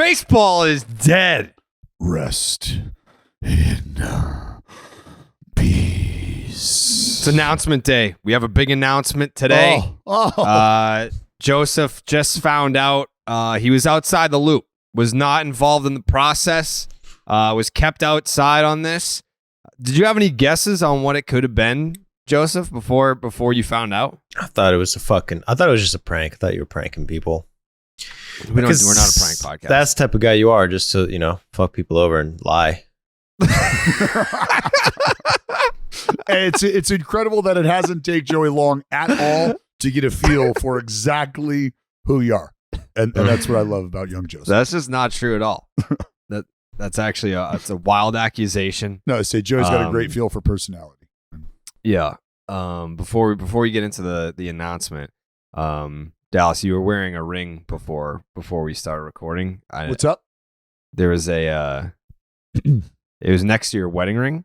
Baseball is dead. Rest in peace. It's announcement day. We have a big announcement today. Joseph just found out he was outside the loop, was not involved in the process, was kept outside on this. Did you have any guesses on what it could have been, Joseph, before you found out? I thought it was just a prank. I thought you were pranking people. We're not a prank podcast. That's the type of guy you are, just to, fuck people over and lie. It's incredible that it hasn't taken Joey long at all to get a feel for exactly who you are. And that's what I love about young Joseph. That's just not true at all. That's actually it's a wild accusation. No, I say Joey's got a great feel for personality. Yeah. Before we get into the announcement, Dallas, you were wearing a ring before we started recording. What's up? There was it was next to your wedding ring.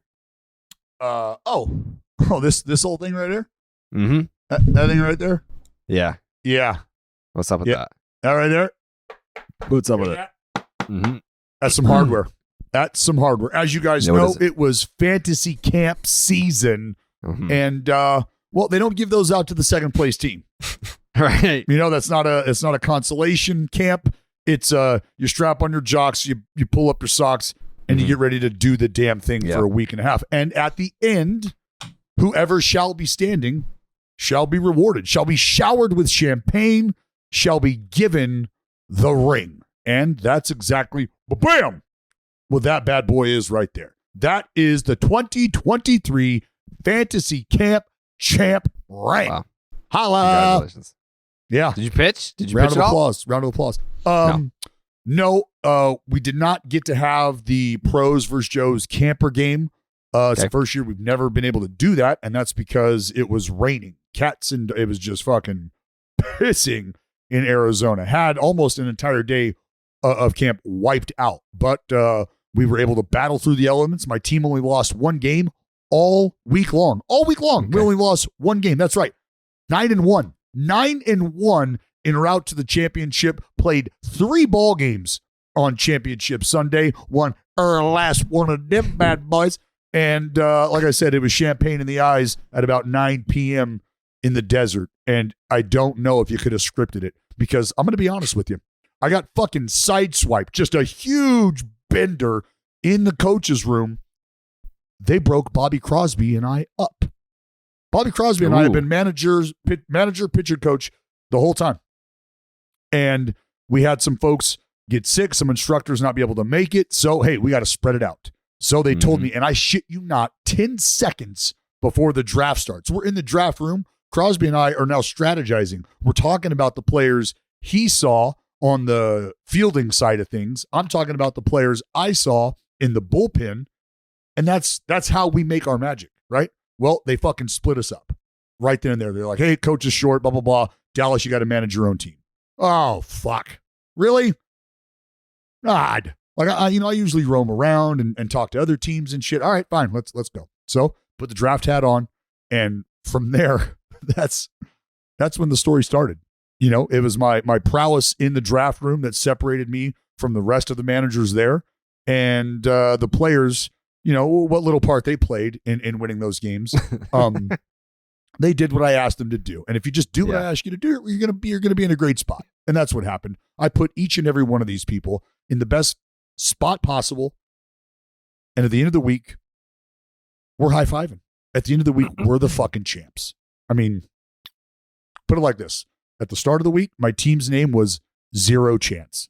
This whole thing right here? Mm-hmm. That thing right there? Yeah. What's up with that? That right there? What's up with it? Mm-hmm. That's some hardware. As you guys know, it was fantasy camp season. Mm-hmm. And they don't give those out to the second place team. Right. It's not a consolation camp. It's you strap on your jocks, you pull up your socks, and you get ready to do the damn thing for a week and a half. And at the end, whoever shall be standing shall be rewarded, shall be showered with champagne, shall be given the ring. And that's exactly, bam, what that bad boy is right there. That is the 2023 Fantasy Camp Champ ring. Wow. Holla. Congratulations. Yeah. Did you pitch? Round of applause. No, we did not get to have the Pros versus Joe's camper game. It's the first year we've never been able to do that, and that's because it was raining. It was just fucking pissing in Arizona. Had almost an entire day of camp wiped out, but we were able to battle through the elements. My team only lost one game all week long. Okay. We only lost one game. That's right. 9-1. 9-1 en route to the championship. Played 3 ball games on Championship Sunday. Won our last one of them bad boys. And like I said, it was champagne in the eyes at about 9 p.m. in the desert. And I don't know if you could have scripted it, because I'm going to be honest with you. I got fucking sideswiped. Just a huge bender in the coach's room. They broke Bobby Crosby and I up. Bobby Crosby and I have been manager, pitcher, coach the whole time. And we had some folks get sick, some instructors not be able to make it. So, hey, we got to spread it out. So they told me, and I shit you not, 10 seconds before the draft starts. We're in the draft room. Crosby and I are now strategizing. We're talking about the players he saw on the fielding side of things. I'm talking about the players I saw in the bullpen. And that's how we make our magic, right? Well, they fucking split us up right then and there. They're like, hey, coach is short, blah, blah, blah. Dallas, you got to manage your own team. Oh, fuck. Really? God. Like, I usually roam around and talk to other teams and shit. All right, fine. Let's go. So put the draft hat on. And from there, that's when the story started. It was my prowess in the draft room that separated me from the rest of the managers there. And the players, what little part they played in winning those games. They did what I asked them to do. And if you just do what I ask you to do, you're gonna be in a great spot. And that's what happened. I put each and every one of these people in the best spot possible. And at the end of the week, we're high-fiving. At the end of the week, we're the fucking champs. I mean, put it like this. At the start of the week, my team's name was Zero Chance.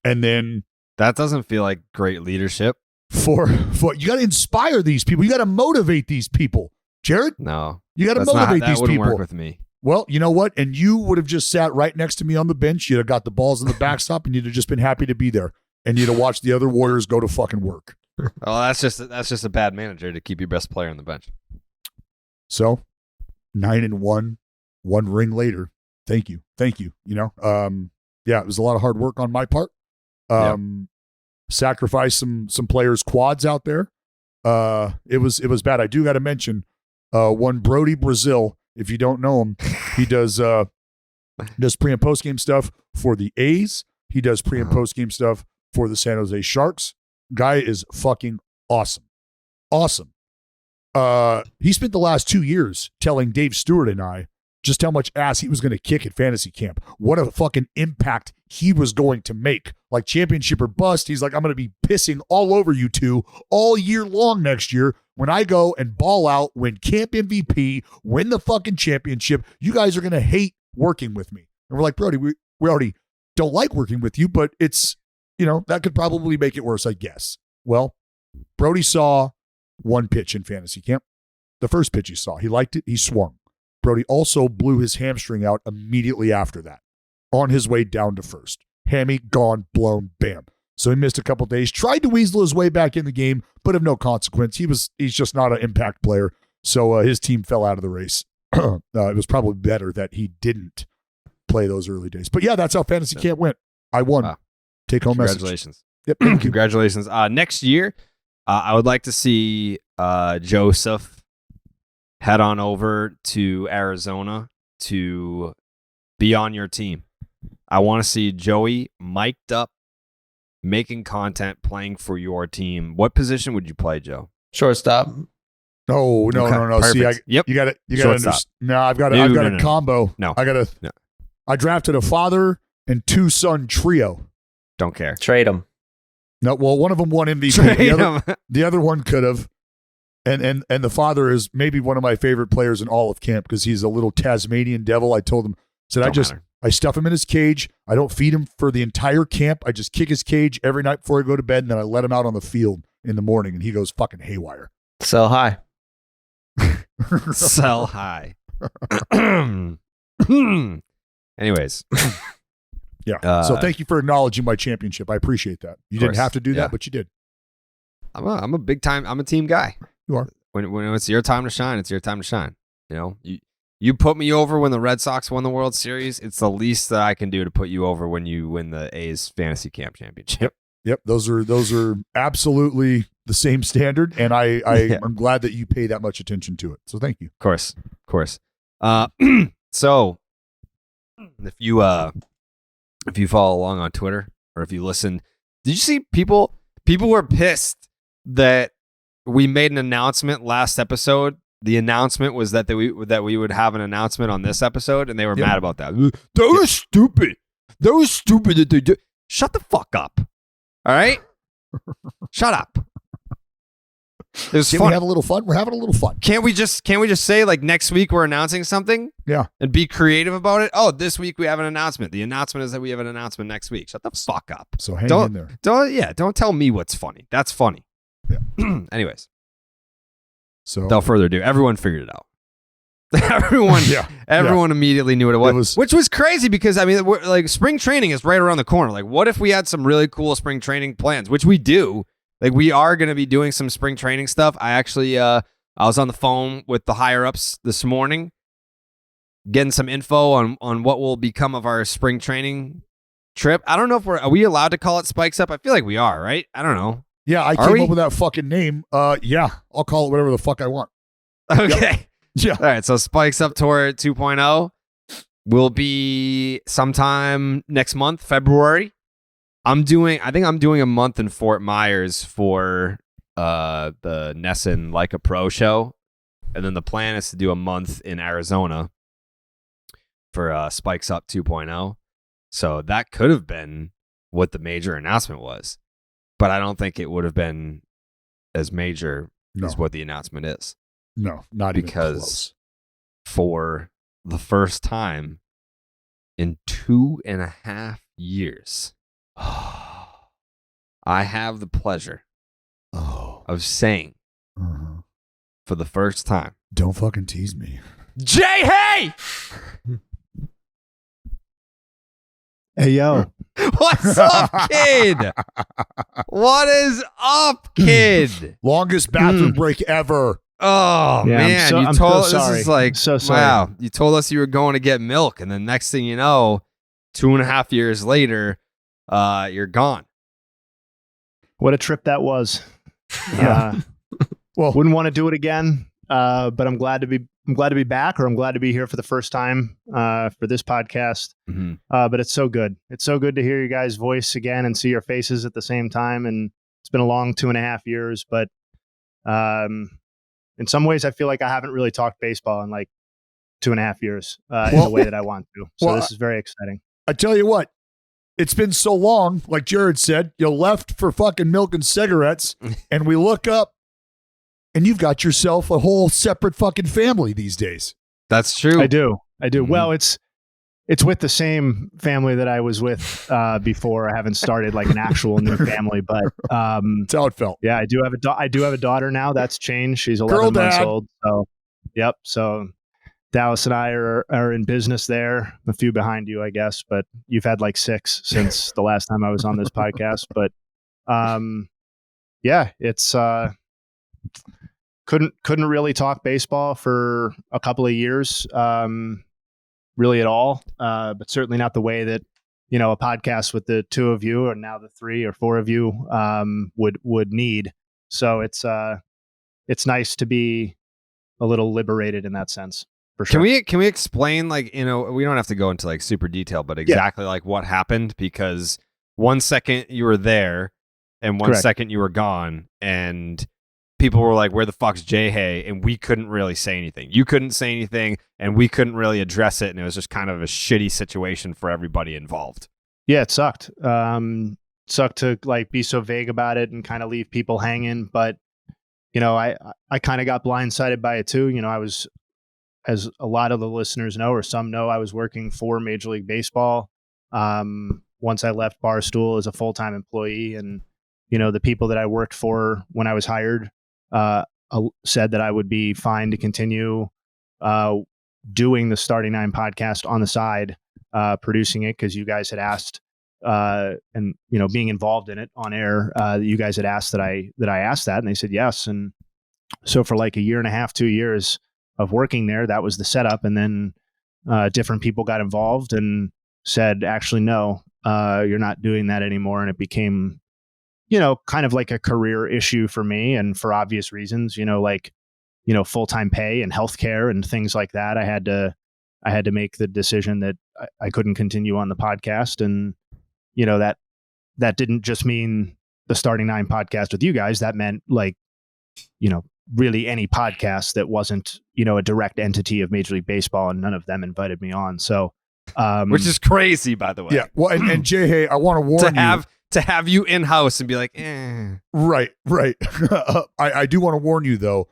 And then that doesn't feel like great leadership. For you got to inspire these people. You got to motivate these people. Jared? No. You got to motivate these people. That wouldn't work with me. Well, you know what? And you would have just sat right next to me on the bench. You'd have got the balls in the backstop, and you'd have just been happy to be there. And you'd have watched the other Warriors go to fucking work. Well, that's just a bad manager to keep your best player on the bench. So, 9-1, 1 ring later. Thank you. It was a lot of hard work on my part. Sacrifice some players' quads out there. It was bad. I do got to mention one Brody Brazil. If you don't know him, he does pre and post game stuff for the A's, He does pre and post game stuff for the San Jose Sharks. Guy is fucking awesome. Awesome. He spent the last 2 years telling Dave Stewart and I just how much ass he was going to kick at fantasy camp. What a fucking impact he was going to make. Like championship or bust, he's like, I'm going to be pissing all over you two all year long next year when I go and ball out, win camp MVP, win the fucking championship. You guys are going to hate working with me. And we're like, Brody, we already don't like working with you, but it's, that could probably make it worse, I guess. Well, Brody saw one pitch in fantasy camp. The first pitch he saw, he liked it, he swung. Brody also blew his hamstring out immediately after that on his way down to first. Hammy, gone, blown, bam. So he missed a couple days, tried to weasel his way back in the game, but of no consequence. He's just not an impact player. So his team fell out of the race. It was probably better that he didn't play those early days. But yeah, that's how fantasy camp went. I won. Wow. Take home message. Congratulations. Yep. Thank you. Congratulations. Next year, I would like to see Joseph head on over to Arizona to be on your team. I want to see Joey mic'd up, making content, playing for your team. What position would you play, Joe? Shortstop. No. Perfect. See, you got to understand. No, I've got a combo. No. I drafted a father and 2-son trio. Don't care. Trade him. No, well, one of them won MVP. The other one could have. And the father is maybe one of my favorite players in all of camp because he's a little Tasmanian devil. I told him, I stuff him in his cage. I don't feed him for the entire camp. I just kick his cage every night before I go to bed, and then I let him out on the field in the morning, and he goes fucking haywire. Sell high. Sell high. Anyways. Yeah. So thank you for acknowledging my championship. I appreciate that. You didn't have to do that, but you did. I'm a team guy. You are. When it's your time to shine, it's your time to shine. You put me over when the Red Sox won the World Series. It's the least that I can do to put you over when you win the A's fantasy camp championship. Yep. Those are absolutely the same standard, and I'm glad that you pay that much attention to it. So thank you. Of course. So if you follow along on Twitter or if you listen, did you see people were pissed that we made an announcement last episode? The announcement was that we would have an announcement on this episode, and they were mad about that. That was stupid. That was stupid that they did. Shut the fuck up. All right? Shut up. It was fun. We have a little fun? We're having a little fun. Can't we just say like next week we're announcing something? Yeah. And be creative about it? Oh, this week we have an announcement. The announcement is that we have an announcement next week. Shut the fuck up. So hang in there. Don't tell me what's funny. That's funny. Yeah. Anyways. So without further ado, everyone figured it out. Everyone immediately knew what it was, which was crazy because spring training is right around the corner. Like, what if we had some really cool spring training plans, which we do? Like, we are going to be doing some spring training stuff. I actually, I was on the phone with the higher ups this morning, getting some info on what will become of our spring training trip. I don't know if are we allowed to call it Spikes Up? I feel like we are, right? I don't know. Yeah, I came up with that fucking name. Yeah, I'll call it whatever the fuck I want. Okay. Yep. Yeah. All right. So Spikes Up Tour 2.0 will be sometime next month, February. I think I'm doing a month in Fort Myers for the Nesson Like a Pro show. And then the plan is to do a month in Arizona for Spikes Up 2.0. So that could have been what the major announcement was. But I don't think it would have been as major as what the announcement is. No, not even close. Because for the first time in 2.5 years, I have the pleasure of saying for the first time, don't fucking tease me, Jayhay! Hey, yo. What's up, kid? What is up, kid? Longest bathroom break ever. Oh, yeah, man. I'm so sorry. This is like, so sorry. Wow. You told us you were going to get milk, and then next thing you know, 2.5 years later, you're gone. What a trip that was. Yeah. Well, wouldn't want to do it again. but I'm glad to be back, or I'm glad to be here for the first time for this podcast. Mm-hmm. But it's so good. It's so good to hear you guys' voice again and see your faces at the same time. And it's been a long 2.5 years, but in some ways, I feel like I haven't really talked baseball in like 2.5 years in the way that I want to. So this is very exciting. I tell you what, it's been so long, like Jared said, you left for fucking milk and cigarettes, and we look up, and you've got yourself a whole separate fucking family these days. That's true. I do. Mm-hmm. Well, it's with the same family that I was with before. I haven't started like an actual new family, but That's how it felt. yeah, I do have a daughter now. That's changed. She's 11 months old. So, yep. So Dallas and I are in business there. A few behind you, I guess, but you've had like 6 since the last time I was on this podcast. But yeah, it's couldn't really talk baseball for a couple of years, really at all. But certainly not the way that, a podcast with the 2 of you, or now the 3 or 4 of you, would need. So it's nice to be a little liberated in that sense. For sure. Can we explain, like, we don't have to go into like super detail, but exactly like what happened, because 1 second you were there and 1 second you were gone, and people were like, where the fuck's Jayhay? And we couldn't really say anything. You couldn't say anything, and we couldn't really address it. And it was just kind of a shitty situation for everybody involved. Yeah, it sucked. Sucked to like be so vague about it and kind of leave people hanging. But, I kind of got blindsided by it too. I was, as a lot of the listeners know, or some know, I was working for Major League Baseball. Once I left Barstool as a full-time employee, and, the people that I worked for when I was hired said that I would be fine to continue doing the Starting 9 podcast on the side, producing it, because you guys had asked, and being involved in it on air. You guys had asked that I asked that, and they said yes. And so for like 1.5, 2 years of working there, that was the setup. And then different people got involved and said, actually, no, you're not doing that anymore. And it became, kind of like a career issue for me, and for obvious reasons, full-time pay and healthcare and things like that. I had to make the decision that I couldn't continue on the podcast. And, that didn't just mean the Starting 9 podcast with you guys. That meant like, really any podcast that wasn't, a direct entity of Major League Baseball, and none of them invited me on. So, which is crazy, by the way. Yeah. Well, and Jayhay, I want to warn you. To have you in house and be like, eh. Right. I do want to warn you though.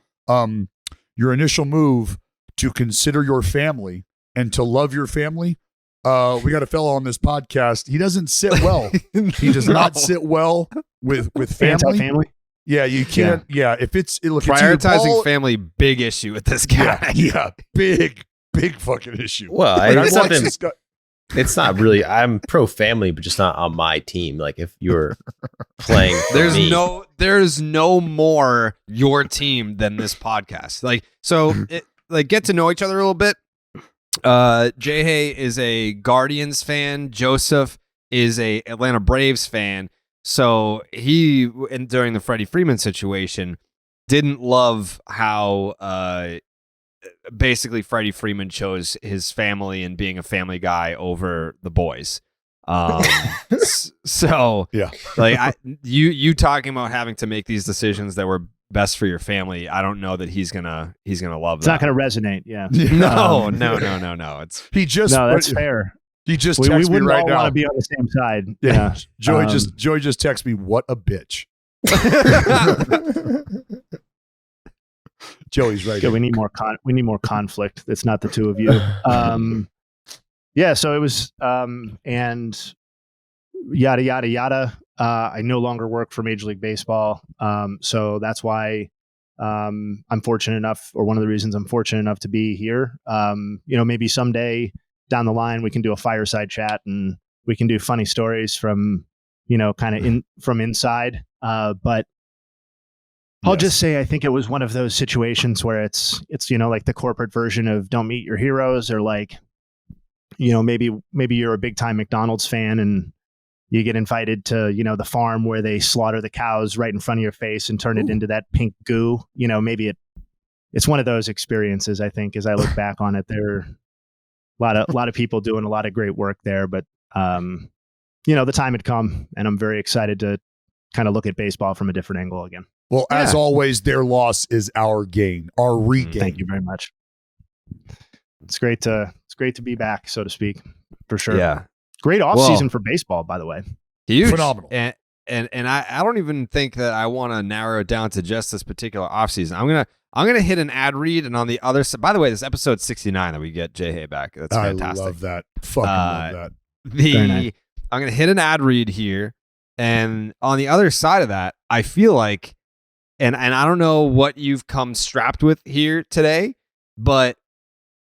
Your initial move to consider your family and to love your family. We got a fellow on this podcast. He doesn't sit well. He does not sit well with family. Family. Yeah, you can't. Yeah, if it's prioritizing family, big issue with this guy. Yeah, big fucking issue. Well, Like, it's not really. I'm pro family, but just not on my team. Like if you're playing, there's no more your team than this podcast. Like so, get to know each other a little bit. Jayhay is a Guardians fan. Joseph is a Atlanta Braves fan. So during the Freddie Freeman situation, didn't love how basically Freddie Freeman chose his family and being a family guy over the boys. So yeah, like you talking about having to make these decisions that were best for your family. I don't know that he's gonna love it's that. It's not gonna resonate. Yeah. No. It's that's fair. He just we texted me wouldn't right all now. Want to be on the same side. Yeah. Joey just texted me, what a bitch. Joey's right. Yeah, we need more conflict. It's not the 2 of you. Yeah, so it was and yada yada yada. I no longer work for Major League Baseball. So that's why I'm fortunate enough, or one of the reasons I'm fortunate enough to be here. Maybe someday down the line we can do a fireside chat and we can do funny stories from, kind of from inside. But I'll just say, I think it was one of those situations where it's like the corporate version of don't meet your heroes, or like, maybe you're a big time McDonald's fan and you get invited to, the farm where they slaughter the cows right in front of your face and turn it into that pink goo. Maybe it it's one of those experiences. I think as I look back on it, there are a lot of people doing a lot of great work there, but the time had come, and I'm very excited to kind of look at baseball from a different angle again. Well, as always, their loss is our gain, our regain. Thank you very much. It's great to be back, so to speak, for sure. Yeah. Great offseason for baseball, by the way. Huge. Phenomenal. And I don't even think that I want to narrow it down to just this particular offseason. I'm gonna hit an ad read, and on the other side, by the way, this is episode 69 that we get Jayhay back. That's fantastic. I love that. Fucking love that. Nice. I'm gonna hit an ad read here, and on the other side of that, I feel like, and I don't know what you've come strapped with here today, but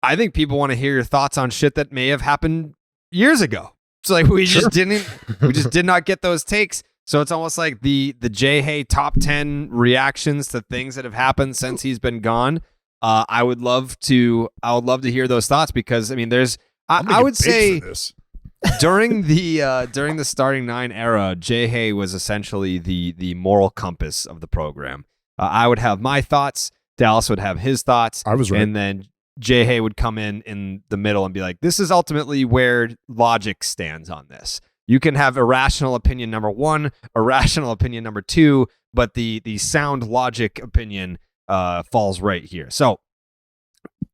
I think people want to hear your thoughts on shit that may have happened years ago. It's like we just did not get those takes. So it's almost like the Jayhay top 10 reactions to things that have happened since he's been gone. I would love to hear those thoughts, because I mean, I would say during the starting nine era, Jayhay was essentially the moral compass of the program. I would have my thoughts, Dallas would have his thoughts. I was right. And then Jayhay would come in the middle and be like, this is ultimately where logic stands on this. You can have irrational opinion number 1, irrational opinion number 2, but the sound logic opinion falls right here. So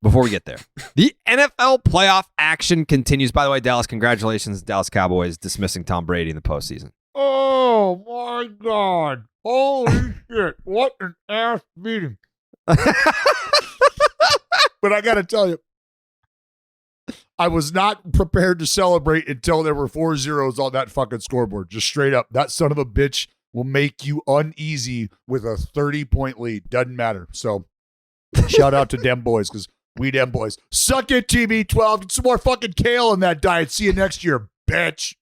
before we get there, the NFL playoff action continues. By the way, Dallas, congratulations, Dallas Cowboys dismissing Tom Brady in the postseason. Oh my God. Holy shit. What an ass beating. But I got to tell you, I was not prepared to celebrate until there were 4 zeros on that fucking scoreboard. Just straight up. That son of a bitch will make you uneasy with a 30-point lead. Doesn't matter. So shout out to them boys, because we them boys. Suck it, TB12. Get some more fucking kale in that diet. See you next year, bitch.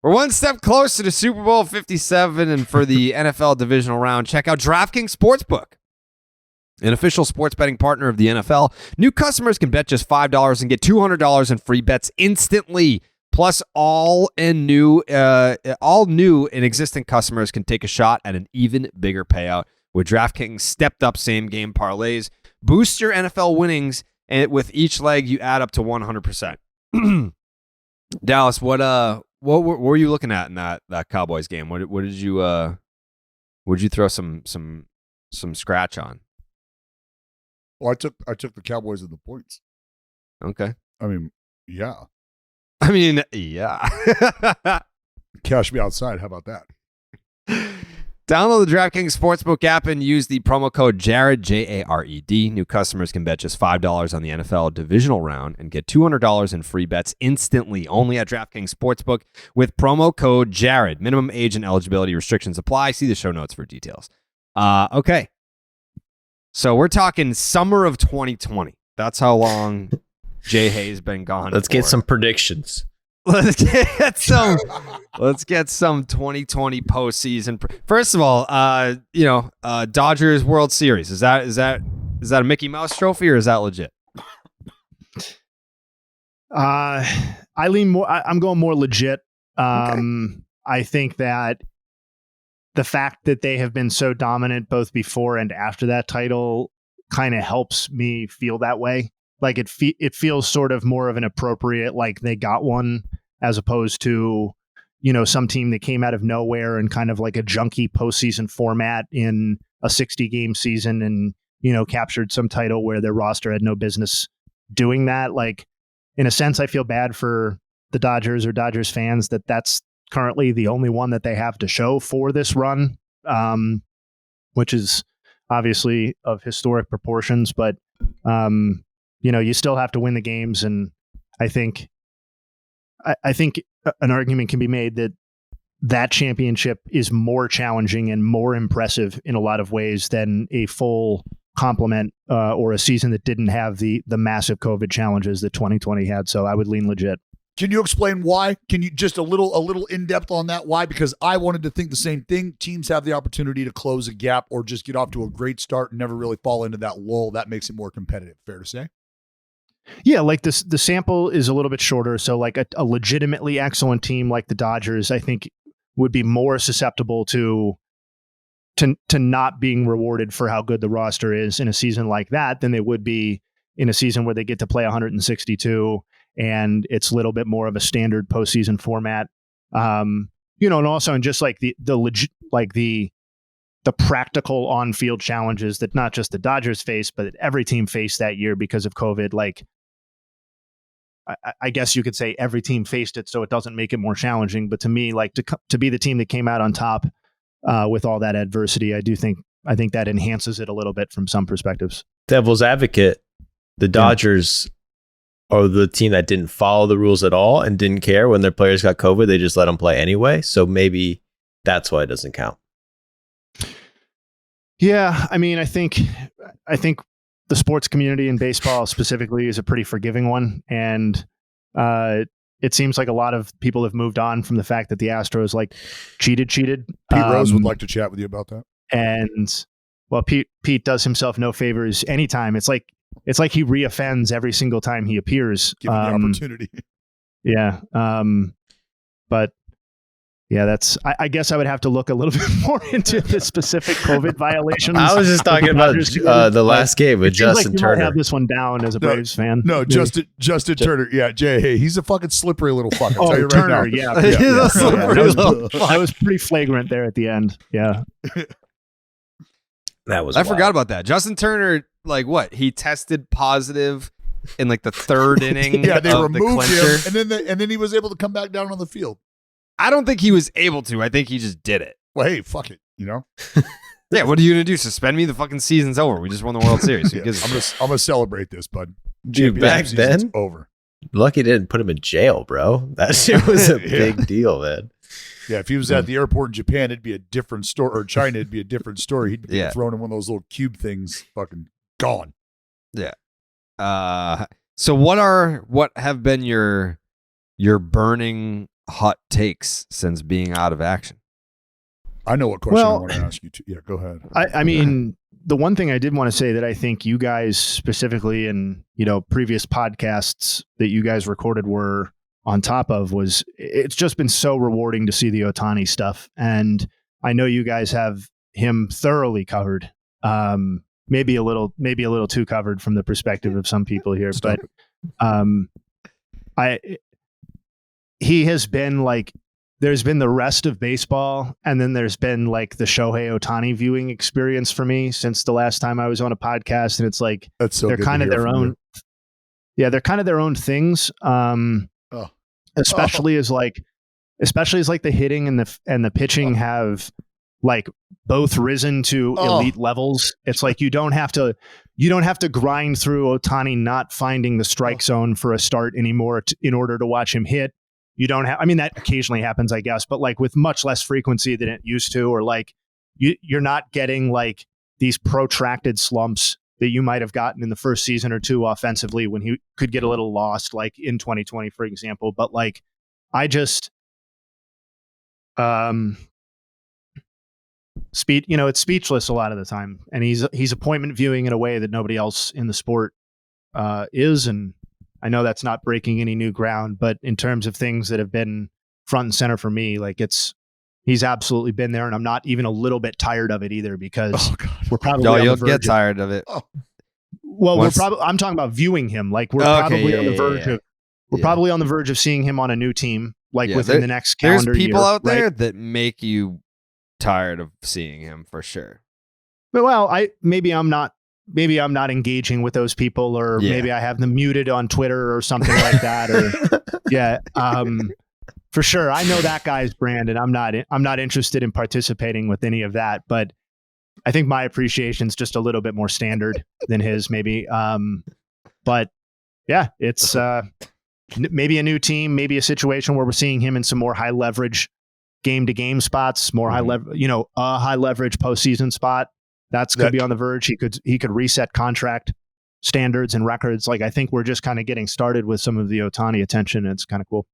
We're one step closer to Super Bowl 57, and for the NFL divisional round, check out DraftKings Sportsbook, an official sports betting partner of the NFL. New customers can bet just $5 and get $200 in free bets instantly. Plus, all new and existing customers can take a shot at an even bigger payout with DraftKings stepped-up same-game parlays. Boost your NFL winnings, and with each leg, you add up to 100%. Dallas, what were you looking at in that Cowboys game? What did you throw some scratch on? Well, I took the Cowboys in the points. Okay. I mean, yeah. Cash me outside. How about that? Download the DraftKings Sportsbook app and use the promo code Jared, Jared. New customers can bet just $5 on the NFL divisional round and get $200 in free bets instantly, only at DraftKings Sportsbook with promo code Jared. Minimum age and eligibility restrictions apply. See the show notes for details. Okay. So we're talking summer of 2020. That's how long Jayhay has been gone. Let's get some predictions. Let's get some 2020 postseason. First of all, Dodgers World Series. Is that a Mickey Mouse trophy, or is that legit? I lean more. I'm going more legit. Okay. I think that the fact that they have been so dominant both before and after that title kind of helps me feel that way. Like it feels sort of more of an appropriate, like they got one, as opposed to, some team that came out of nowhere and kind of like a junky postseason format in a 60-game season and, captured some title where their roster had no business doing that. Like, in a sense, I feel bad for the Dodgers or Dodgers fans that's currently the only one that they have to show for this run, which is obviously of historic proportions, but you still have to win the games. And I think an argument can be made that championship is more challenging and more impressive in a lot of ways than a full complement or a season that didn't have the massive COVID challenges that 2020 had. So I would lean legit. Can you explain why? Can you just a little in depth on that? Why? Because I wanted to think the same thing. Teams have the opportunity to close a gap or just get off to a great start and never really fall into that lull. That makes it more competitive. Fair to say? Yeah, like the sample is a little bit shorter. So like a legitimately excellent team like the Dodgers, I think, would be more susceptible to to not being rewarded for how good the roster is in a season like that than they would be in a season where they get to play 162 and it's a little bit more of a standard postseason format. And also in just like the practical on-field challenges that not just the Dodgers faced, but that every team faced that year because of COVID. Like, I guess you could say every team faced it, so it doesn't make it more challenging. But to me, like to be the team that came out on top with all that adversity, I think that enhances it a little bit from some perspectives. Devil's advocate, the Dodgers are the team that didn't follow the rules at all and didn't care when their players got COVID. They just let them play anyway. So maybe that's why it doesn't count. Yeah, I mean, I think the sports community in baseball specifically is a pretty forgiving one, and it seems like a lot of people have moved on from the fact that the Astros like cheated. Pete Rose would like to chat with you about that. And well, Pete does himself no favors anytime. It's like he reoffends every single time he appears. Given the opportunity. Yeah. But yeah, I guess I would have to look a little bit more into the specific COVID violations. I was just talking about the last game with Justin like Turner. You might have this one down as a Braves fan. No, Justin Turner. Yeah, Jayhay. He's a fucking slippery little fuck. I'll tell you right Turner, now. Yeah. He's a slippery little fuck. I was pretty flagrant there at the end. Yeah. That was. I forgot about that. Justin Turner, like what? He tested positive in like the third inning. Yeah, they of removed the him, and then he was able to come back down on the field. I don't think he was able to. I think he just did it. Well, hey, fuck it. Yeah, what are you gonna do? Suspend me? The fucking season's over. We just won the World Series. Yeah, I'm gonna celebrate this, bud. Dude, back then, over. Lucky didn't put him in jail, bro. That shit was a big deal, man. Yeah, if he was at the airport in Japan, it'd be a different story. Or China, it'd be a different story. He'd be thrown in one of those little cube things, fucking gone. Yeah. So what have been your burning hot takes since being out of action? I know what question I want to ask you too. Yeah, go ahead. I mean, the one thing I did want to say that I think you guys specifically in, previous podcasts that you guys recorded were on top of was it's just been so rewarding to see the Ohtani stuff. And I know you guys have him thoroughly covered. Maybe a little too covered from the perspective of some people here, but he has been like, there's been the rest of baseball, and then there's been like the Shohei Ohtani viewing experience for me since the last time I was on a podcast. And it's like, they're kind of their own. Yeah, they're kind of their own things. Especially as like the hitting and the pitching have like both risen to elite levels. It's like you don't have to grind through Ohtani not finding the strike zone for a start anymore in order to watch him hit. You don't have, I mean, that occasionally happens, I guess, but like with much less frequency than it used to, or like you're not getting like these protracted slumps that you might have gotten in the first season or two offensively when he could get a little lost, like in 2020, for example. But like, I just, it's speechless a lot of the time. And he's appointment viewing in a way that nobody else in the sport is. And I know that's not breaking any new ground, but in terms of things that have been front and center for me, like he's absolutely been there, and I'm not even a little bit tired of it either, because we're probably you'll get tired of it. Well, I'm talking about viewing him. Like we're probably on the verge of probably on the verge of seeing him on a new team, like within the next calendar year. There's people out there right? that make you tired of seeing him for sure. But maybe I'm not engaging with those people, or maybe I have them muted on Twitter or something like that. Or for sure, I know that guy's brand, and I'm not interested in participating with any of that. But I think my appreciation is just a little bit more standard than his, maybe. But yeah, it's maybe a new team, maybe a situation where we're seeing him in some more high leverage game to game spots, more high leverage, a high leverage postseason spot. Could be on the verge. He could reset contract standards and records. Like, I think we're just kind of getting started with some of the Ohtani attention. And it's kind of cool.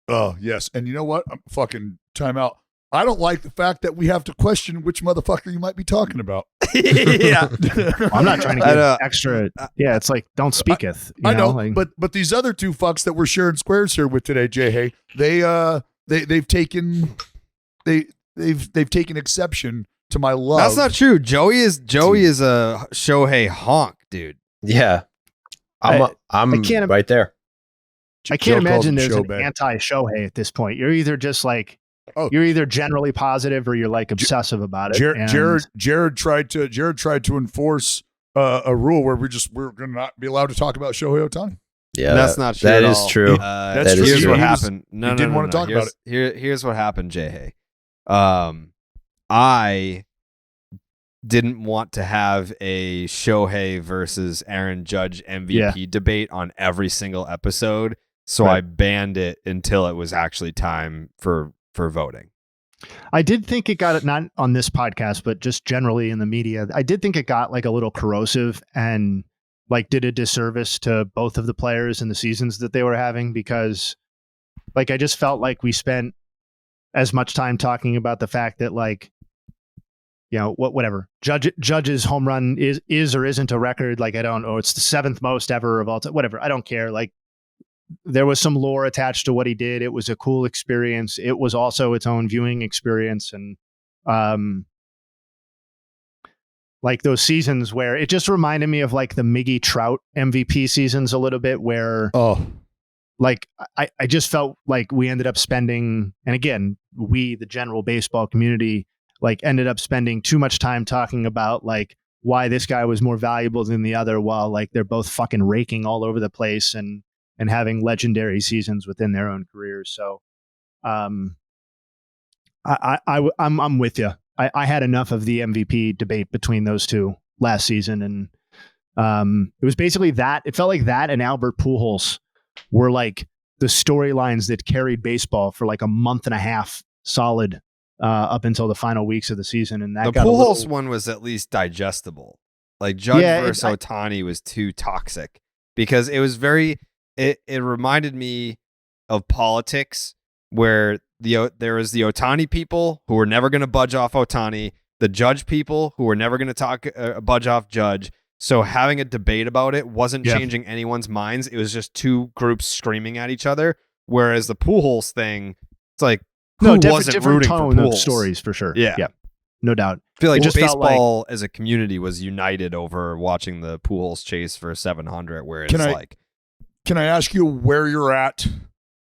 Oh, yes. And you know what? I'm fucking time out. I don't like the fact that we have to question which motherfucker you might be talking about. Yeah. Well, I'm not trying to get extra. Yeah, it's like, don't speaketh. I know. Like, but these other two fucks that we're sharing squares here with today, Jayhay, they've taken exception to my love. That's not true. Joey is a Shohei honk, dude. Yeah. I'm right there. Joe I can't called imagine him there's an Shohei. anti-Shohei at this point. You're either just like, Oh. you're either generally positive or you're like obsessive about it. Jared tried to enforce a rule where we're going to not be allowed to talk about Shohei Ohtani. Yeah, that's not true. That at is all. true. That's true. Here's He what was- happened. No, he didn't want to talk about it. Here's what happened, Jayhay. I didn't want to have a Shohei versus Aaron Judge MVP debate on every single episode, so I banned it until it was actually time for voting. I did think it got, not on this podcast, but just generally in the media, I did think it got like a little corrosive and like did a disservice to both of the players and the seasons that they were having, because like I just felt like we spent as much time talking about the fact that, like, you know, whatever Judge's home run is or isn't a record. Like, I don't know, it's the 7th most ever of all time, whatever. I don't care. Like, there was some lore attached to what he did. It was a cool experience. It was also its own viewing experience. And like those seasons where it just reminded me of like the Miggy Trout MVP seasons a little bit, where like I just felt like we ended up spending, and again, we, the general baseball community, like ended up spending too much time talking about like why this guy was more valuable than the other, while like they're both fucking raking all over the place and having legendary seasons within their own careers. So I'm with you. I had enough of the MVP debate between those two last season. And it was basically that. It felt like that and Albert Pujols were like the storylines that carried baseball for like a month and a half solid up until the final weeks of the season. And that The got Pujols one was at least digestible. Like Judge versus Ohtani was too toxic because it was it reminded me of politics, where there was the Ohtani people who were never going to budge off Ohtani, the Judge people who were never going to budge off Judge. So having a debate about it wasn't changing anyone's minds. It was just two groups screaming at each other. Whereas the Pujols thing, it's like, wasn't rooting tone for of Pujols? Stories for sure. Yeah. No doubt. I feel like It just felt baseball as a community was united over watching the Pujols chase for 700, where it's Can I ask you where you're at?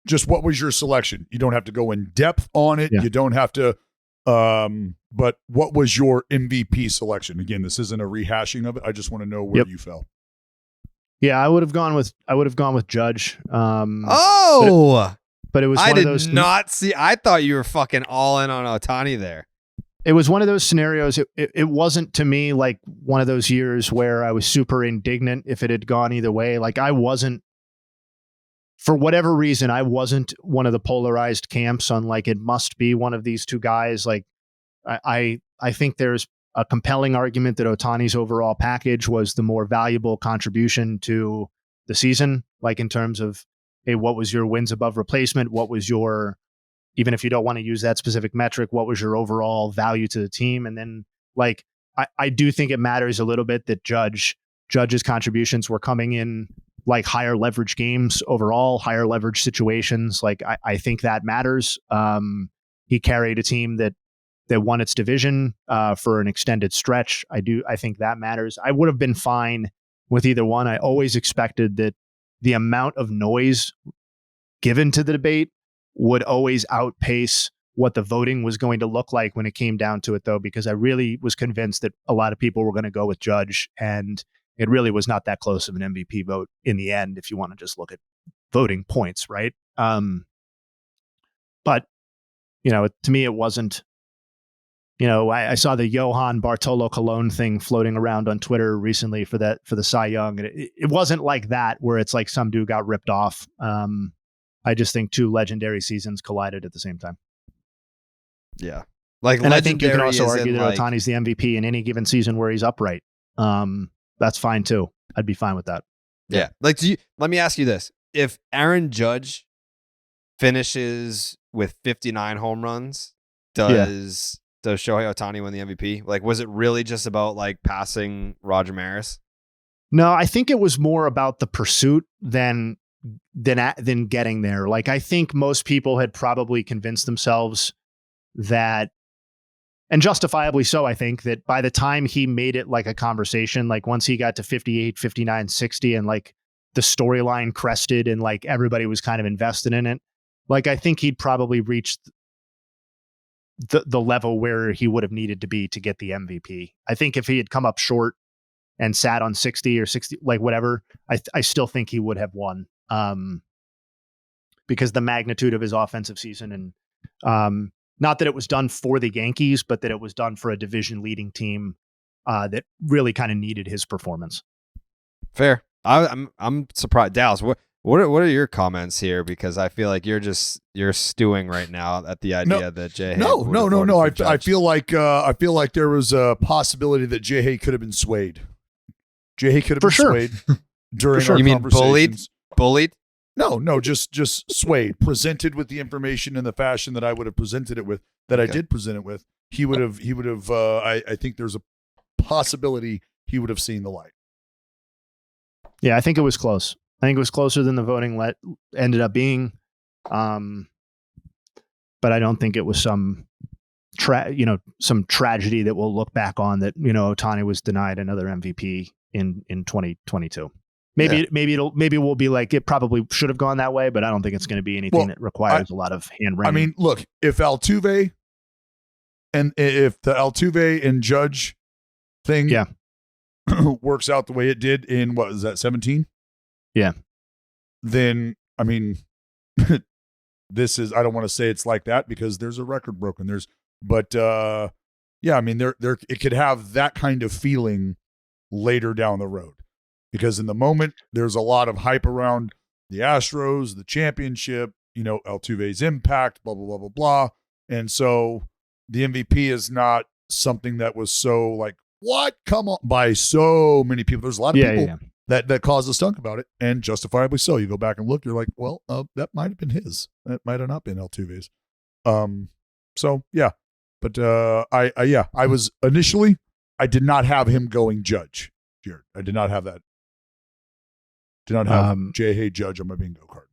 Just what was your selection? You don't have to go in depth on it. Yeah. You don't have to, but what was your MVP selection? Again, this isn't a rehashing of it. I just want to know where you fell. Yeah, I would have gone with Judge. but it was one of those. I thought you were fucking all in on Ohtani there. It was one of those scenarios. It wasn't to me like one of those years where I was super indignant if it had gone either way. Like I wasn't, for whatever reason, I wasn't one of the polarized camps on like it must be one of these two guys. Like I think there's a compelling argument that Ohtani's overall package was the more valuable contribution to the season. Like in terms of, hey, what was your wins above replacement? What was your, even if you don't want to use that specific metric, what was your overall value to the team? And then like, I do think it matters a little bit that Judge's contributions were coming in like higher leverage games overall, higher leverage situations. Like I think that matters. He carried a team that won its division for an extended stretch. I think that matters. I would have been fine with either one. I always expected that the amount of noise given to the debate would always outpace what the voting was going to look like when it came down to it, though, because I really was convinced that a lot of people were going to go with Judge, and it really was not that close of an MVP vote in the end, if you want to just look at voting points, right? But, to me, it wasn't, I saw the Johan Bartolo Colon thing floating around on Twitter recently for the Cy Young, and it wasn't like that where it's like some dude got ripped off. I just think two legendary seasons collided at the same time. Yeah. Like, and I think you can also argue that like, Ohtani's the MVP in any given season where he's upright. That's fine too. I'd be fine with that. Yeah. Like, let me ask you this. If Aaron Judge finishes with 59 home runs, does Shohei Ohtani win the MVP? Like, was it really just about like passing Roger Maris? No, I think it was more about the pursuit than getting there. Like, I think most people had probably convinced themselves that and justifiably so, I think that by the time he made it like a conversation, like once he got to 58, 59, 60, and like the storyline crested and like everybody was kind of invested in it, like I think he'd probably reached the level where he would have needed to be to get the MVP. I think if he had come up short and sat on 60 or 60, like whatever, I still think he would have won, because the magnitude of his offensive season, and not that it was done for the Yankees, but that it was done for a division leading team that really kind of needed his performance. Fair. I'm surprised. Dallas, what are your comments here? Because I feel like you're stewing right now at the idea that Jayhay. No. I feel like there was a possibility that Jayhay could have been swayed. Jayhay could have been swayed during our You mean conversations. bullied? No, just swayed. Presented with the information in the fashion that I would have presented it with, that I did present it with. He would have. I think there's a possibility he would have seen the light. Yeah, I think it was close. I think it was closer than the voting ended up being, but I don't think it was some tragedy that we'll look back on that Ohtani was denied another MVP in 2022. Maybe we'll be like, it probably should have gone that way, but I don't think it's going to be anything that requires a lot of hand wringing. I mean, look, if the Altuve and Judge thing works out the way it did in, what was that, 17? Yeah. Then, I mean, this is, I don't want to say it's like that because there's a record broken. I mean, it could have that kind of feeling later down the road, because in the moment there's a lot of hype around the Astros, the championship, Altuve's impact, blah, blah, blah, blah, blah. And so the MVP is not something that was so like, what? Come on, by so many people. There's a lot of people that caused a stunk about it, and justifiably so. You go back and look, you're like, well, that might have been his. That might have not been Altuve's. So yeah, but I was initially, I did not have him going Judge, Jared. I did not have that. Did not have Jayhay Judge on my bingo card.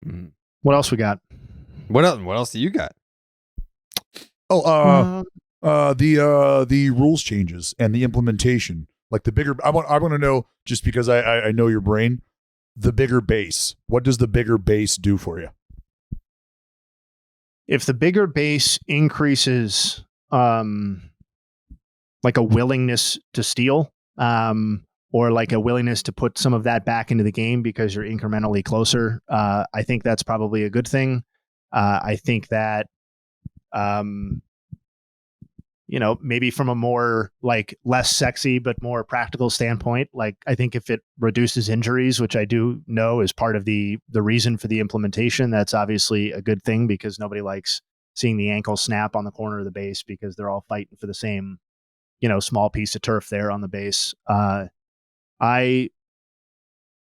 Mm-hmm. What else we got? What else do you got? The rules changes and the implementation, like the bigger. I want to know, just because I know your brain, the bigger base. What does the bigger base do for you? If the bigger base increases, like a willingness to steal, or like a willingness to put some of that back into the game because you're incrementally closer, I think that's probably a good thing. I think that, maybe from a more like less sexy but more practical standpoint, like I think if it reduces injuries, which I do know is part of the reason for the implementation, that's obviously a good thing, because nobody likes seeing the ankle snap on the corner of the base because they're all fighting for the same, small piece of turf there on the base.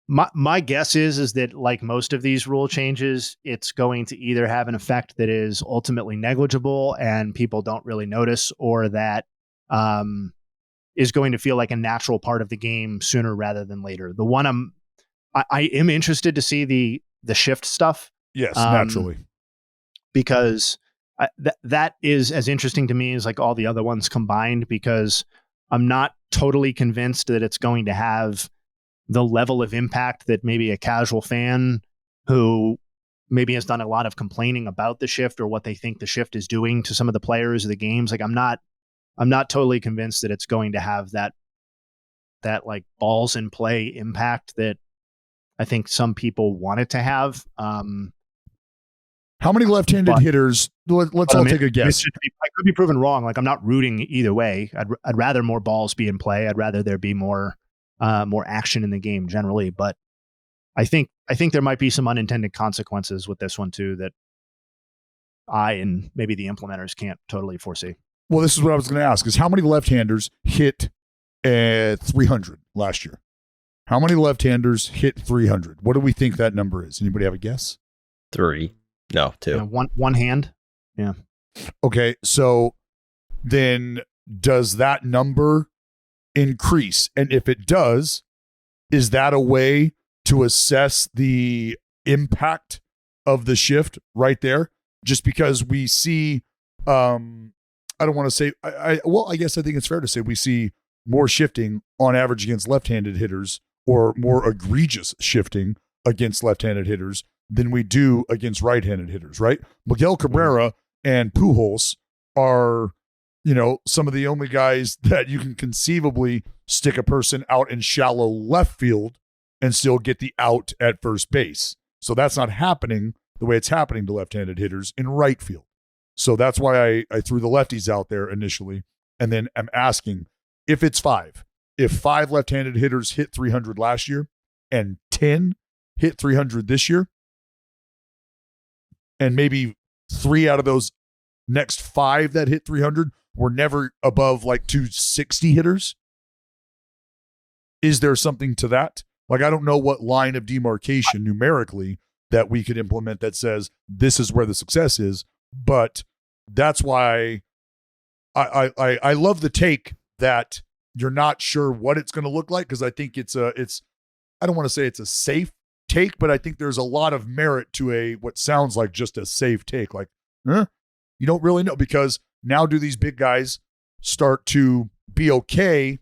My guess is that, like most of these rule changes, it's going to either have an effect that is ultimately negligible and people don't really notice, or that is going to feel like a natural part of the game sooner rather than later. The one I am interested to see the shift stuff. Yes, naturally, because that is as interesting to me as like all the other ones combined, because I'm not totally convinced that it's going to have the level of impact that maybe a casual fan who maybe has done a lot of complaining about the shift or what they think the shift is doing to some of the players of the games. Like I'm not totally convinced that it's going to have that like balls in play impact that I think some people want it to have. How many left-handed hitters? Let's all take a guess. I could be proven wrong. Like I'm not rooting either way. I'd rather more balls be in play. I'd rather there be more action in the game generally. But I think there might be some unintended consequences with this one too that I and maybe the implementers can't totally foresee. Well, this is what I was going to ask: is how many left-handers hit 300 last year? How many left-handers hit 300? What do we think that number is? Anybody have a guess? 3. No, 2. One hand. Yeah. Okay, so then does that number increase? And if it does, is that a way to assess the impact of the shift right there? Just because we see, don't want to say, I guess I think it's fair to say we see more shifting on average against left-handed hitters, or more egregious shifting against left-handed hitters than we do against right-handed hitters, right? Miguel Cabrera and Pujols are, some of the only guys that you can conceivably stick a person out in shallow left field and still get the out at first base. So that's not happening the way it's happening to left-handed hitters in right field. So that's why I threw the lefties out there initially. And then I'm asking if it's if 5 left-handed hitters hit 300 last year and 10 hit 300 this year, and maybe 3 out of those next 5 that hit 300 were never above like 260 hitters, is there something to that? Like, I don't know what line of demarcation numerically that we could implement that says this is where the success is, but that's why I love the take that you're not sure what it's going to look like, because I think it's I don't want to say it's a safe take, but I think there's a lot of merit to what sounds like just a safe take. Like, you don't really know, because now do these big guys start to be okay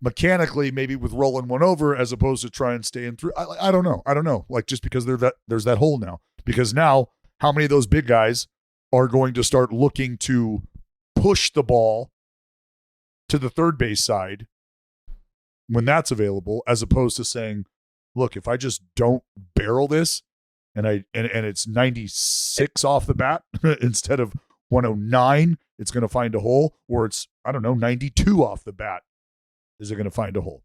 mechanically, maybe with rolling one over as opposed to try and stay in through? I don't know. Like, just because there's that hole now, because now how many of those big guys are going to start looking to push the ball to the third base side when that's available, as opposed to saying, look, if I just don't barrel this and it's 96 off the bat instead of 109, it's going to find a hole, or it's, 92 off the bat. Is it going to find a hole?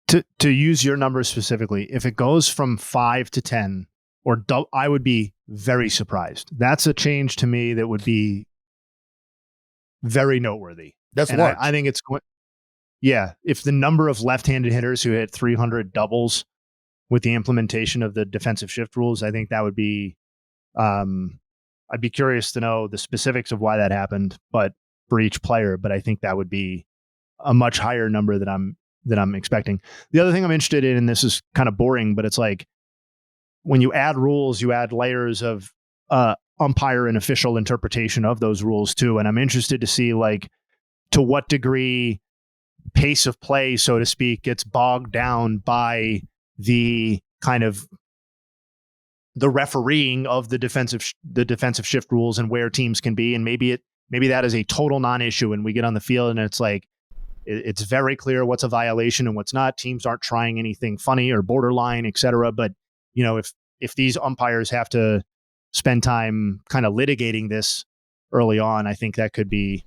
To use your numbers specifically, if it goes from 5 to 10 or I would be very surprised. That's a change to me that would be very noteworthy. That's large. I think it's going. Yeah, if the number of left-handed hitters who hit 300 doubles with the implementation of the defensive shift rules, I think that would be. I'd be curious to know the specifics of why that happened, but for each player. But I think that would be a much higher number that I'm expecting. The other thing I'm interested in, and this is kind of boring, but it's like when you add rules, you add layers of umpire and official interpretation of those rules too. And I'm interested to see, like, to what degree pace of play, so to speak, gets bogged down by the kind of the refereeing of the defensive shift rules and where teams can be. And maybe that is a total non-issue, and we get on the field and it's like, it's very clear what's a violation and what's not. Teams aren't trying anything funny or borderline, et cetera. But, if these umpires have to spend time kind of litigating this early on, I think that could be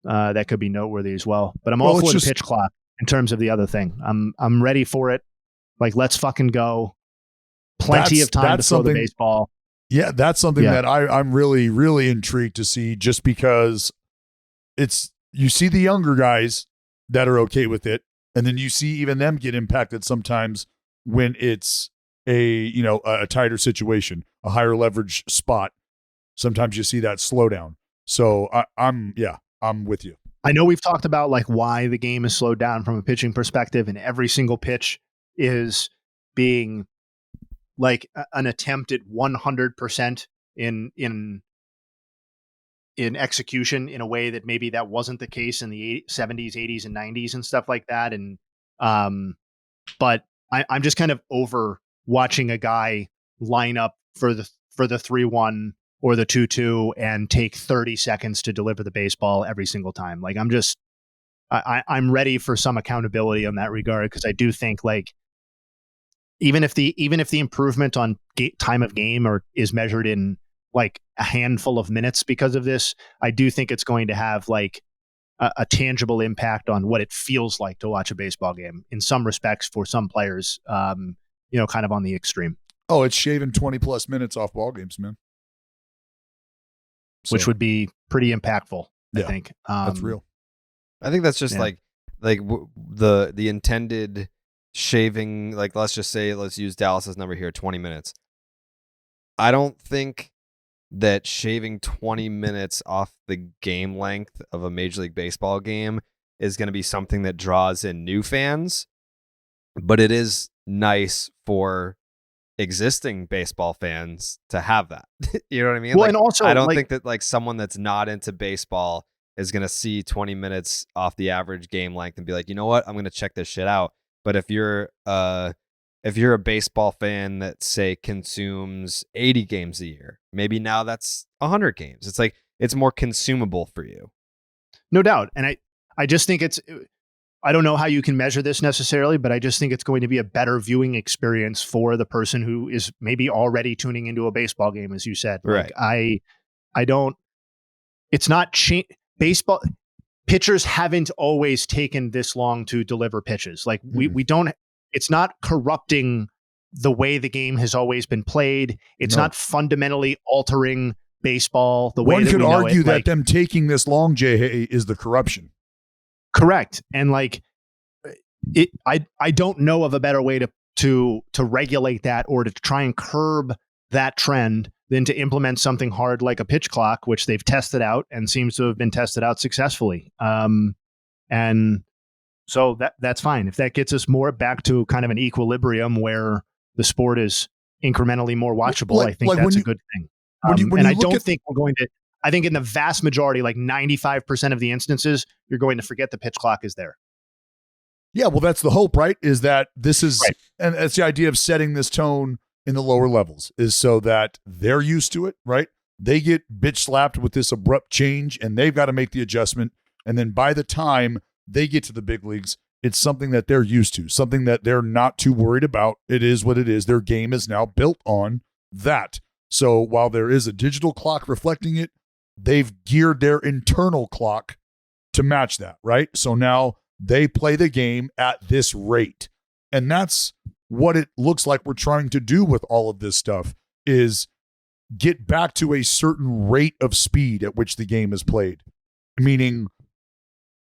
noteworthy as well. But I'm all for the pitch clock in terms of the other thing. I'm ready for it. Like, let's fucking go. Plenty of time to throw the baseball. Yeah, that's something that I'm really, really intrigued to see, just because you see the younger guys that are okay with it, and then you see even them get impacted sometimes when it's a tighter situation, a higher leverage spot. Sometimes you see that slow down. So I'm with you. I know we've talked about like why the game is slowed down from a pitching perspective, and every single pitch is being like an attempt at 100% in execution in a way that maybe that wasn't the case in the 70s, 80s, and 90s and stuff like that. And but I'm just kind of over watching a guy line up for the 3-1 or the 2-2 and take 30 seconds to deliver the baseball every single time. Like, I'm ready for some accountability on that regard, because I do think, like, even if the improvement on time of game is measured in like a handful of minutes because of this, I do think it's going to have like a tangible impact on what it feels like to watch a baseball game in some respects for some players, kind of on the extreme. Oh, it's shaving 20 plus minutes off ball games, man. Which would be pretty impactful, I think. That's real. I think that's just like the intended shaving, like, let's use Dallas's number here, 20 minutes. I don't think that shaving 20 minutes off the game length of a Major League Baseball game is going to be something that draws in new fans, but it is nice for existing baseball fans to have that. You know what I mean? Well, like, and also, I don't think that like someone that's not into baseball is going to see 20 minutes off the average game length and be like, you know what, I'm going to check this shit out. But if you're a baseball fan that say consumes 80 games a year, maybe now that's 100 games. It's like, it's more consumable for you. No doubt. And I just think I don't know how you can measure this necessarily, but I just think it's going to be a better viewing experience for the person who is maybe already tuning into a baseball game, as you said. Right. Like it's not baseball. Pitchers haven't always taken this long to deliver pitches. Like we don't, it's not corrupting the way the game has always been played. It's not fundamentally altering baseball the way one that could we know argue it. that Like, them taking this long, Jayhay, is the corruption. correct. And like I don't know of a better way to regulate that or to try and curb that trend than to implement something hard like a pitch clock, which they've tested out and seems to have been tested out successfully. And so that's fine. If that gets us more back to kind of an equilibrium where the sport is incrementally more watchable, I think that's a good thing. And I don't think we're going to, I think in the vast majority, like 95% of the instances, you're going to forget the pitch clock is there. Yeah, well, that's the hope, right? Is that this is, Right. and that's the idea of setting this tone in the lower levels, is so that they're used to it, right? They get bitch slapped with this abrupt change and they've got to make the adjustment. And then by the time they get to the big leagues, it's something that they're used to, something that they're not too worried about. It is what it is. Their game is now built on that. So while there is a digital clock reflecting it, they've geared their internal clock to match that, right? So now they play the game at this rate. And that's what it looks like we're trying to do with all of this stuff, is get back to a certain rate of speed at which the game is played, meaning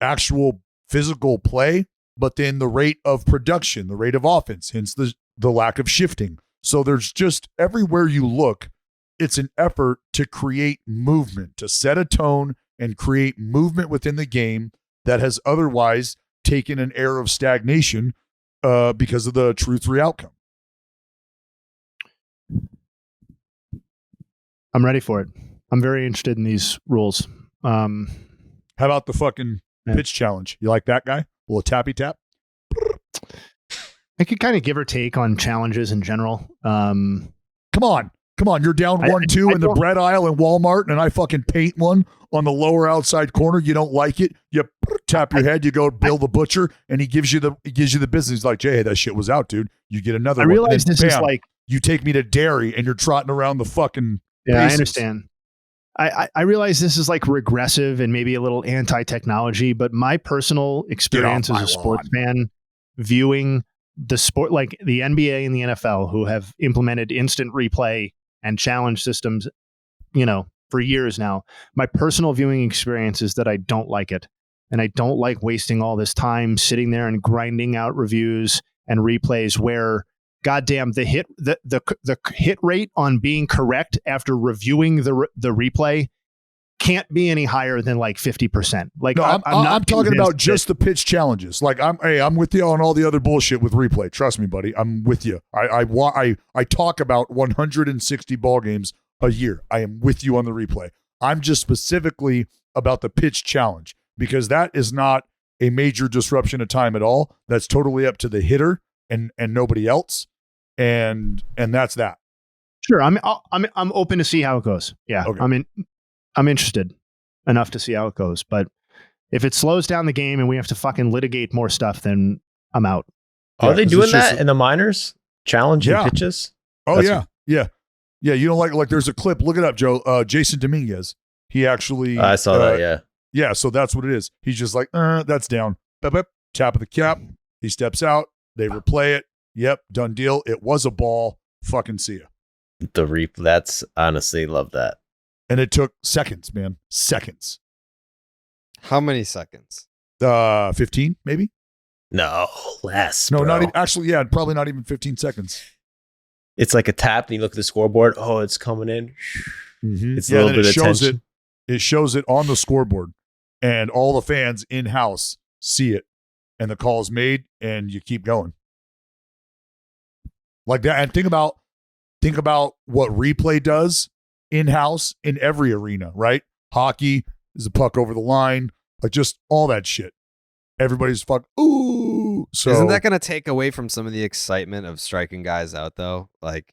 actual physical play, but then the rate of production, the rate of offense, hence the lack of shifting. So there's just, everywhere you look, it's an effort to create movement, to set a tone and create movement within the game that has otherwise taken an air of stagnation because of the true 3 outcome. I'm ready for it. I'm very interested in these rules. How about the fucking pitch challenge? You like that guy? A little tappy tap? I could kind of give or take on challenges in general. Come on. You're down 1-2 in the bread aisle in Walmart, and I fucking paint one on the lower outside corner. You don't like it. You tap your head. You go Bill the Butcher, and he gives you the business. He's like, Jay, that shit was out, dude. You get another one. I realize this is like, you take me to dairy, and you're trotting around the fucking yeah, bases. I understand. I realize this is like regressive and maybe a little anti-technology, but my personal experience as a sports fan viewing the sport, like the NBA and the NFL, who have implemented instant replay and challenge systems, for years now, my personal viewing experience is that I don't like it. And I don't like wasting all this time sitting there and grinding out reviews and replays where, goddamn, the hit rate on being correct after reviewing the replay can't be any higher than like 50%. Like, no, I'm talking about just that, the pitch challenges. Like, I'm with you on all the other bullshit with replay. Trust me, buddy. I'm with you. I talk about 160 ball games a year. I am with you on the replay. I'm just specifically about the pitch challenge, because that is not a major disruption of time at all. That's totally up to the hitter and nobody else. And that's that. Sure. I'm open to see how it goes. Yeah. Okay. I'm interested enough to see how it goes, but if it slows down the game and we have to fucking litigate more stuff, then I'm out. Are they doing that in the minors? Challenging pitches? Oh, yeah. You don't like there's a clip. Look it up, Joe. Jason Dominguez. He actually. I saw that, yeah. Yeah, so that's what it is. He's just like, that's down. Bip, bip, tap of the cap. He steps out. They replay it. Yep, done deal. It was a ball. Fucking see ya. That's honestly, love that. And it took seconds, man. Seconds. How many seconds? 15, maybe? No, less. No, bro. not even, actually, yeah, probably not even 15 seconds. It's like a tap, and you look at the scoreboard. Oh, it's coming in. Mm-hmm. It's a little bit of tension. It shows it on the scoreboard, and all the fans in-house see it, and the call is made, and you keep going. Like that. And think about what replay does in-house in every arena, right? Hockey, Is the puck over the line? Like just all that shit. Everybody's ooh. So isn't that going to take away from some of the excitement of striking guys out though? Like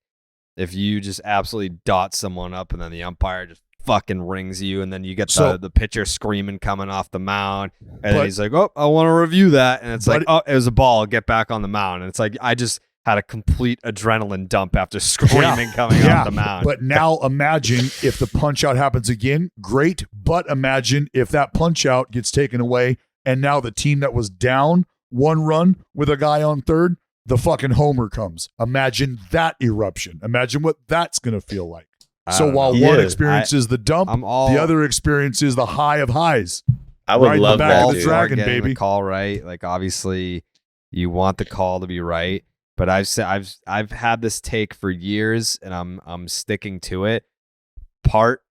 if you just absolutely dot someone up and then the umpire just fucking rings you and then you get the pitcher screaming coming off the mound and then he's like, oh, I want to review that. And it's like, oh, it was a ball. Get back on the mound. And it's like, I just had a complete adrenaline dump after screaming coming off the mound. But now imagine if the punch out happens again. Great. But imagine if that punch out gets taken away and now the team that was down 1 run with a guy on third, the fucking homer comes. Imagine that eruption. Imagine what that's going to feel like. So while one experiences the dump, the other experiences the high of highs. I would love that, the dragon, baby. The call right. Like obviously you want the call to be right. But I've had this take for years, and I'm sticking to it. Part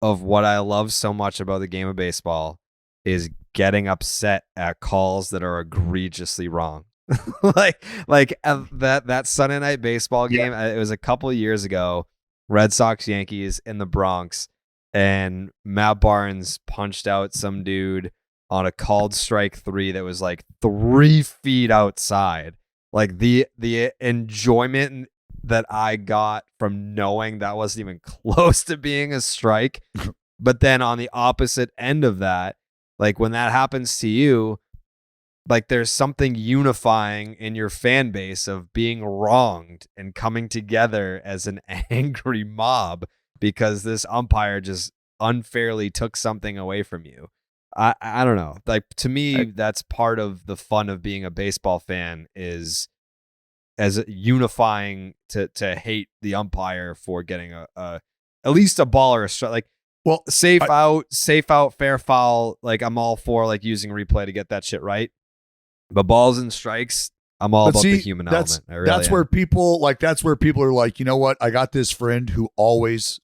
of what I love so much about the game of baseball is getting upset at calls that are egregiously wrong. like that Sunday night baseball game. It was a couple of years ago. Red Sox Yankees in the Bronx, and Matt Barnes punched out some dude on a called strike 3 that was like 3 feet outside. Like the enjoyment that I got from knowing that wasn't even close to being a strike. But then on the opposite end of that, like when that happens to you, like there's something unifying in your fan base of being wronged and coming together as an angry mob because this umpire just unfairly took something away from you. I don't know. Like to me, that's part of the fun of being a baseball fan is as unifying to hate the umpire for getting a at least a ball or a strike. Like, well, safe out, fair foul. Like I'm all for like using replay to get that shit right. But balls and strikes, I'm all about the human element. That's where people are like, you know what? I got this friend who always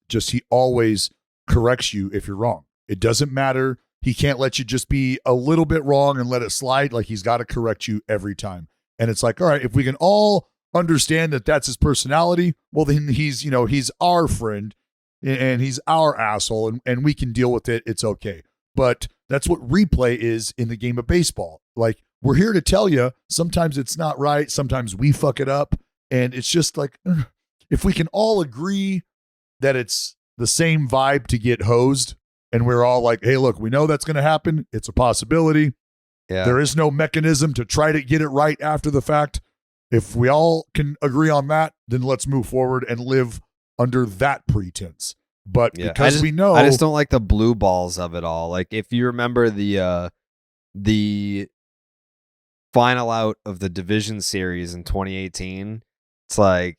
corrects you if you're wrong. It doesn't matter. He can't let you just be a little bit wrong and let it slide. Like he's got to correct you every time. And it's like, all right, if we can all understand that that's his personality, well, then he's our friend and he's our asshole and we can deal with it. It's okay. But that's what replay is in the game of baseball. Like we're here to tell you sometimes it's not right. Sometimes we fuck it up. And it's just like, if we can all agree that it's the same vibe to get hosed and we're all like, hey, look, we know that's going to happen. It's a possibility. Yeah. There is no mechanism to try to get it right after the fact. If we all can agree on that, then let's move forward and live under that pretense. But because we know, I just don't like the blue balls of it all. Like if you remember the final out of the division series in 2018, it's like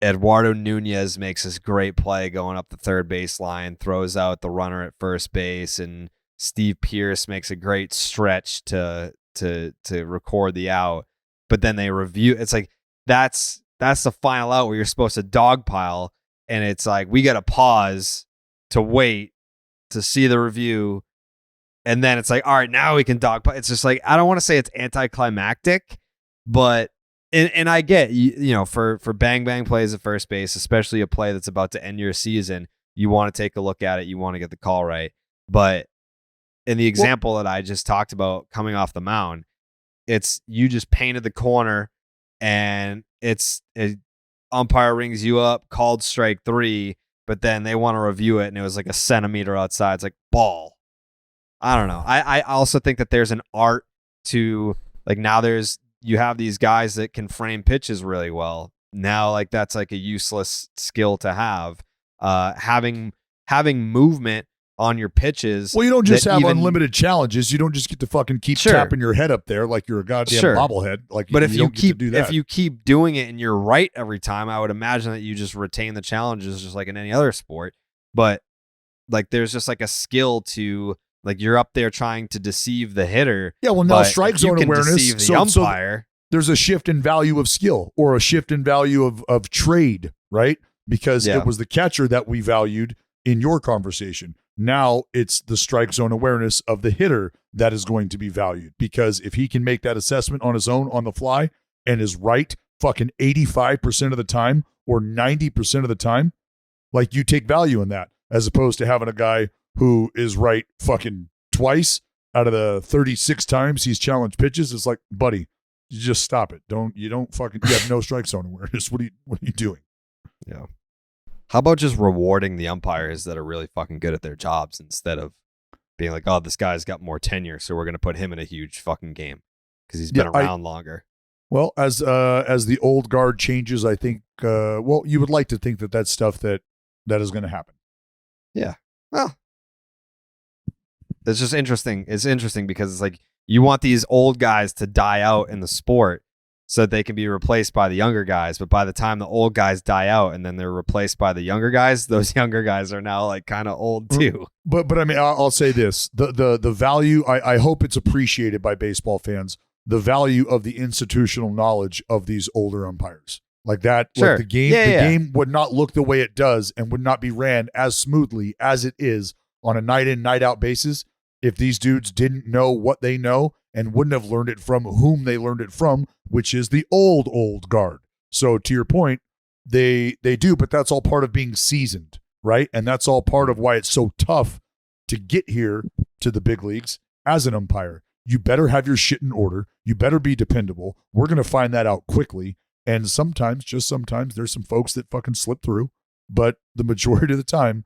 Eduardo Nunez makes this great play going up the third baseline, throws out the runner at first base, and Steve Pearce makes a great stretch to record the out. But then they review. It's like that's the final out where you're supposed to dogpile, and it's like we got to pause to wait to see the review, and then it's like, all right, now we can dogpile. It's just like I don't want to say it's anticlimactic, but and I get for bang bang plays at first base, especially a play that's about to end your season, you want to take a look at it, you want to get the call right, but in the example that I just talked about coming off the mound, it's you just painted the corner and umpire rings you up, called strike 3, but then they want to review it and it was like a centimeter outside. It's like ball. I don't know. I also think that there's an art to like now you have these guys that can frame pitches really well. Now like that's like a useless skill to have. Having movement on your pitches. Well, you don't just have unlimited challenges. You don't just get to fucking keep tapping your head up there like you're a goddamn bobblehead. Like, but if you keep doing it and you're right every time, I would imagine that you just retain the challenges just like in any other sport. But like, there's just like a skill to like you're up there trying to deceive the hitter. Yeah, well, now strike zone awareness. Deceive the umpire. So there's a shift in value of skill or a shift in value of trade, right? Because it was the catcher that we valued in your conversation. Now it's the strike zone awareness of the hitter that is going to be valued, because if he can make that assessment on his own on the fly and is right fucking 85% of the time or 90% of the time, like you take value in that as opposed to having a guy who is right fucking twice out of the 36 times he's challenged pitches. It's like, buddy, you just stop it. You have no strike zone awareness. What are you doing? Yeah. How about just rewarding the umpires that are really fucking good at their jobs instead of being like, oh, this guy's got more tenure, so we're going to put him in a huge fucking game because he's been around longer. Well, as the old guard changes, I think, you would like to think that that's stuff that is going to happen. Yeah. Well, it's just interesting. It's interesting because it's like you want these old guys to die out in the sport so that they can be replaced by the younger guys. But by the time the old guys die out and then they're replaced by the younger guys, those younger guys are now like kind of old too. But I mean, I'll say this: the value. I hope it's appreciated by baseball fans. The value of the institutional knowledge of these older umpires, like that. Sure. Like the game would not look the way it does and would not be ran as smoothly as it is on a night in, night out basis if these dudes didn't know what they know and wouldn't have learned it from whom they learned it from, which is the old guard. So to your point, they do, but that's all part of being seasoned, right? And that's all part of why it's so tough to get here to the big leagues as an umpire. You better have your shit in order. You better be dependable. We're going to find that out quickly. And sometimes, just sometimes, there's some folks that fucking slip through. But the majority of the time,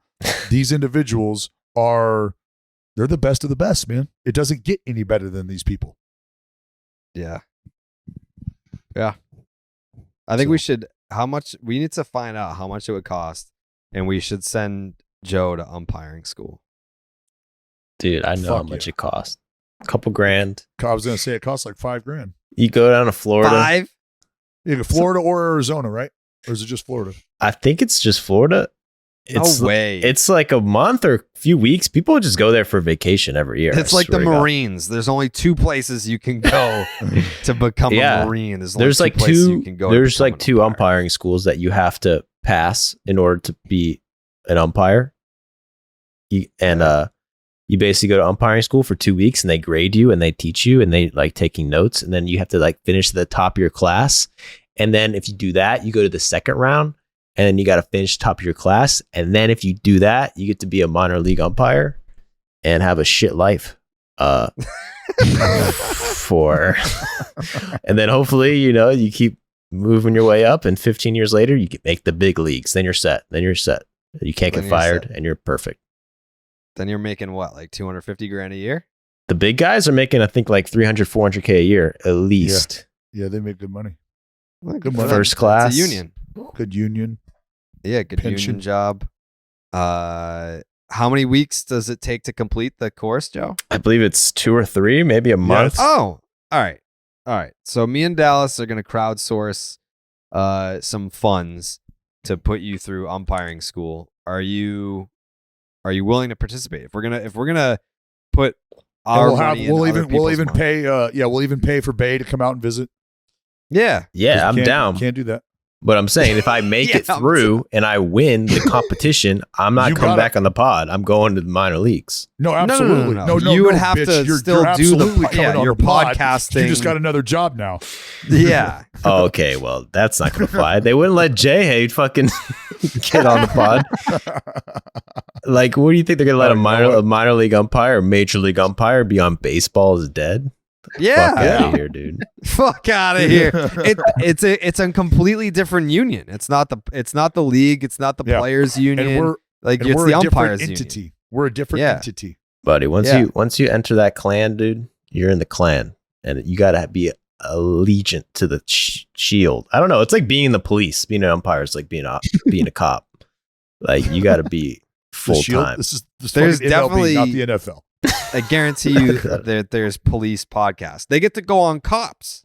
these individuals they're the best of the best, man. It doesn't get any better than these people. Yeah. Yeah. I think we need to find out how much it would cost, and we should send Joe to umpiring school. Dude, I know how much it costs. A couple grand. I was going to say it costs like $5,000. You go down to Florida. $5? Yeah, Florida or Arizona, right? Or is it just Florida? I think it's just Florida. No way. It's like a month or a few weeks. People just go there for vacation every year. It's like the Marines. There's only 2 places you can go to become a Marine. There's like two. There's like 2 umpiring schools that you have to pass in order to be an umpire. You basically go to umpiring school for 2 weeks and they grade you and they teach you and they like taking notes, and then you have to like finish the top of your class. And then if you do that, you go to the second round and then you got to finish top of your class. And then if you do that, you get to be a minor league umpire and have a shit life. And then hopefully, you keep moving your way up, and 15 years later, you can make the big leagues. Then you're set. You can't get fired and you're perfect. Then you're making what, like $250,000 a year? The big guys are making, I think, like $300,000, $400,000 a year at least. Yeah, they make good money. Good money. First class. It's a union. Good union. Yeah, good pension. Union job. How many weeks does it take to complete the course, Joe? I believe it's 2 or 3, maybe a month. Oh, all right. So me and Dallas are going to crowdsource some funds to put you through umpiring school. Are you willing to participate? If we're gonna put our money we'll even pay for Bay to come out and visit. Yeah, I'm down. Can't do that. But I'm saying if I make it through and I win the competition, I'm not coming back on the pod. I'm going to the minor leagues. No, absolutely. No. You would have to still do your podcasting. You just got another job now. Yeah. Oh, okay, well, that's not going to fly. They wouldn't let Jayhay fucking get on the pod. Like, what do you think they're going to let a minor league umpire, or major league umpire be on Baseball is Dead? Yeah. Fuck out of here, dude. Fuck out of here. It's a completely different union. It's not the league. It's not the players union. And it's the umpires entity. union. We're a different entity, buddy. Once you enter that clan, dude, you're in the clan, and you gotta be allegiant to the shield. I don't know. It's like being in the police. Being an umpire is like being a cop. Like you gotta be full time. There's definitely not the NFL. I guarantee you that there's police podcasts. They get to go on cops.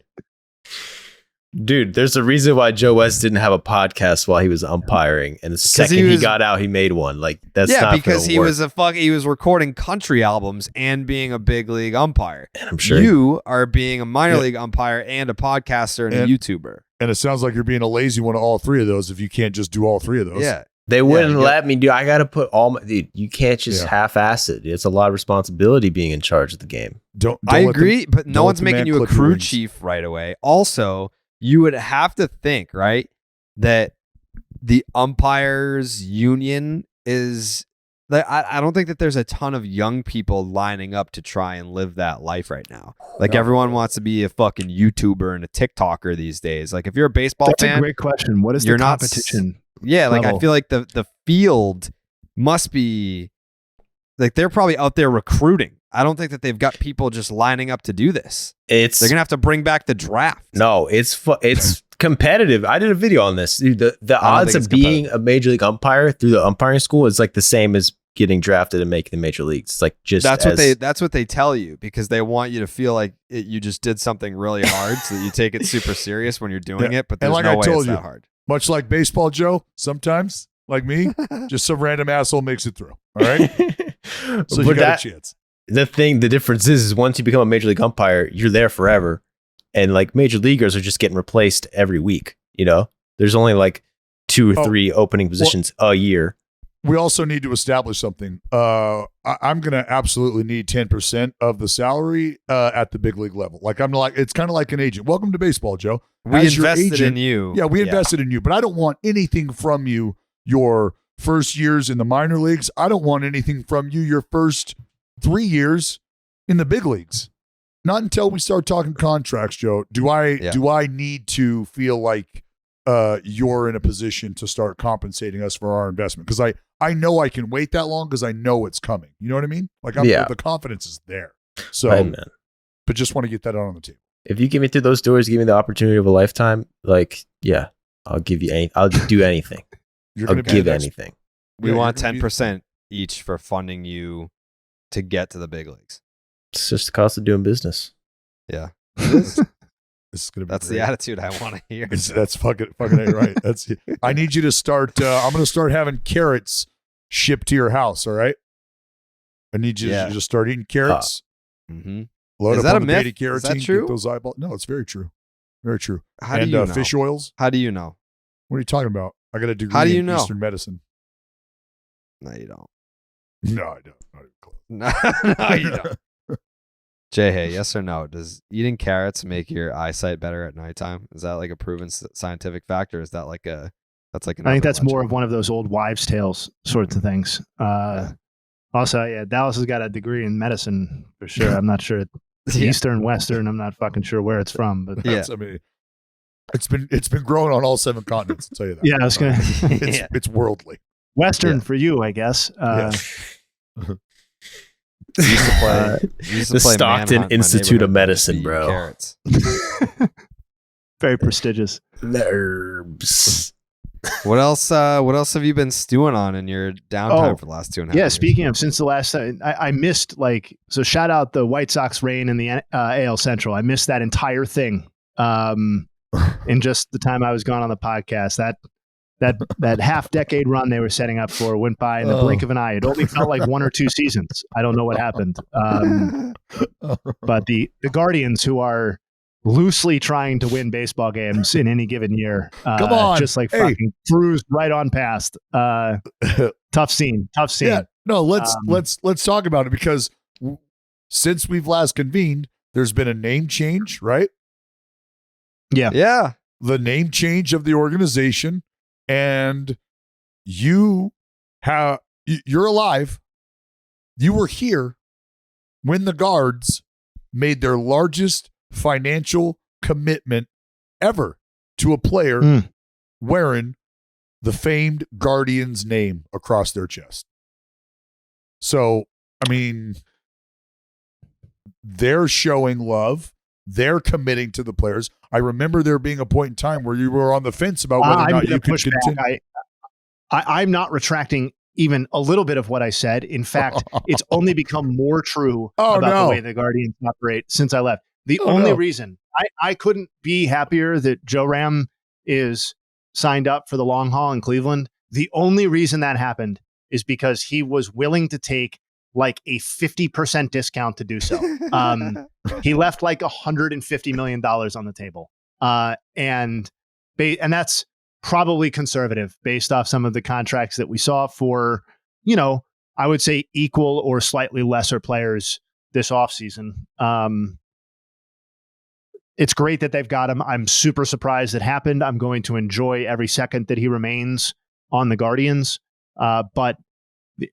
Dude, there's a reason why Joe West didn't have a podcast while he was umpiring, and the second he got out, he made one. Like that's not because he was he was recording country albums and being a big league umpire. And I'm sure you are being a minor league umpire and a podcaster and a YouTuber. And it sounds like you're being a lazy one of all 3 of those. If you can't just do all 3 of those, they wouldn't let me do. I got to put all my. Dude, you can't just half-ass it. It's a lot of responsibility being in charge of the game. I agree, but no one's making you a crew chief right away. Also, you would have to think, right, that the umpires union is I don't think that there's a ton of young people lining up to try and live that life right now. Like No. everyone wants to be a fucking YouTuber and a TikToker these days. Like if you're a baseball That's fan, a great question. What is you're the not competition? yeah, like I level? feel like the field must be like they're probably out there recruiting. I don't think that they've got people just lining up to do this. They're gonna have to bring back the draft. No, it's competitive. I did a video on this. Dude, the odds think of it's being a major league umpire through the umpiring school is like the same as getting drafted and making the major leagues. It's like just that's what they tell you because they want you to feel like you just did something really hard so that you take it super serious when you're doing it. But there's like no I way told it's you, that hard. Much like baseball, Joe, sometimes, like me, just some random asshole makes it through. All right? So you got a chance. The difference is once you become a major league umpire, you're there forever. And like major leaguers are just getting replaced every week. You know, there's only like 2 or 3 opening positions a year. We also need to establish something. I'm going to absolutely need 10% of the salary at the big league level. Like it's kind of like an agent. Welcome to baseball, Joe. We As your invested agent- in you. Yeah, we invested in you, but I don't want anything from you your first years in the minor leagues. I don't want anything from you your first 3 years in the big leagues. Not until we start talking contracts, Joe. Do I need to feel like you're in a position to start compensating us for our investment? Because I know I can wait that long because I know it's coming. You know what I mean? Like the confidence is there. So, Right, man. but just want to get that out on the table. If you get me through those doors, give me the opportunity of a lifetime, like, yeah, I'll give you anything. I'll do anything. You're I'll going to give anything. We Yeah, want you're gonna be- 10% each for funding you to get to the big leagues. It's just the cost of doing business. Yeah. This is going to be That's great. the attitude I want to hear. That's fucking right. I need you to start. I'm going to start having carrots shipped to your house. All right. I need you to just start eating carrots. Mm-hmm. Load Is up that on a the myth? beta carotene. Is that true? Get those eyeballs. No, it's very true. Very true. How and do you know? fish oils. How do you know? What are you talking about? I got a degree How do you in know? Eastern medicine. No, you don't. No, I don't. Not even close. No, you don't. Jayhay, yes or no? Does eating carrots make your eyesight better at nighttime? Is that like a proven scientific fact, or is that like a that's like? I think that's more of one of those old wives' tales sorts of things. Also, yeah, Dallas has got a degree in medicine for sure. I'm not sure Eastern, Western. I'm not fucking sure where it's from, but I mean, it's been growing on all 7 continents. I'll tell you that. yeah, I was gonna It's worldly. Western for you, I guess. used to play The Stockton Manhunt in my Institute of neighborhood, Medicine, eat bro. Carrots. Very prestigious. Herbs. What else have you been stewing on in your downtime Oh, for the last 2.5 Yeah, years? speaking of, since the last time, I missed so shout out the White Sox reign in the AL Central. I missed that entire thing in just the time I was gone on the podcast. That half decade run they were setting up for went by in the blink of an eye. It only felt like 1 or 2 seasons. I don't know what happened. But the Guardians, who are loosely trying to win baseball games in any given year, Come on. just like Hey. fucking cruised right on past. Tough scene. Yeah. No, let's talk about it because since we've last convened, there's been a name change, right? Yeah. The name change of the organization, and you're alive. You were here when the Guards made their largest financial commitment ever to a player wearing the famed Guardians name across their chest. So, I mean, they're showing love. They're committing to the players. I remember there being a point in time where you were on the fence about whether or I'm not gonna you could push continue. back. I'm not retracting even a little bit of what I said. In fact, it's only become more true about the way the Guardians operate since I left. The only reason I couldn't be happier that Joe Ram is signed up for the long haul in Cleveland. The only reason that happened is because he was willing to take like a 50% discount to do so. He left like $150 million on the table. And that's probably conservative based off some of the contracts that we saw for, I would say equal or slightly lesser players this offseason. It's great that they've got him. I'm super surprised it happened. I'm going to enjoy every second that he remains on the Guardians. But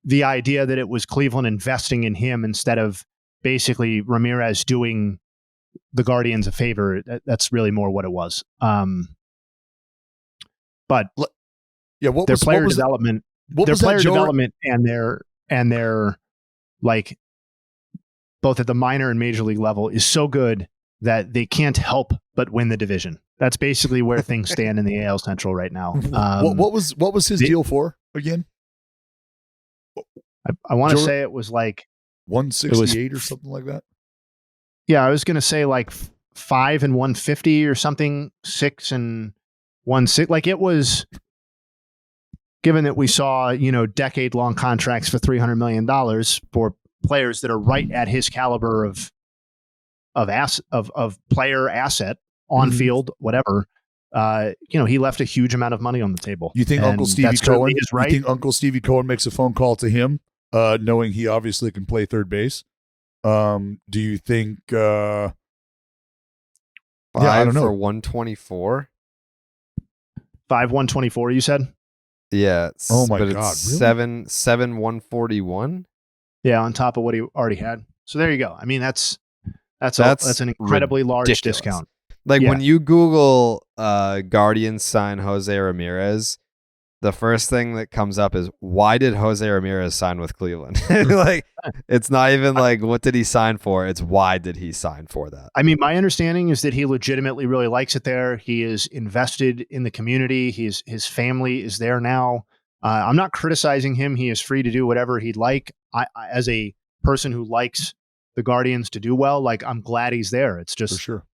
the idea that it was Cleveland investing in him instead of basically Ramirez doing the Guardians a favor. That's really more what it was. But their player development and their like both at the minor and major league level is so good that they can't help but win the division. That's basically where things stand in the AL Central right now. What was his deal for again? I want to say it was like 168 or something like that. Yeah, I was going to say like 5 and 150 or something, 6 and 1/6. Like it was, given that we saw, decade-long contracts for $300 million for players that are right at his caliber of player asset on field, whatever. He left a huge amount of money on the table. You think Uncle Stevie Cohen is right? You think Uncle Stevie Cohen makes a phone call to him, knowing he obviously can play third base? Do you think? I don't know. For 124. 124. You said. Yeah. Oh my God! It's really? 7 141. Yeah, on top of what he already had. So there you go. I mean, that's an incredibly large discount. Like when you Google Guardians sign Jose Ramirez, the first thing that comes up is, why did Jose Ramirez sign with Cleveland? Like, it's not even like, what did he sign for? It's why did he sign for that? I mean, my understanding is that he legitimately really likes it there. He is invested in the community. His family is there now. I'm not criticizing him. He is free to do whatever he'd like. I as a person who likes the Guardians to do well, like, I'm glad he's there. It's just, for sure.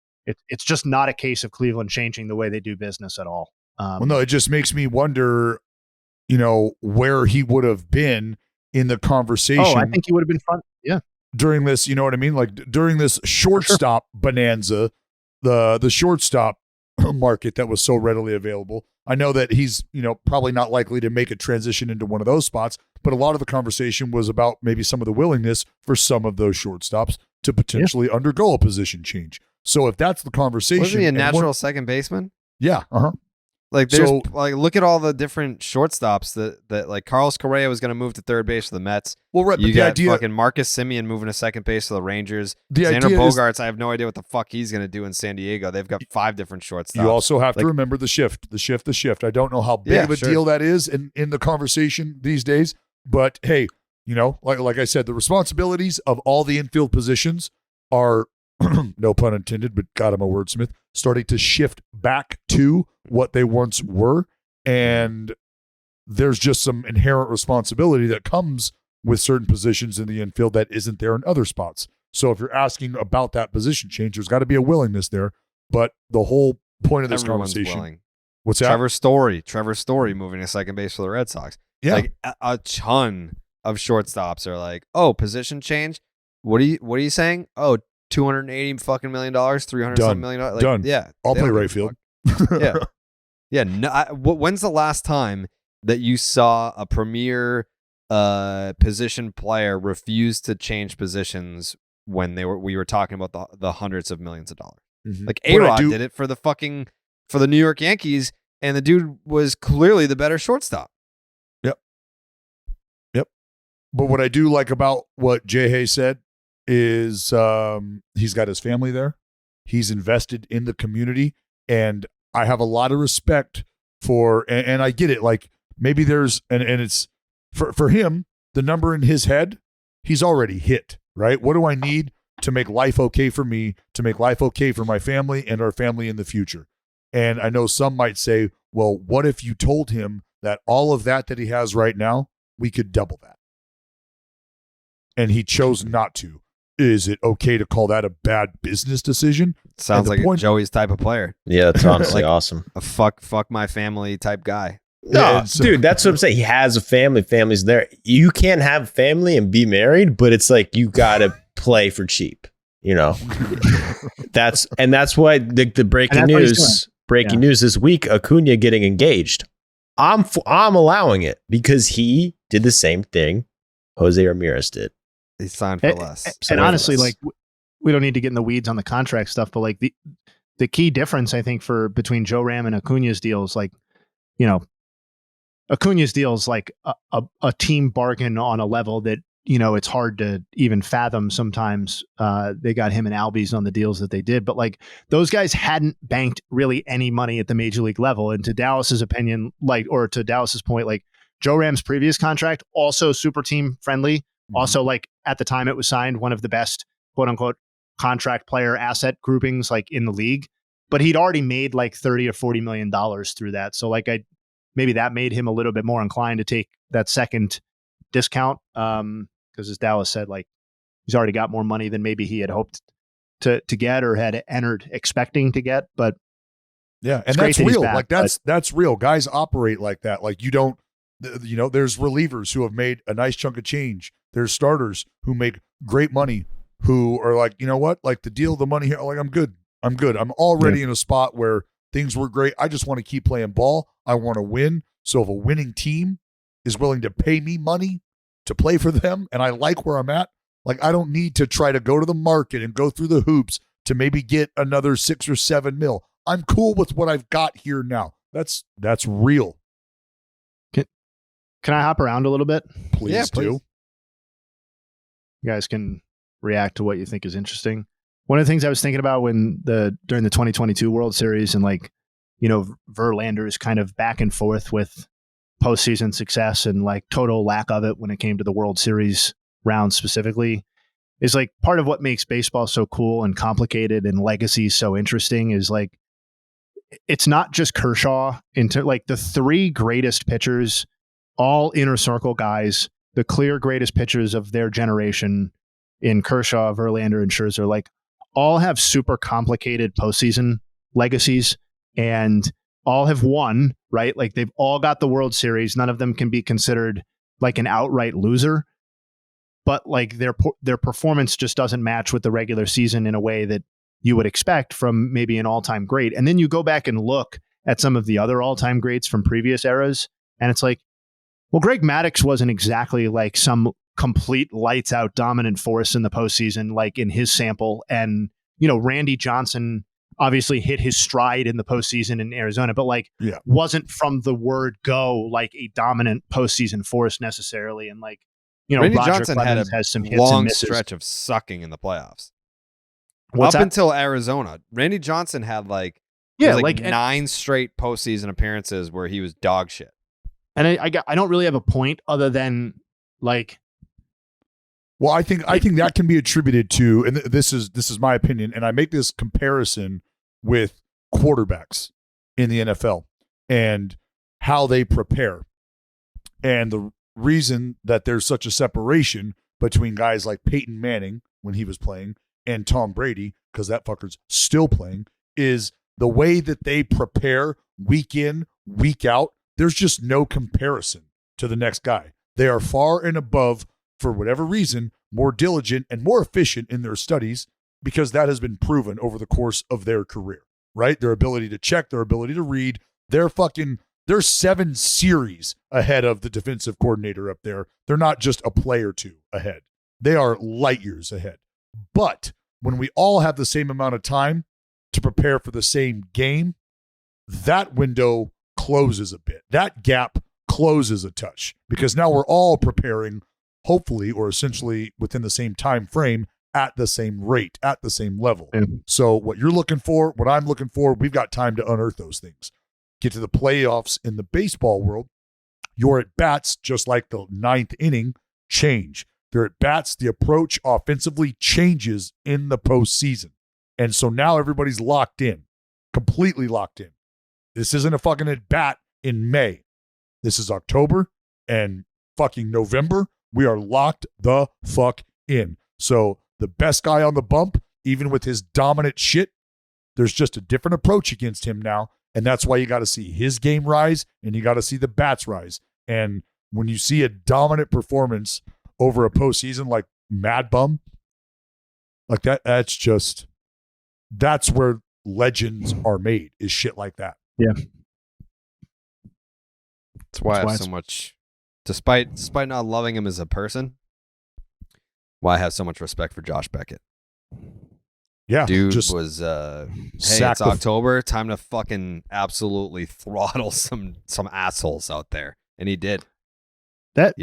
It's just not a case of Cleveland changing the way they do business at all. Well, no, it just makes me wonder, where he would have been in the conversation. Oh, I think he would have been fun. Yeah. During this, you know what I mean? Like during this shortstop bonanza, the shortstop market that was so readily available. I know that he's, probably not likely to make a transition into one of those spots, but a lot of the conversation was about maybe some of the willingness for some of those shortstops to potentially undergo a position change. So if that's the conversation, wasn't he a natural second baseman? Yeah. Like there's look at all the different shortstops that like Carlos Correa was going to move to third base for the Mets. Well, right. You got fucking Marcus Semien moving to second base for the Rangers. Xander Bogaerts, I have no idea what the fuck he's going to do in San Diego. They've got 5 different shortstops. You also have to remember the shift. I don't know how big of a deal that is in the conversation these days, but hey, like I said, the responsibilities of all the infield positions are, no pun intended, but God, I'm a wordsmith, starting to shift back to what they once were. And there's just some inherent responsibility that comes with certain positions in the infield that isn't there in other spots. So if you're asking about that position change, there's got to be a willingness there. But the whole point of this conversation, willing. What's that? Trevor Story moving to second base for the Red Sox. Yeah. Like a ton of shortstops are like, oh, position change. What are you saying? Oh, $280 fucking million, $300 million. Like, done. Yeah, I'll play right field. Yeah. No. When's the last time that you saw a premier position player refuse to change positions when we were talking about the hundreds of millions of dollars? Mm-hmm. Like A-Rod did it for the New York Yankees, and the dude was clearly the better shortstop. Yep. But what I do like about what Jayhay said is he's got his family there. He's invested in the community, and I have a lot of respect for, and I get it. Like maybe there's, and it's for him, the number in his head, he's already hit, right? What do I need to make life okay for me, to make life okay for my family and our family in the future? And I know some might say, well, what if you told him that all of that he has right now, we could double that? And he chose not to. Is it okay to call that a bad business decision? Sounds like Joey's type of player. Yeah, it's honestly awesome. A fuck my family type guy. No, dude, that's what I'm saying. He has a family. Family's there. You can't have a family and be married, but it's like you gotta play for cheap. That's why the breaking news. Breaking news this week: Acuna getting engaged. I'm allowing it because he did the same thing Jose Ramirez did. He signed for less. And honestly, like, we don't need to get in the weeds on the contract stuff, but like the key difference, I think, between Joe Ram and Acuna's deal is like, Acuna's deal is like a team bargain on a level that, it's hard to even fathom sometimes. They got him and Albies on the deals that they did, but like those guys hadn't banked really any money at the major league level. And to Dallas's opinion, or to Dallas's point, like Joe Ram's previous contract, also super team friendly. Also, like at the time it was signed, one of the best quote unquote contract player asset groupings like in the league, but he'd already made like $30 or $40 million through that. So like maybe that made him a little bit more inclined to take that second discount. Because as Dallas said, like he's already got more money than maybe he had hoped to get or had entered expecting to get. But yeah, and that's real. Back, like that's real. Guys operate like that. Like you don't, there's relievers who have made a nice chunk of change. There's starters who make great money who are like, you know what, like the deal, the money here, like I'm good. I'm already in a spot where things were great. I just want to keep playing ball. I want to win. So if a winning team is willing to pay me money to play for them, and I like where I'm at, like I don't need to try to go to the market and go through the hoops to maybe get another 6 or 7 mil. I'm cool with what I've got here now. That's real. Can I hop around a little bit? Please do. You guys can react to what you think is interesting. One of the things I was thinking about during the 2022 World Series and like, Verlander is kind of back and forth with postseason success and like total lack of it when it came to the World Series round specifically, is like part of what makes baseball so cool and complicated and legacies so interesting is like, it's not just Kershaw into like the 3 greatest pitchers, all inner circle guys, the clear greatest pitchers of their generation in Kershaw, Verlander, and Scherzer, like all have super complicated postseason legacies and all have won, right? Like they've all got the World Series. None of them can be considered like an outright loser, but like their performance just doesn't match with the regular season in a way that you would expect from maybe an all-time great. And then you go back and look at some of the other all-time greats from previous eras, and it's like, well, Greg Maddux wasn't exactly like some complete lights out dominant force in the postseason, like in his sample. And, Randy Johnson obviously hit his stride in the postseason in Arizona, but like wasn't from the word go like a dominant postseason force necessarily. And like, Randy Roger Johnson Clemens had has some a hits long and misses. stretch of sucking in the playoffs. Until Arizona, Randy Johnson had like 9 straight postseason appearances where he was dog shit. And I don't really have a point other than like. Well, I think that can be attributed to, and this is my opinion, and I make this comparison with quarterbacks in the NFL and how they prepare. And the reason that there's such a separation between guys like Peyton Manning when he was playing and Tom Brady, because that fucker's still playing, is the way that they prepare week in, week out. There's just no comparison to the next guy. They are far and above, for whatever reason, more diligent and more efficient in their studies because that has been proven over the course of their career, right? Their ability to check, their ability to read, they're 7 series ahead of the defensive coordinator up there. They're not just a play or two ahead. They are light years ahead. But when we all have the same amount of time to prepare for the same game, that window closes a bit. That gap closes a touch because now we're all preparing, hopefully, or essentially within the same time frame at the same rate, at the same level. So what you're looking for, what I'm looking for, we've got time to unearth those things. Get to the playoffs in the baseball world, your at-bats, just like the 9th inning, change. Their at-bats, the approach offensively changes in the postseason. And so now everybody's locked in, completely locked in. This isn't a fucking at-bat in May. This is October and fucking November. We are locked the fuck in. So the best guy on the bump, even with his dominant shit, there's just a different approach against him now. And that's why you got to see his game rise and you got to see the bats rise. And when you see a dominant performance over a postseason like Mad Bum, like that's where legends are made, is shit like that. Yeah. That's why I have so much, despite not loving him as a person, why I have so much respect for Josh Beckett. Yeah, dude was hey, it's October, time to fucking absolutely throttle some assholes out there. And he did. That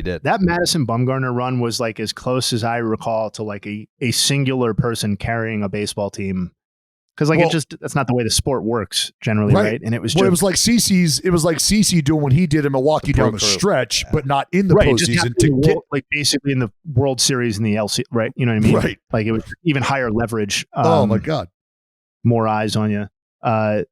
Madison Bumgarner run was like as close as I recall to like a singular person carrying a baseball team. Because like that's not the way the sport works generally, right? And it was it was like CeCe doing what he did in Milwaukee down the stretch, but not in the postseason to get like basically in the World Series in the LC, right? You know what I mean? Right. Like it was even higher leverage. Oh my God. More eyes on you. I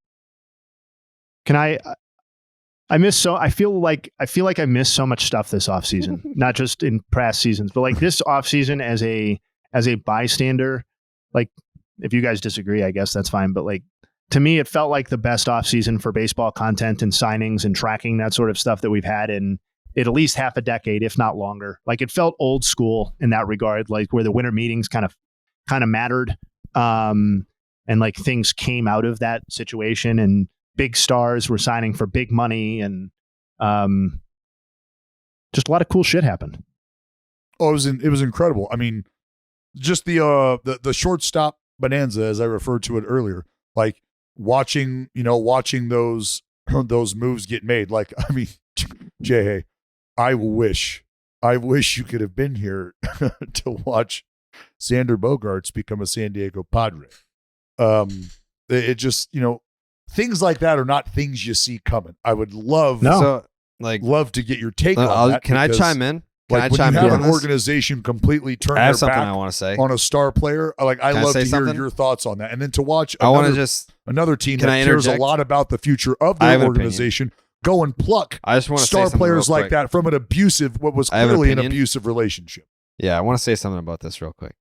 feel like I missed so much stuff this offseason, not just in past seasons, but like this offseason as a bystander, like if you guys disagree, I guess that's fine. But like to me, it felt like the best offseason for baseball content and signings and tracking that sort of stuff that we've had in at least half a decade, if not longer. Like it felt old school in that regard, like where the winter meetings kind of mattered. And like things came out of that situation and big stars were signing for big money and just a lot of cool shit happened. Oh, it was incredible. I mean, just the shortstop bonanza, as I referred to it earlier, like watching those moves get made. Like, I mean, Jayhay, I wish you could have been here to watch Xander Bogaerts become a San Diego Padre. It just, things like that are not things you see coming. I would love to get your take on that. Can I chime in? When you have an organization completely turn their back I want to say on a star player, I love to hear your thoughts on that. And then to watch another team that cares a lot about the future of their organization go and pluck star players like that from what was clearly an abusive relationship. Yeah, I want to say something about this real quick.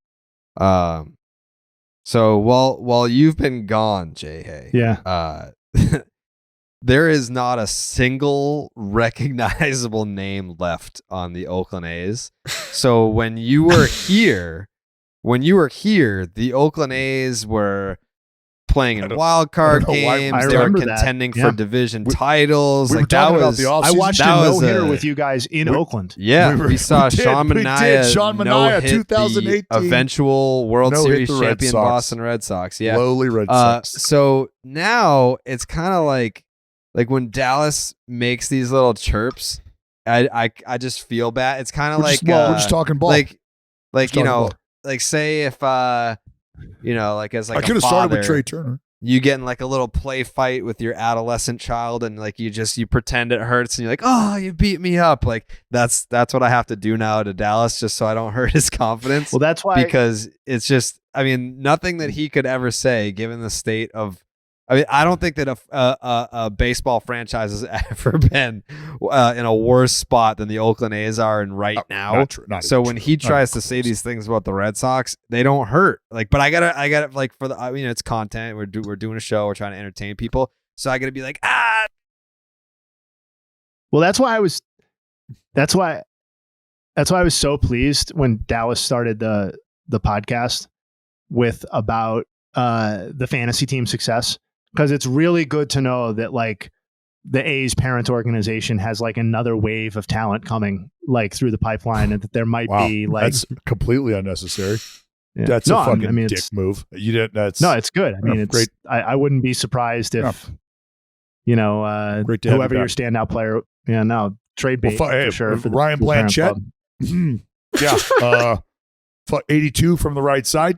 So while you've been gone, Jayhay, there is not a single recognizable name left on the Oakland A's. So when you were here, the Oakland A's were playing in wild card games. They were contending for division titles. We were talking about the offseason. I watched a no-hitter with you guys in Oakland. Yeah, we saw Sean Manaea, 2018, eventual World Series champion Boston Red Sox. Yeah, lowly Red Sox. So now it's kind of like when Dallas makes these little chirps, I just feel bad. It's kind of like we're just talking ball. Like say if like as like I could have started with Trey Turner. You get in like a little play fight with your adolescent child, and like you pretend it hurts, and you're like, oh, you beat me up. Like that's what I have to do now to Dallas, just so I don't hurt his confidence. Well, that's why, because it's just, I mean, nothing that he could ever say, given the state of. I mean, I don't think that a baseball franchise has ever been in a worse spot than the Oakland A's are in right now. So when he tries to say these things about the Red Sox, they don't hurt. Like, but I gotta like for the, I mean, it's content. We're doing a show. We're trying to entertain people. So I gotta be like, ah. Well, that's why I was so pleased when Dallas started the podcast with about the fantasy team success. Because it's really good to know that like the A's parent organization has like another wave of talent coming like through the pipeline, and that there might be like that's completely unnecessary. Yeah. That's a fucking dick move. You didn't. It's good. I mean, it's great. I wouldn't be surprised if whoever your standout player. Yeah, no trade bait for sure. For Ryan Blanchett. Yeah, 82 from the right side.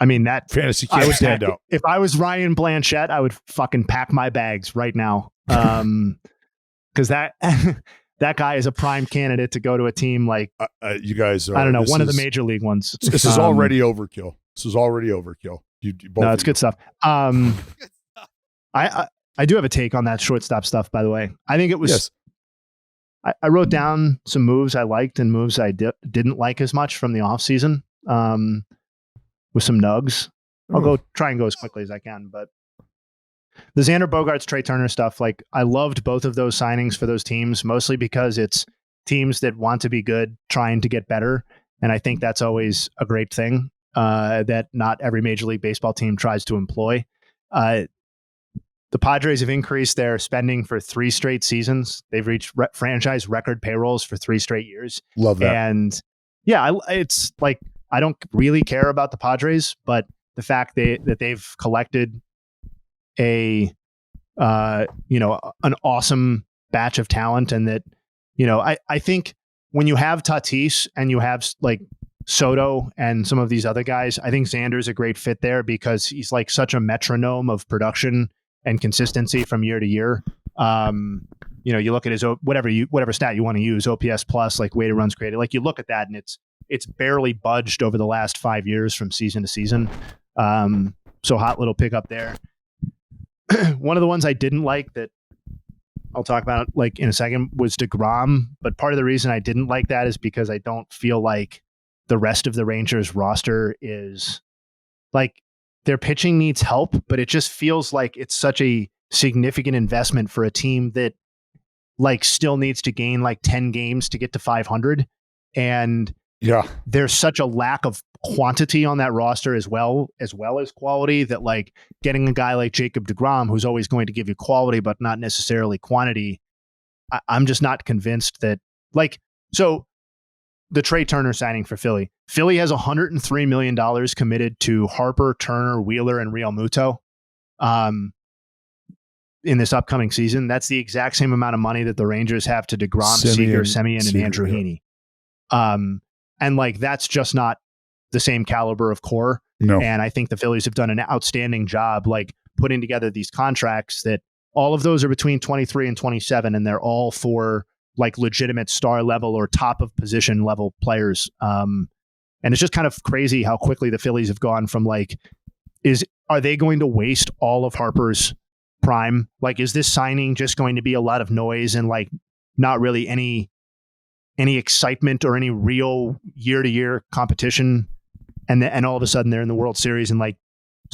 I mean, that fantasy can't stand out. If I was Ryan Blanchett, I would fucking pack my bags right now. Because that guy is a prime candidate to go to a team like you guys. I don't know, one of the major league ones. This is already overkill. This is already overkill. No, it's good stuff. I do have a take on that shortstop stuff, by the way. I think it was. Yes. I wrote down some moves I liked and moves I didn't like as much from the offseason. With some nugs. I'll try and go as quickly as I can, but the Xander Bogaerts, Trey Turner stuff, like I loved both of those signings for those teams, mostly because it's teams that want to be good, trying to get better. And I think that's always a great thing that not every Major League Baseball team tries to employ. The Padres have increased their spending for 3 straight seasons. They've reached franchise record payrolls for 3 straight years. Love that. And yeah, it's like, I don't really care about the Padres, but the fact that they've collected an awesome batch of talent, and that, I think when you have Tatis and you have like Soto and some of these other guys, I think Xander's a great fit there because he's like such a metronome of production and consistency from year to year. You look at his whatever stat you want to use, OPS plus, like weighted runs created. Like you look at that and it's barely budged over the last 5 years from season to season. So hot little pickup there. One of the ones I didn't like that I'll talk about like in a second was DeGrom. But part of the reason I didn't like that is because I don't feel like the rest of the Rangers roster is like their pitching needs help, but it just feels like it's such a significant investment for a team that like still needs to gain like 10 games to get to 500. And there's such a lack of quantity on that roster as well as quality that like getting a guy like Jacob deGrom, who's always going to give you quality, but not necessarily quantity. I'm just not convinced that like, so the Trey Turner signing for Philly. Philly has $103 million committed to Harper, Turner, Wheeler, and Real Muto in this upcoming season. That's the exact same amount of money that the Rangers have to DeGrom, Seager, Semien, and Andrew Heaney. And like, that's just not the same caliber of core. No. And I think the Phillies have done an outstanding job, like putting together these contracts that all of those are between 23 and 27, and they're all for like legitimate star level or top of position level players. And it's just kind of crazy how quickly the Phillies have gone from like, are they going to waste all of Harper's prime? Like, is this signing just going to be a lot of noise and like not really any excitement or any real year-to-year competition? And all of a sudden they're in the World Series and like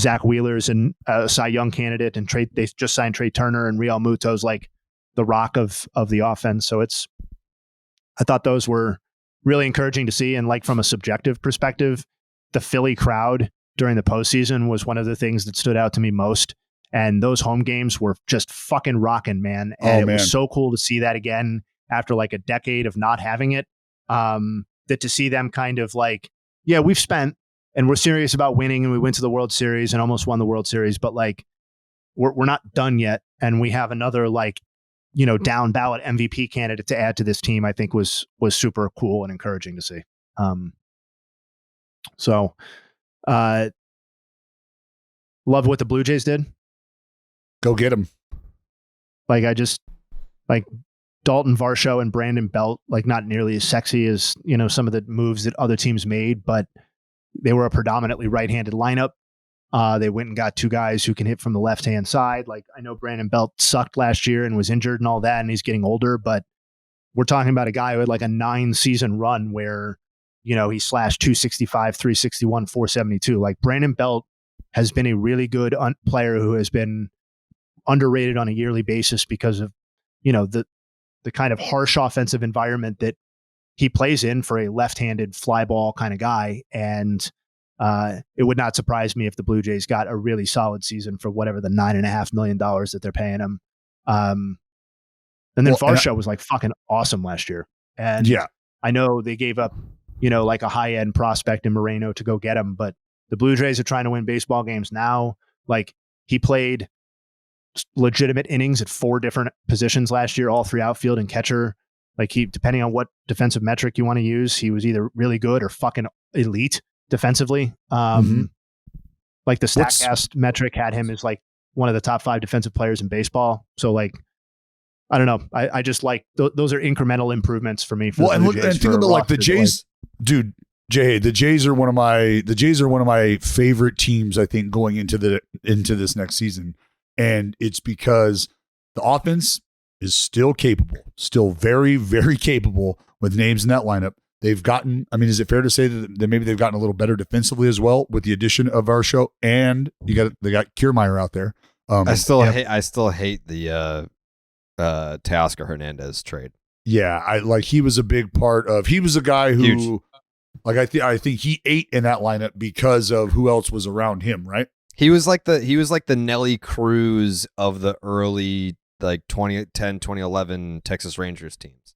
Zach Wheeler's and a Cy Young candidate, and they just signed Trey Turner, and Real Muto's like the rock of the offense. So I thought those were really encouraging to see. And like from a subjective perspective, the Philly crowd during the postseason was one of the things that stood out to me most. And those home games were just fucking rocking, man. And it was so cool to see that again after like a decade of not having it. That to see them kind of like, yeah, we've spent and we're serious about winning, and we went to the World Series and almost won the World Series, but like we're not done yet. And we have another like, down ballot MVP candidate to add to this team, I think was super cool and encouraging to see. Love what the Blue Jays did. Go get them. Like Dalton Varsho and Brandon Belt, like not nearly as sexy as, some of the moves that other teams made, but they were a predominantly right-handed lineup. They went and got two guys who can hit from the left-hand side. Like, I know Brandon Belt sucked last year and was injured and all that, and he's getting older, but we're talking about a guy who had like a 9-season run where, he slashed 265, 361, 472. Like, Brandon Belt has been a really good player who has been underrated on a yearly basis because of, the kind of harsh offensive environment that he plays in for a left-handed fly ball kind of guy. And it would not surprise me if the Blue Jays got a really solid season for whatever the $9.5 million that they're paying him. And then Varsho was like fucking awesome last year. And I know they gave up, like a high-end prospect in Moreno to go get him, but the Blue Jays are trying to win baseball games now. Like, he played legitimate innings at 4 different positions last year, all 3 outfield and catcher. Like, he, depending on what defensive metric you want to use, he was either really good or fucking elite defensively. Like the StatCast metric had him as like one of the top 5 defensive players in baseball. So like, I don't know. I just like those are incremental improvents for me. For and think about like the Jays, dude. Jayhay, the Jays are one of my favorite teams, I think, going into this next season. And it's because the offense is still capable, still very, very capable with names in that lineup. They've gotten, is it fair to say that maybe they've gotten a little better defensively as well with the addition of Varsho, and they got Kiermaier out there. I still hate the Teoscar Hernandez trade. Yeah, he was a big part of. He was a guy who, huge. Like I think he ate in that lineup because of who else was around him, right? He was like the Nelly Cruz of the early like 2010, 2011 Texas Rangers teams.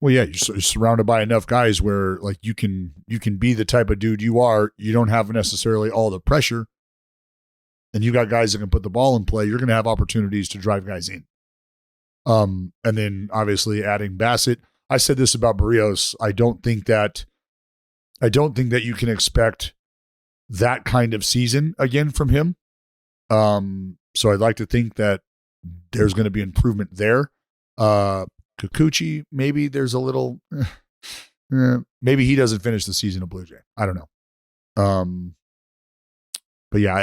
Well, yeah, you're surrounded by enough guys where like you can be the type of dude you are. You don't have necessarily all the pressure, and you got guys that can put the ball in play. You're going to have opportunities to drive guys in. And then obviously adding Bassett. I said this about Barrios. I don't think that you can expect that kind of season again from him. So I'd like to think that there's going to be improvement there. Kikuchi, maybe there's a little, maybe he doesn't finish the season a Blue Jay. I don't know. But yeah,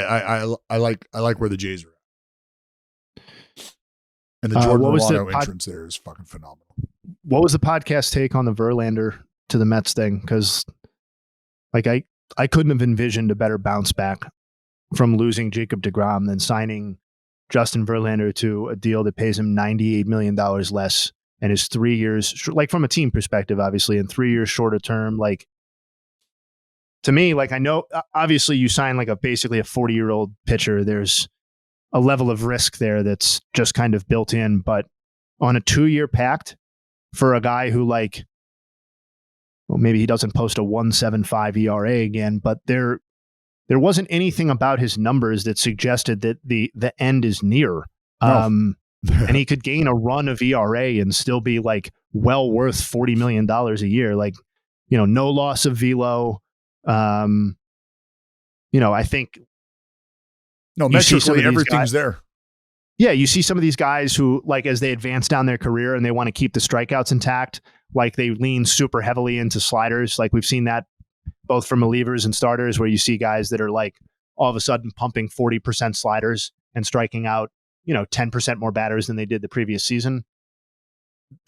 I like where the Jays are at. And the Jordan Romano entrance there is fucking phenomenal. What was the podcast take on the Verlander to the Mets thing? Because like I couldn't have envisioned a better bounce back from losing Jacob deGrom than signing Justin Verlander to a deal that pays him $98 million less and is 3 years, like from a team perspective, obviously, and 3 years shorter term. Like, to me, like, I know obviously you sign like basically a 40-year-old pitcher. There's a level of risk there that's just kind of built in, but on a 2-year pact for a guy who, like, well, maybe he doesn't post a 1.75 ERA again, but there wasn't anything about his numbers that suggested that the end is near. No. And he could gain a run of ERA and still be like well worth $40 million a year. Like, you know, no loss of velo. You know, I think metrically everything's there. Yeah, you see some of these guys who, like, as they advance down their career and they want to keep the strikeouts intact, like they lean super heavily into sliders. Like we've seen that both from relievers and starters, where you see guys that are like all of a sudden pumping 40% sliders and striking out, you know, 10% more batters than they did the previous season.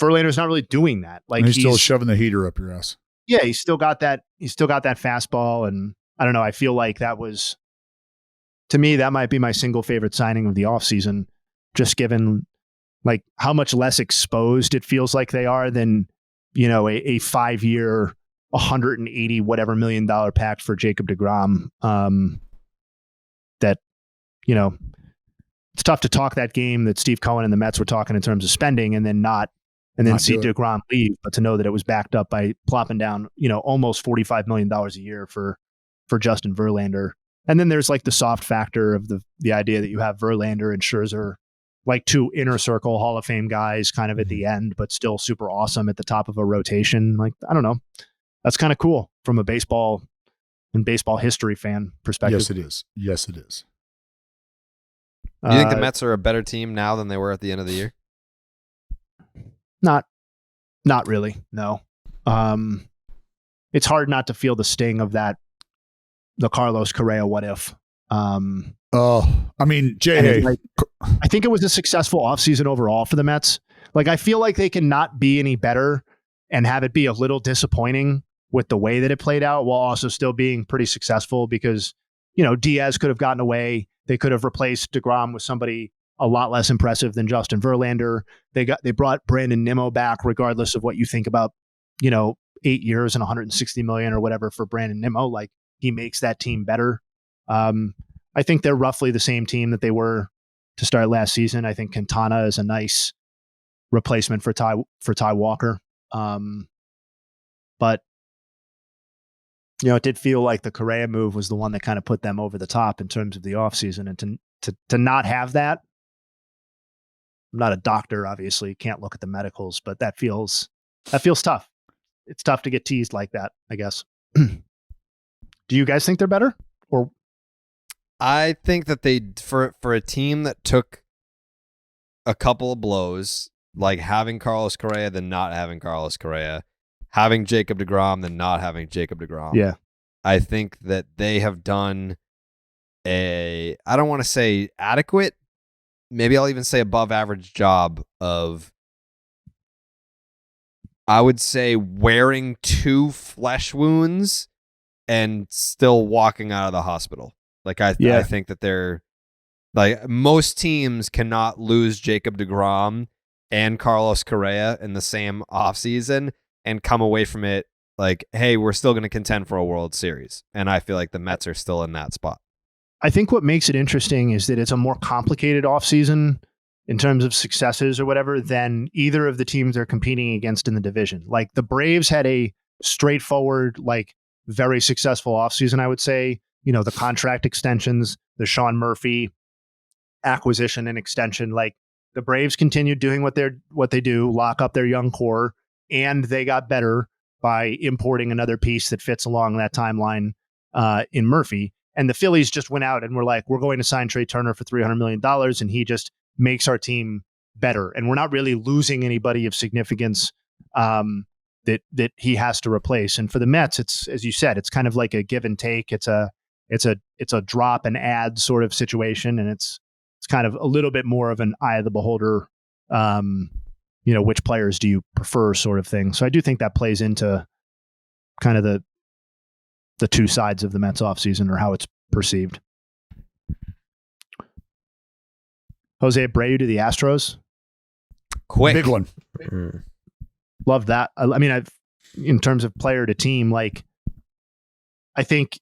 Verlander's not really doing that. Like, and he's still shoving the heater up your ass. Yeah, he's still got that fastball. And I don't know, I feel like that was, to me, that might be my single favorite signing of the offseason, just given like how much less exposed it feels like they are than, you know, a 5-year, 180 whatever $1 million pact for Jacob deGrom. That, you know, it's tough to talk that game that Steve Cohen and the Mets were talking in terms of spending and then see deGrom leave, but to know that it was backed up by plopping down, you know, almost $45 million a year for Justin Verlander. And then there's like the soft factor of the idea that you have Verlander and Scherzer, like two inner circle Hall of Fame guys kind of at the end, but still super awesome at the top of a rotation. Like, I don't know. That's kind of cool from a baseball and baseball history fan perspective. Yes, it is. Yes, it is. Do you think the Mets are a better team now than they were at the end of the year? Not really. No. It's hard not to feel the sting of that, the Carlos Correa what if. I mean, Jayhay. Like, I think it was a successful offseason overall for the Mets. Like, I feel like they can not be any better and have it be a little disappointing with the way that it played out, while also still being pretty successful because, you know, Diaz could have gotten away. They could have replaced deGrom with somebody a lot less impressive than Justin Verlander. They brought Brandon Nimmo back, regardless of what you think about, you know, 8 years and $160 million or whatever for Brandon Nimmo. Like, he makes that team better. I think they're roughly the same team that they were to start last season. I think Quintana is a nice replacement for Ty Walker. But, you know, it did feel like the Correa move was the one that kind of put them over the top in terms of the offseason. And to not have that, I'm not a doctor, obviously, can't look at the medicals, but that feels tough. It's tough to get teased like that, I guess. Do you guys think they're better? Or I think that they, for a team that took a couple of blows, like having Carlos Correa, then not having Carlos Correa, having Jacob deGrom, then not having Jacob deGrom. Yeah. I think that they have done I don't want to say adequate, maybe I'll even say above average job of, I would say, wearing 2 flesh wounds and still walking out of the hospital. Like, I think that they're, like, most teams cannot lose Jacob deGrom and Carlos Correa in the same offseason and come away from it like, hey, we're still going to contend for a World Series. And I feel like the Mets are still in that spot. I think what makes it interesting is that it's a more complicated offseason in terms of successes or whatever than either of the teams they're competing against in the division. Like, the Braves had a straightforward, like, very successful offseason, I would say. You know, the contract extensions, the Sean Murphy acquisition and extension, like, the Braves continued doing what they do, lock up their young core, and they got better by importing another piece that fits along that timeline in Murphy. And the Phillies just went out and were like, we're going to sign Trey Turner for $300 million, and he just makes our team better. And we're not really losing anybody of significance that he has to replace. And for the Mets, it's, as you said, it's kind of like a give and take. It's a drop and add sort of situation, and it's kind of a little bit more of an eye of the beholder. Which players do you prefer, sort of thing. So I do think that plays into kind of the two sides of the Mets offseason, or how it's perceived. Jose Abreu to the Astros. Quick. Big one. Love that. I mean, in terms of player to team, like, I think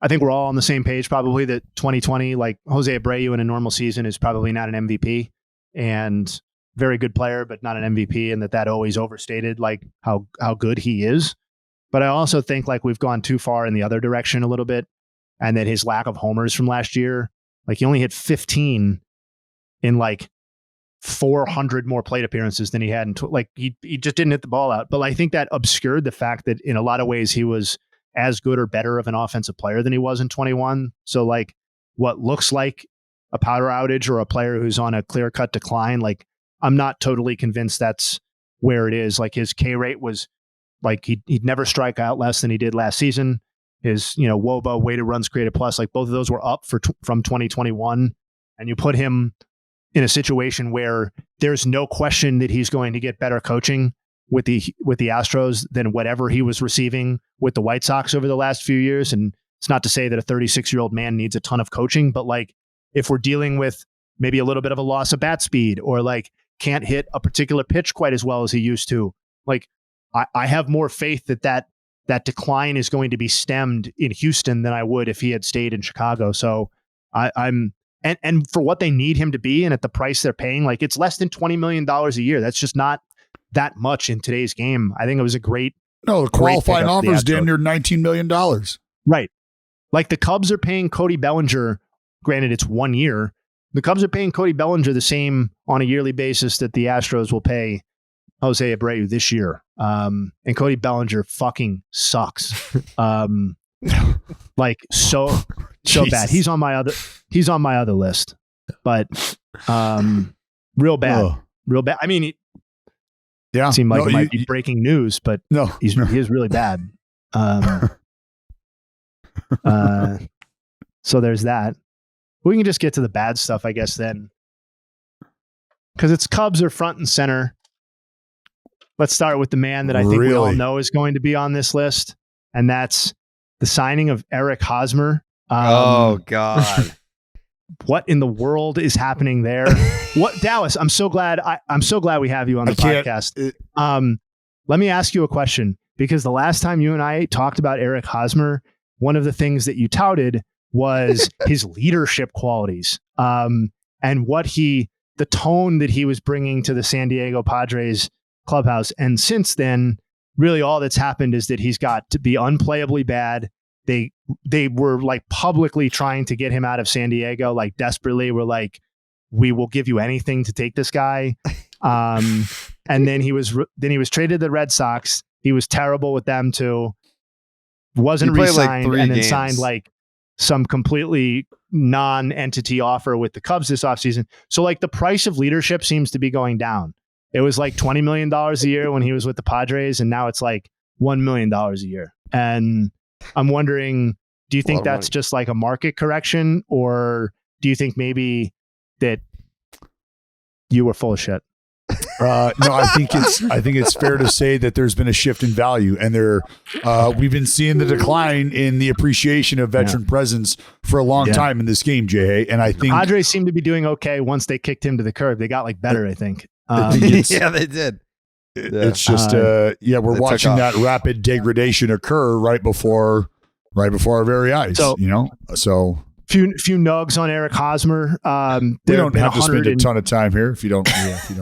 we're all on the same page probably that 2020, like, Jose Abreu in a normal season is probably not an MVP, and very good player, but not an MVP, and that always overstated like how good he is. But I also think like we've gone too far in the other direction a little bit, and that his lack of homers from last year, like he only hit 15 in like 400 more plate appearances than he had in he just didn't hit the ball out. But I think that obscured the fact that in a lot of ways he was as good or better of an offensive player than he was in 21. So like what looks like a power outage or a player who's on a clear-cut decline, like I'm not totally convinced that's where it is. Like his K rate was like he'd never strike out less than he did last season. His, WOBA, weighted runs created plus, like both of those were up from 2021. And you put him in a situation where there's no question that he's going to get better coaching with the Astros than whatever he was receiving with the White Sox over the last few years. And it's not to say that a 36-year-old man needs a ton of coaching, but like if we're dealing with maybe a little bit of a loss of bat speed, or like can't hit a particular pitch quite as well as he used to, like I have more faith that decline is going to be stemmed in Houston than I would if he had stayed in Chicago. So I'm for what they need him to be, and at the price they're paying, like it's less than $20 million a year. That's just not that much in today's game. I think it was a great. No, the qualifying offer is damn near $19 million. Right. Like the Cubs are paying Cody Bellinger, granted it's 1 year. The Cubs are paying Cody Bellinger the same on a yearly basis that the Astros will pay Jose Abreu this year. And Cody Bellinger fucking sucks. Like so bad. He's on my other list, but real bad. Real bad. I mean, yeah, seemed like it might be breaking news, but no, he is really bad. So there's that. We can just get to the bad stuff, I guess, then. Because it's Cubs are front and center. Let's start with the man that I think we all know is going to be on this list, and that's the signing of Eric Hosmer. Oh, God. What in the world is happening there? What, Dallas? I'm so glad we have you on the podcast. Let me ask you a question, because the last time you and I talked about Eric Hosmer, one of the things that you touted was his leadership qualities, and the tone that he was bringing to the San Diego Padres clubhouse. And since then, really all that's happened is that he's got to be unplayably bad. They were like publicly trying to get him out of San Diego, like desperately. We're like, we will give you anything to take this guy. And then he was traded to the Red Sox. He was terrible with them too. Wasn't re-signed, and then signed like some completely non-entity offer with the Cubs this offseason. So like the price of leadership seems to be going down. It was like $20 million a year when he was with the Padres, and now it's like $1 million a year. And I'm wondering, do you think that's just like a market correction, or do you think maybe that you were full of shit? No, I think it's fair to say that there's been a shift in value, and we've been seeing the decline in the appreciation of veteran presence for a long time in this game, Jayhay. And I think Padres seem to be doing okay once they kicked him to the curb. They got like better, I think. Yeah, they did. It's just we're watching that rapid degradation occur right before our very eyes. So few nugs on Eric Hosmer. We don't have to spend a ton of time here if you don't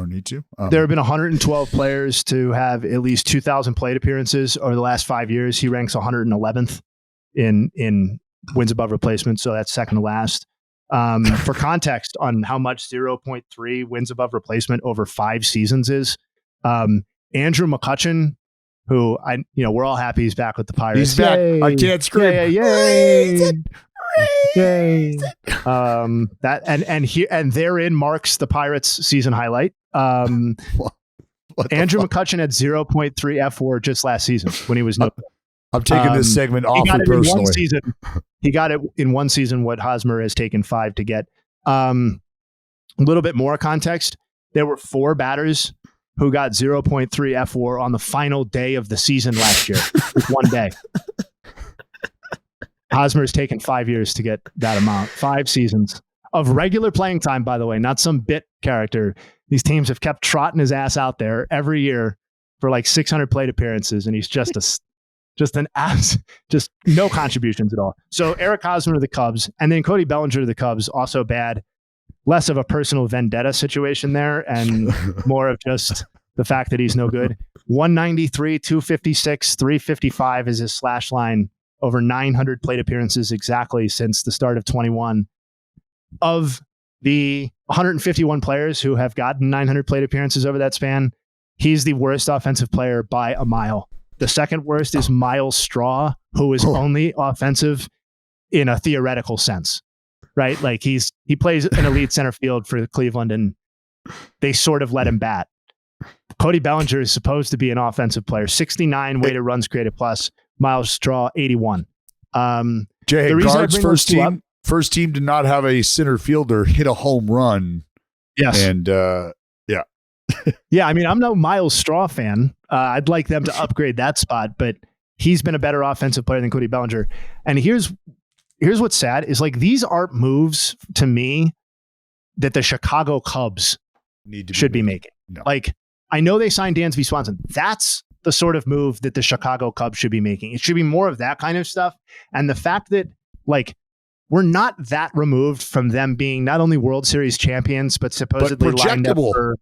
need to. There have been 112 players to have at least 2,000 plate appearances over the last 5 years. He ranks 111th in wins above replacement, so that's second to last. For context on how much 0.3 wins above replacement over 5 seasons is, Andrew McCutchen, who we're all happy he's back with the Pirates. He's back. Yay. I can't scream. Yay. And therein marks the Pirates season highlight. Andrew McCutchen had 0.3 F4 just last season when he was new. I'm taking this segment awfully personally. He got it in one season what Hosmer has taken 5 to get. A little bit more context. There were 4 batters who got 0.3 F4 on the final day of the season last year. With one day. Hosmer's taken 5 years to get that amount. 5 seasons of regular playing time, by the way, not some bit character. These teams have kept trotting his ass out there every year for like 600 plate appearances, and he's just no contributions at all. So Eric Hosmer to the Cubs, and then Cody Bellinger to the Cubs, also bad. Less of a personal vendetta situation there, and more of just the fact that he's no good. 193, 256, 355 is his slash line. Over 900 plate appearances exactly since the start of 21. Of the 151 players who have gotten 900 plate appearances over that span, he's the worst offensive player by a mile. The second worst is Miles Straw, who is only offensive in a theoretical sense, right? Like he plays an elite center field for Cleveland, and they sort of let him bat. Cody Bellinger is supposed to be an offensive player. 69 weighted runs created plus. Miles Straw 81. Jay, Guards first team did not have a center fielder hit a home run. Yes, and yeah. I mean, I'm no Miles Straw fan. I'd like them to upgrade that spot, but he's been a better offensive player than Cody Bellinger. And here's what's sad is like these aren't moves to me that the Chicago Cubs should be making. No. Like I know they signed Dansby Swanson. That's the sort of move that the Chicago Cubs should be making. It should be more of that kind of stuff. And the fact that like we're not that removed from them being not only World Series champions, but supposedly lined up for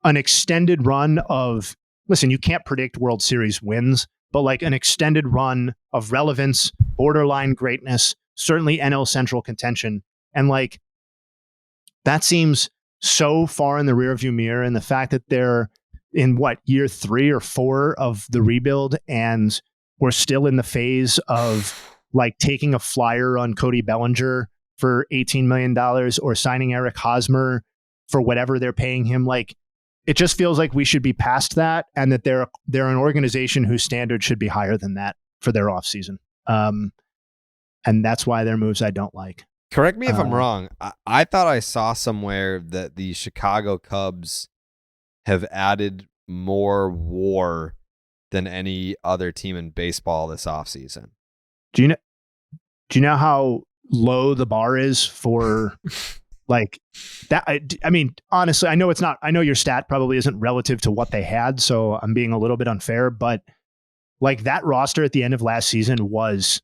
an extended run of, listen, you can't predict World Series wins, but like an extended run of relevance, borderline greatness, certainly NL Central contention. And like, that seems so far in the rearview mirror. And the fact that they're in year 3 or 4 of the rebuild, and we're still in the phase of like taking a flyer on Cody Bellinger for $18 million or signing Eric Hosmer for whatever they're paying him. Like, it just feels like we should be past that, and that they're an organization whose standards should be higher than that for their offseason. And that's why their moves I don't like. Correct me if I'm wrong. I thought I saw somewhere that the Chicago Cubs have added more WAR than any other team in baseball this offseason. Do you know how low the bar is for like that? I mean, honestly, I know your stat probably isn't relative to what they had, so I'm being a little bit unfair, but like that roster at the end of last season was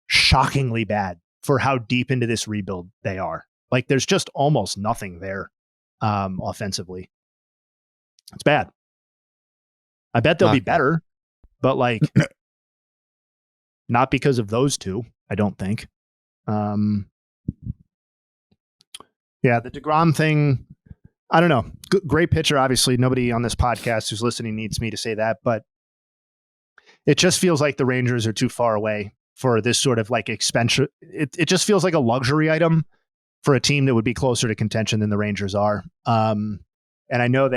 shockingly bad for how deep into this rebuild they are. Like there's just almost nothing there offensively. It's bad. I bet they'll be better, but like not because of those two, I don't think. Yeah, the DeGrom thing, I don't know. Great pitcher, obviously. Nobody on this podcast who's listening needs me to say that, but it just feels like the Rangers are too far away for this sort of like expensive. It just feels like a luxury item for a team that would be closer to contention than the Rangers are. And I know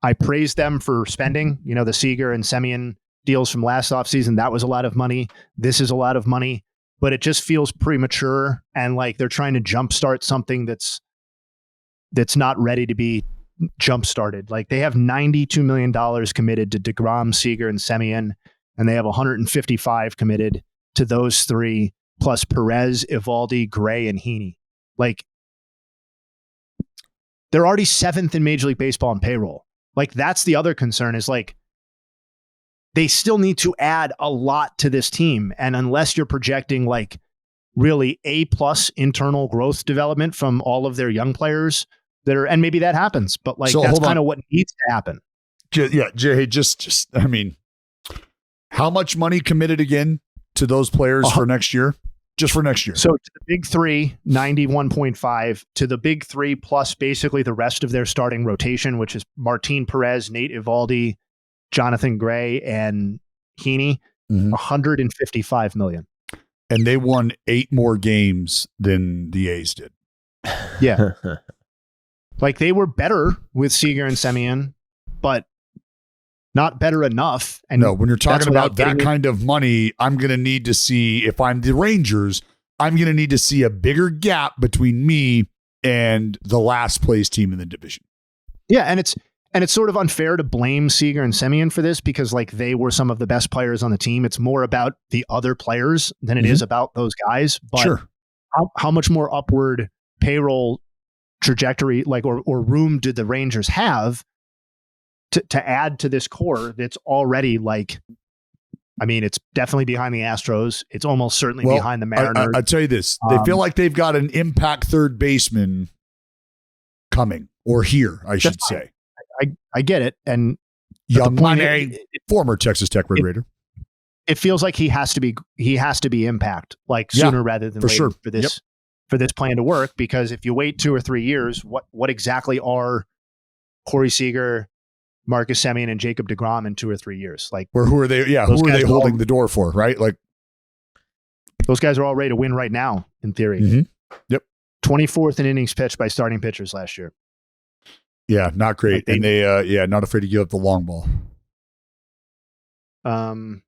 I praised them for spending, the Seager and Semien deals from last offseason. That was a lot of money. This is a lot of money, but it just feels premature, and like they're trying to jumpstart something that's not ready to be jump-started. Like they have $92 million committed to DeGrom, Seager, and Semien, and they have 155 committed to those three, plus Perez, Evaldi, Gray, and Heaney. Like they're already 7th in Major League Baseball in payroll. Like that's the other concern is like they still need to add a lot to this team. And unless you're projecting like really A+ internal growth development from all of their young players and maybe that happens, but like that's kind of what needs to happen. Yeah, Jay, just I mean, how much money committed again to those players for next year? just for next year. So to the big three, 91.5 to the big three plus basically the rest of their starting rotation, which is Martin Perez, Nate Eovaldi, Jonathan Gray, and Heaney, 155 million. And they won 8 more games than the A's did. Yeah. Like they were better with Seager and Semien, but not better enough. And no, when you're talking about that kind of money, I'm going to need to see, if I'm the Rangers, I'm going to need to see a bigger gap between me and the last place team in the division. Yeah, and it's sort of unfair to blame Seager and Semien for this because like they were some of the best players on the team. It's more about the other players than it is about those guys. But sure. How much more upward payroll trajectory like or room did the Rangers have to add to this core that's already like, I mean, it's definitely behind the Astros. It's almost certainly behind the Mariners. I'll tell you this. They feel like they've got an impact third baseman coming or here, I should say. I get it. And young money, former Texas Tech Red Raider. It feels like he has to be impact like sooner rather than later for this plan to work. Because if you wait 2 or 3 years, what exactly are Corey Seager, Marcus Semien, and Jacob deGrom in 2 or 3 years? Like, who are they? Yeah, who are they holding the door for? Right, like those guys are all ready to win right now, in theory. Mm-hmm. Yep, 24th in innings pitched by starting pitchers last year. Yeah, not great, and they not afraid to give up the long ball. And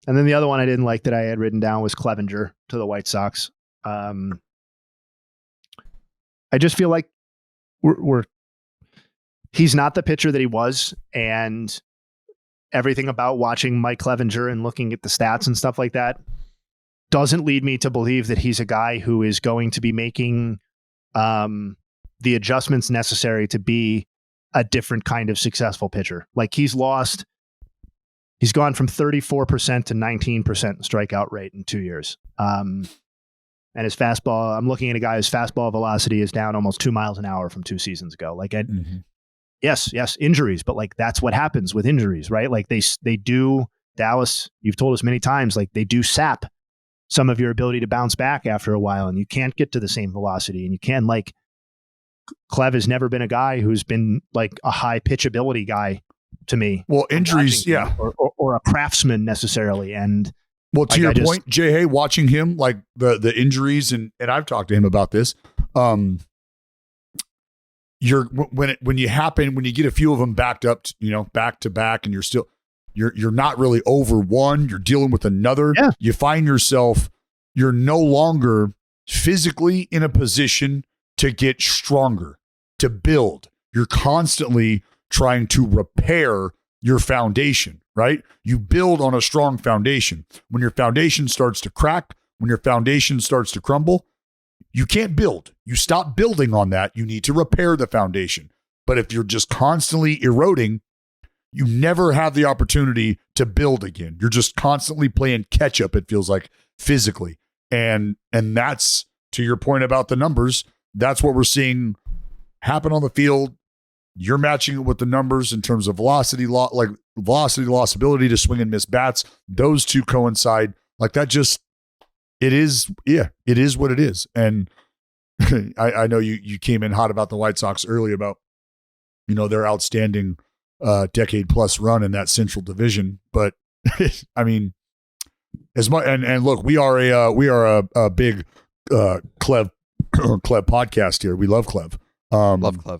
then the other one I didn't like that I had written down was Clevenger to the White Sox. I just feel like he's not the pitcher that he was, and everything about watching Mike Clevenger and looking at the stats and stuff like that doesn't lead me to believe that he's a guy who is going to be making the adjustments necessary to be a different kind of successful pitcher. Like he's gone from 34% to 19% strikeout rate in 2 years. And his fastball, I'm looking at a guy whose fastball velocity is down almost 2 miles an hour from 2 seasons ago. Like, yes, injuries, but like that's what happens with injuries, right? Like they do, Dallas, you've told us many times, like they do sap some of your ability to bounce back after a while, and you can't get to the same velocity. And you can, like, Clev has never been a guy who's been like a high pitchability guy to me. Well, injuries, yeah, or a craftsman necessarily. And well, to your point, Jayhay, watching him, like the injuries, and I've talked to him about this. When you get a few of them backed up, back to back, and you're not really over one, you're dealing with another. Yeah. You find yourself, you're no longer physically in a position to get stronger, to build. You're constantly trying to repair your foundation, right? You build on a strong foundation. When your foundation starts to crack, when your foundation starts to crumble, you can't build. You stop building on that. You need to repair the foundation. But if you're just constantly eroding, you never have the opportunity to build again. You're just constantly playing catch up, it feels like, physically. And that's, to your point about the numbers, that's what we're seeing happen on the field. You're matching it with the numbers in terms of velocity loss, ability to swing and miss bats. Those two coincide. Like that just, it is what it is. And I know you came in hot about the White Sox early about, their outstanding decade plus run in that Central Division. But I mean, as much, and look, we are a big Clev podcast here. We love Clev. Love Clev.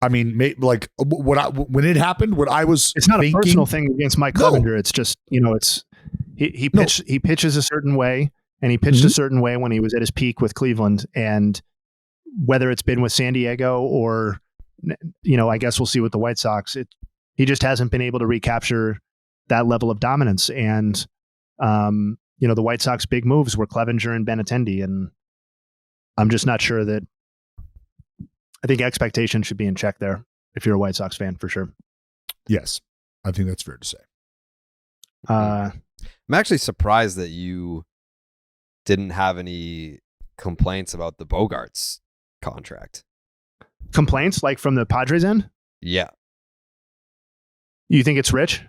I mean, like when it happened, what I was it's not thinking, a personal thing against Mike Clevenger. No. It's just, he pitches a certain way, and he pitched a certain way when he was at his peak with Cleveland. And whether it's been with San Diego or, I guess we'll see with the White Sox, he just hasn't been able to recapture that level of dominance. And, the White Sox big moves were Clevenger and Benintendi. And I'm just not sure that, I think expectations should be in check there if you're a White Sox fan, for sure. Yes, I think that's fair to say. I'm actually surprised that you didn't have any complaints about the Bogarts contract. Complaints like from the Padres end? Yeah. You think it's rich?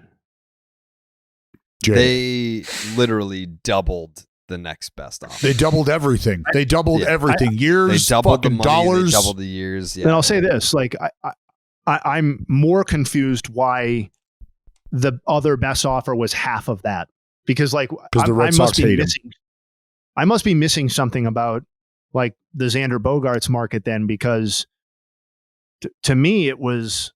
They literally doubled the next best offer. They doubled everything. They doubled everything. Years, they doubled the fucking money, dollars. They doubled the years. Yeah. And I'll say this: like, I'm more confused why the other best offer was half of that, because like the Red Sox hate him. I must be missing something about like the Xander Bogaerts market then, because to me it was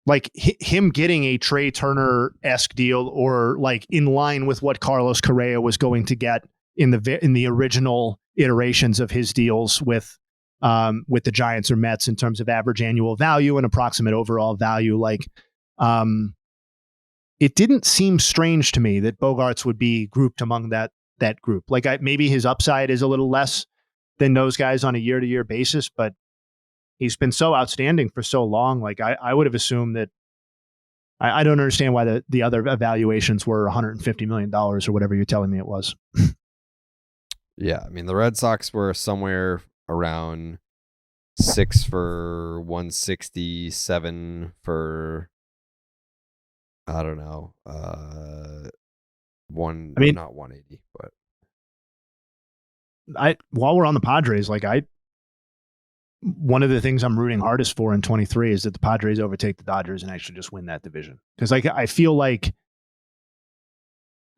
like him getting a Trey Turner-esque deal, or like in line with what Carlos Correa was going to get in the original iterations of his deals with the Giants or Mets in terms of average annual value and approximate overall value. Like, it didn't seem strange to me that Bogaerts would be grouped among that group. Like, maybe his upside is a little less than those guys on a year-to-year basis, but he's been so outstanding for so long. Like, I would have assumed that. I don't understand why the other evaluations were $150 million or whatever you're telling me it was. Yeah, I mean, the Red Sox were somewhere around 6 for 167 for, I don't know, not 180, but while we're on the Padres, like one of the things I'm rooting hardest for in 23 is that the Padres overtake the Dodgers and actually just win that division. Because like I feel like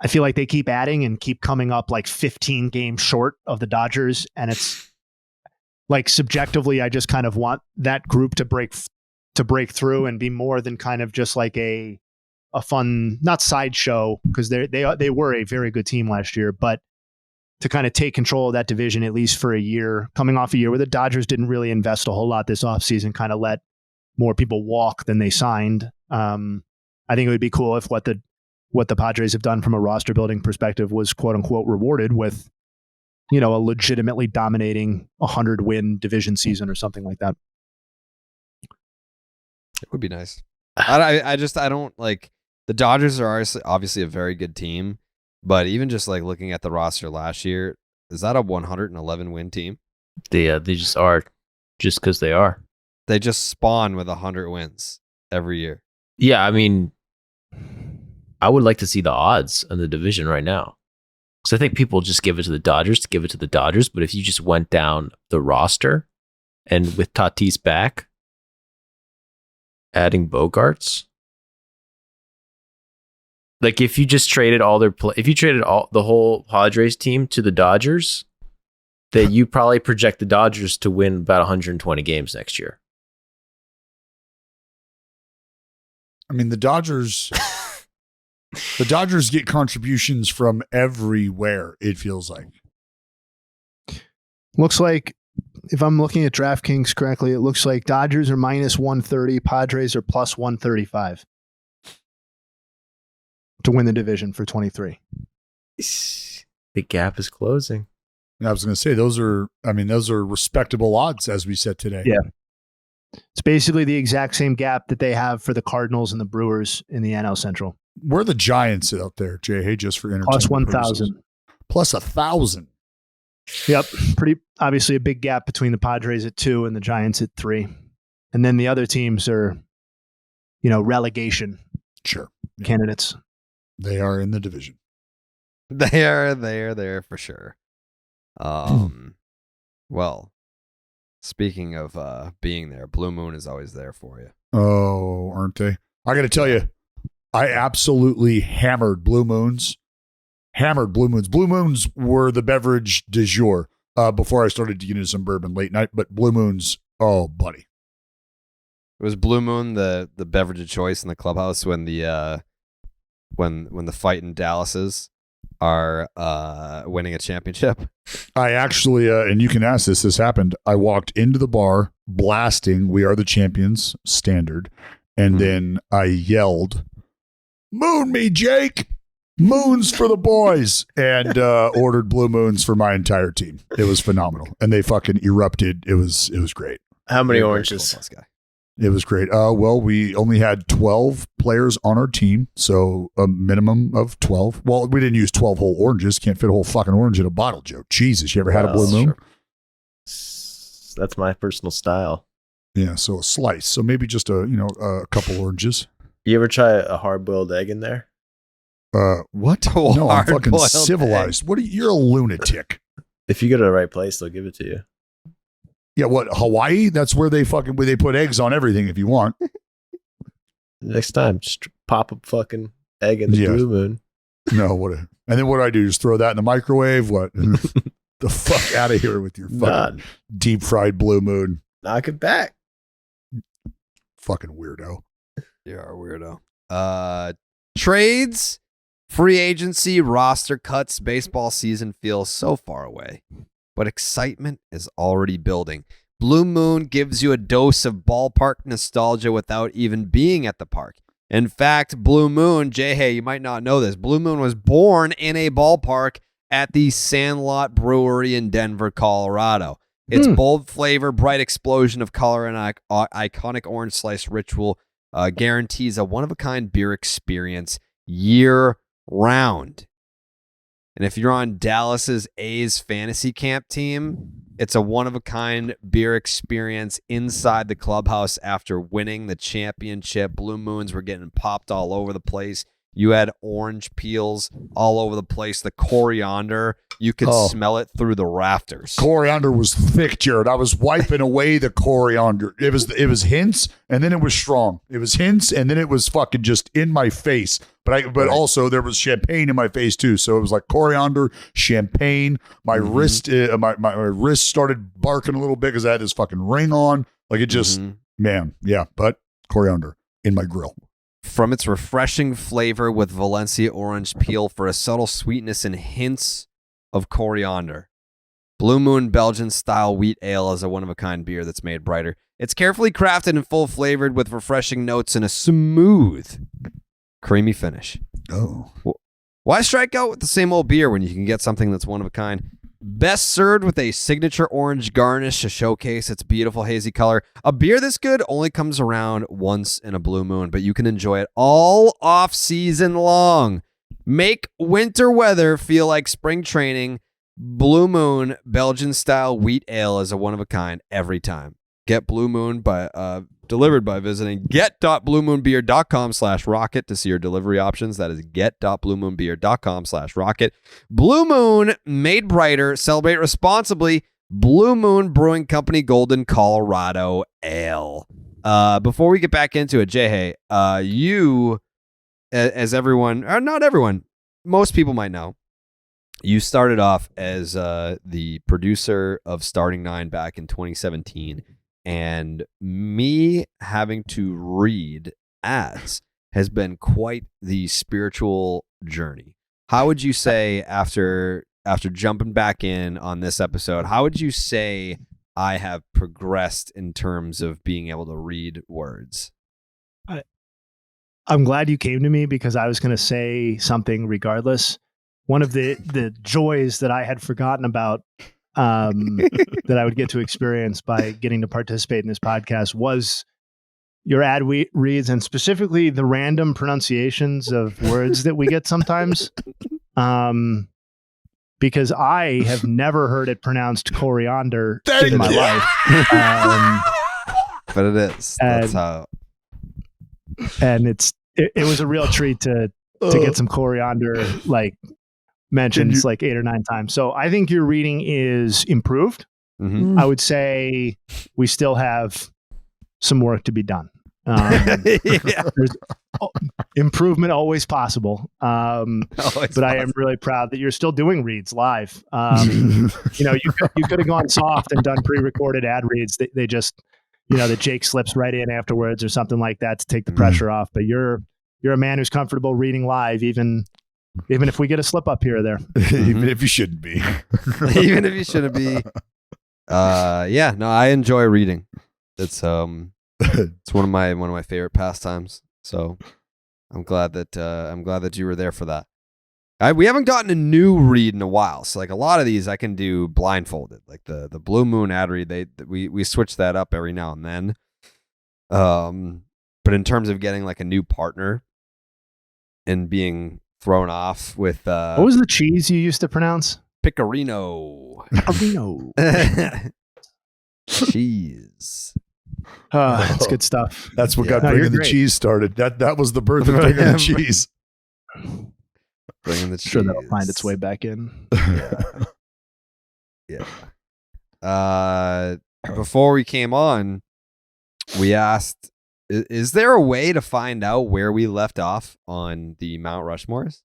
they keep adding and keep coming up like 15 games short of the Dodgers, and it's like subjectively I just kind of want that group to break through and be more than kind of just like a fun, not sideshow, because they were a very good team last year, but to kind of take control of that division at least for a year, coming off a year where the Dodgers didn't really invest a whole lot this offseason, kind of let more people walk than they signed. I think it would be cool if what the Padres have done from a roster building perspective was quote unquote rewarded with, a legitimately dominating 100-win division season or something like that. It would be nice. I don't like, the Dodgers are obviously a very good team, but even just like looking at the roster last year, is that a 111 win team? They just are, just because they are. They just spawn with 100 wins every year. Yeah, I mean, I would like to see the odds in the division right now, because I think people just give it to the Dodgers. But if you just went down the roster, and with Tatis back, adding Bogaerts, like if you just traded if you traded the whole Padres team to the Dodgers, that you probably project the Dodgers to win about 120 games next year. I mean, the Dodgers get contributions from everywhere, it feels like. Looks like, if I'm looking at DraftKings correctly, it looks like Dodgers are minus 130, Padres are plus 135 to win the division for 23. The gap is closing. And I was going to say, those are respectable odds as we said today. Yeah. It's basically the exact same gap that they have for the Cardinals and the Brewers in the NL Central. Where are the Giants out there, Jayhay, just for entertainment Plus 1,000. Plus 1,000. Yep. Pretty obviously a big gap between the Padres at 2 and the Giants at 3. And then the other teams are, relegation candidates. They are in the division. They are there for sure. Well, speaking of being there, Blue Moon is always there for you. Oh, aren't they? I got to tell you, I absolutely hammered Blue Moons. Blue Moons were the beverage du jour before I started to get into some bourbon late night. But Blue Moons, oh, buddy. Was Blue Moon the beverage of choice in the clubhouse when the fighting Dallases are winning a championship? I actually, and you can ask this happened. I walked into the bar blasting "We Are the Champions" standard, and then I yelled, "Moon me, Jake! Moons for the boys!" and ordered Blue Moons for my entire team. It was phenomenal, and they fucking erupted. It was great. How many oranges? Cool, It was great. Well, we only had 12 players on our team, so a minimum of 12. Well, we didn't use 12 whole oranges. Can't fit a whole fucking orange in a bottle, Joe. Jesus, you ever had a Blue Moon? Sure. That's my personal style. Yeah, so a slice. So maybe just a couple oranges. You ever try a hard-boiled egg in there? What? No, I'm fucking Hard-boiled civilized. egg. What? You're a lunatic. If you go to the right place, they'll give it to you. Yeah, what? Hawaii? That's where they put eggs on everything if you want. Next time, just pop a fucking egg in the Yeah. blue moon. No, and then what do I do? Just throw that in the microwave? What? The fuck out of here with your fucking deep fried blue moon. Knock it back. Fucking weirdo. You are a weirdo. Trades, free agency, roster cuts, baseball season feels so far away, but excitement is already building. Blue Moon gives you a dose of ballpark nostalgia without even being at the park. In fact, Blue Moon, Jayhay, you might not know this, Blue Moon was born in a ballpark at the Sandlot Brewery in Denver, Colorado. Its bold flavor, bright explosion of color, and iconic orange slice ritual guarantees a one-of-a-kind beer experience year-round. And if you're on Dallas's A's fantasy camp team, it's a one-of-a-kind beer experience inside the clubhouse after winning the championship. Blue Moons were getting popped all over the place. You had orange peels all over the place. The coriander, you could smell it through the rafters. Coriander was thick, Jared. I was wiping away the coriander. It was hints, and then it was strong. It was hints, and then it was fucking just in my face. But also there was champagne in my face too. So it was like coriander, champagne. My wrist, my wrist started barking a little bit because I had this fucking ring on. Like it just, man, yeah. But coriander in my grill. From its refreshing flavor with Valencia orange peel for a subtle sweetness and hints of coriander. Blue Moon Belgian-style wheat ale is a one-of-a-kind beer that's made brighter. It's carefully crafted and full-flavored with refreshing notes and a smooth, creamy finish. Oh. Why strike out with the same old beer when you can get something that's one-of-a-kind? Best served with a signature orange garnish to showcase its beautiful hazy color. A beer this good only comes around once in a blue moon, but you can enjoy it all off-season long. Make winter weather feel like spring training. Blue Moon Belgian-style wheat ale is a one-of-a-kind every time. Get Blue Moon delivered by visiting get.bluemoonbeer.com/rocket to see your delivery options. That is get.bluemoonbeer.com/rocket. Blue Moon, made brighter. Celebrate responsibly. Blue Moon Brewing Company, Golden, Colorado Ale. Before we get back into it, Jayhay, you, as everyone, or not everyone, most people might know, you started off as the producer of Starting Nine back in 2017. And me having to read ads has been quite the spiritual journey. How would you say after jumping back in on this episode, how would you say I have progressed in terms of being able to read words? I'm glad you came to me because I was going to say something regardless. One of the joys that I had forgotten about that I would get to experience by getting to participate in this podcast was your ad reads, and specifically the random pronunciations of words that we get sometimes. Because I have never heard it pronounced coriander in my life. But it is. That's how. And it was a real treat to get some coriander mentions 8 or 9 times. So I think your reading is improved. I would say we still have some work to be done. There's improvement always possible. But I am really proud that you're still doing reads live. You could have gone soft and done pre-recorded ad reads. They just, that Jake slips right in afterwards or something like that to take the pressure off. But you're a man who's comfortable reading live, even if we get a slip up here or there. Even if you shouldn't be. Even if you shouldn't be. I enjoy reading. It's one of my favorite pastimes. So I'm glad that you were there for that. We haven't gotten a new read in a while. So a lot of these I can do blindfolded. Like the Blue Moon ad read, we switch that up every now and then. But in terms of getting a new partner and being thrown off with what was the cheese you used to pronounce? Pecorino. Cheese. That's good stuff. That's what got bringing the cheese started. That was the birth of bringing the cheese. Bringing the I'm sure that'll cheese. find its way back in. Yeah. Before we came on, we asked, is there a way to find out where we left off on the Mount Rushmores?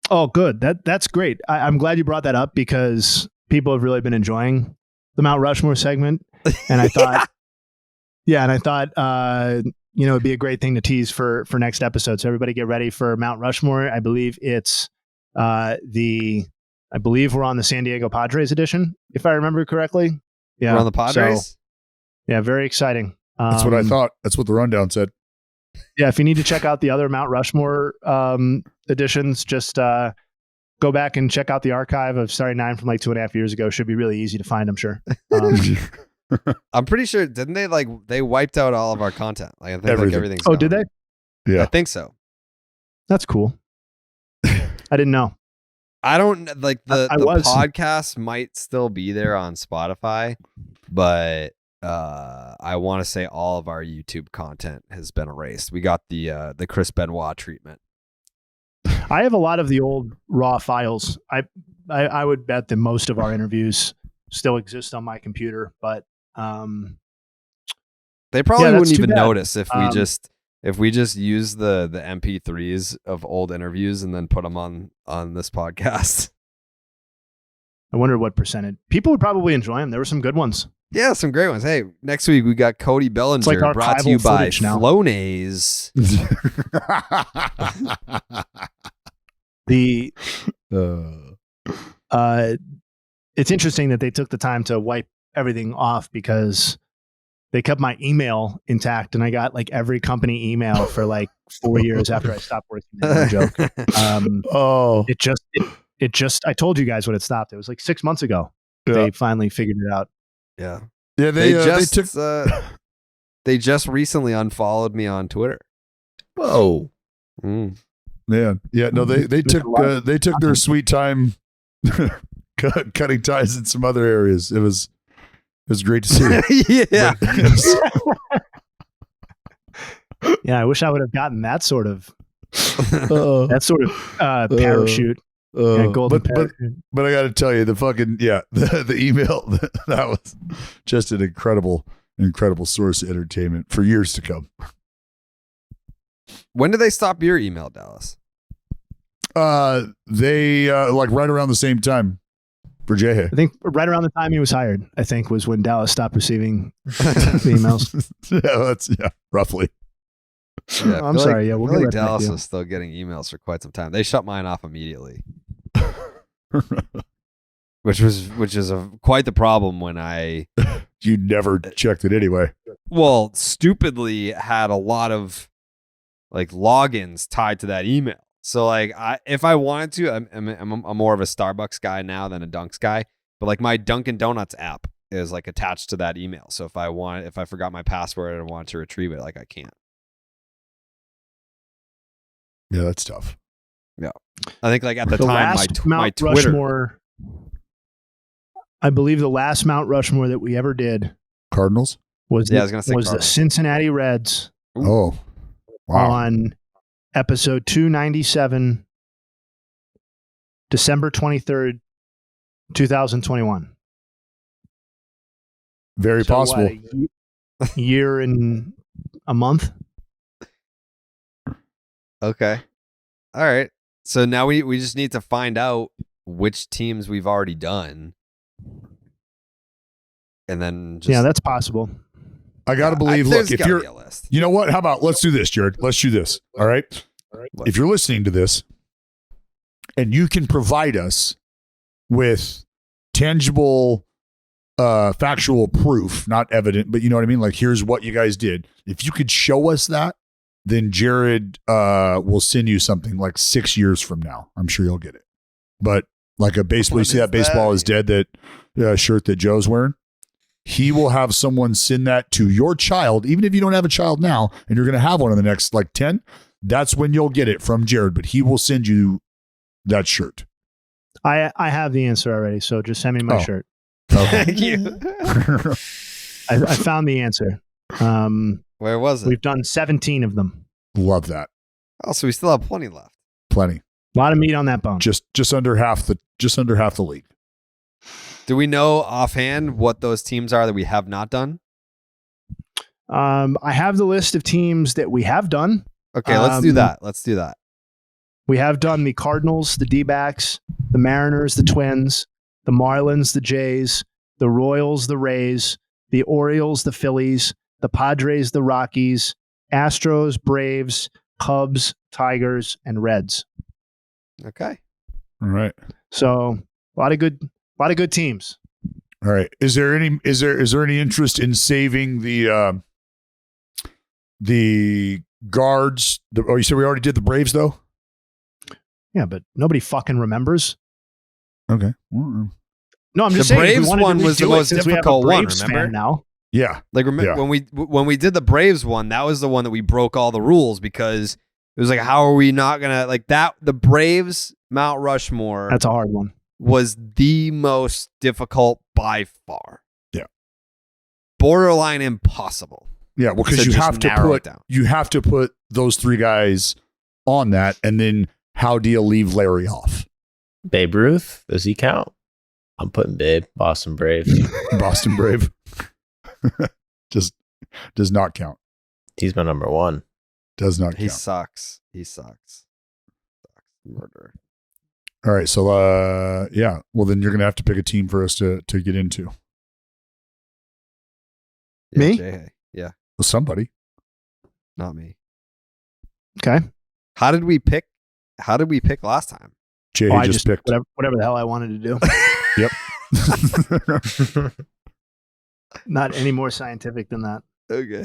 Oh, good. That's great. I'm glad you brought that up because people have really been enjoying the Mount Rushmore segment, and I thought, it'd be a great thing to tease for next episode. So everybody get ready for Mount Rushmore. I believe it's I believe we're on the San Diego Padres edition, if I remember correctly. Yeah, We're on the Padres. So, yeah, very exciting. That's what I thought. That's what the rundown said. Yeah, if you need to check out the other Mount Rushmore editions, just go back and check out the archive of Starry 9 from like 2.5 years ago. Should be really easy to find, I'm sure. I'm pretty sure, didn't they they wiped out all of our content? Like I think everything's Oh, gone. did they? Yeah, I think so. That's cool. I didn't know. I don't the was. podcast might still be there on Spotify, but I want to say all of our YouTube content has been erased. We got the Chris Benoit treatment. I have a lot of the old raw files. I would bet that most of our interviews still exist on my computer, but They probably that's wouldn't too even bad. notice if we just use the MP3s of old interviews and then put them on this podcast. I wonder what percentage. People would probably enjoy them. There were some good ones. Yeah, some great ones. Hey, next week we got Cody Bellinger, like brought to you archival by footage now. Flonase. The it's interesting that they took the time to wipe everything off because they kept my email intact, and I got like every company email for like 4 years after I stopped working. No joke. It just. I told you guys when it stopped. It was like 6 months ago. Yeah. They finally figured it out. Yeah. Yeah, They just recently unfollowed me on Twitter. Whoa. Mm. Man, yeah, no, they took their sweet time cutting ties in some other areas. It was great to see. Yeah. Yeah, I wish I would have gotten that sort of parachute. Golden parachute. But I got to tell you, the email that was just an incredible source of entertainment for years to come. When did they stop your email, Dallas? They like right around the same time for Jayhay. I think right around the time he was hired, I think was when Dallas stopped receiving the emails. Roughly. Yeah, I'm sorry. Yeah, we'll I feel get like right back Dallas to you. was still getting emails for quite some time. They shut mine off immediately, which is quite the problem when I You never checked it anyway. stupidly had a lot of like logins tied to that email. So like if I wanted to, I'm more of a Starbucks guy now than a Dunks guy. But like my Dunkin' Donuts app is like attached to that email. So if I forgot my password and want to retrieve it, like I can't. Yeah, that's tough. Yeah, I think like at the The time last my Mount Twitter. Rushmore, I believe the last Mount Rushmore that we ever did Cardinals? was Yeah, I was gonna say the Cardinals. Cincinnati Reds Oh, wow. on episode 297, December 23rd, 2021. Very So possible. what, a year and a month. Okay. All right. So now we just need to find out which teams we've already done. And then just Yeah, that's possible. I got to believe, there's look, if gotta you're, be a list. you know what? How about, let's do this, Jared. Let's do this. All right. What? If you're listening to this and you can provide us with tangible, factual proof, not evident, but you know what I mean? Like, here's what you guys did. If you could show us that, then Jared will send you something like 6 years from now. I'm sure you'll get it. But like a baseball, you What see is that baseball that? is dead, that shirt that Joe's wearing? He will have someone send that to your child, even if you don't have a child now, and you're going to have one in the next like 10. That's when you'll get it from Jared, but he will send you that shirt. I have the answer already, so just send me my Oh. shirt. Thank you. I found the answer. Where was it? We've done 17 of them. Love that. Oh, so we still have plenty left. Plenty. A lot of meat on that bone. Just under half the league. Do we know offhand what those teams are that we have not done? I have the list of teams that we have done. Okay, let's do that. We have done the Cardinals, the D-backs, the Mariners, the Twins, the Marlins, the Jays, the Royals, the Rays, the Orioles, the Phillies, the Padres, the Rockies, Astros, Braves, Cubs, Tigers, and Reds. Okay. All right. So a lot of good teams. All right. Is there any interest in saving the guards? You said we already did the Braves though? Yeah, but nobody fucking remembers. Okay. No, I'm just the saying. Braves one was the most difficult one. Remember? Now. Yeah. Like when we did the Braves one, that was the one that we broke all the rules because it was like, how are we not gonna like that? The Braves Mount Rushmore. That's a hard one. Was the most difficult by far. Yeah. Borderline impossible. Yeah, well, because you have to put those three guys on that, and then how do you leave Larry off? Babe Ruth, does he count? I'm putting Babe, Boston Brave. Boston Brave. Just does not count. He's my number one. Does not count. He sucks. Murder. All right, so yeah. Well, then you're gonna have to pick a team for us to get into. Me? Jayhay. Yeah. Well, somebody. Not me. Okay. How did we pick last time? Jayhay just picked whatever the hell I wanted to do. Yep. Not any more scientific than that. Okay.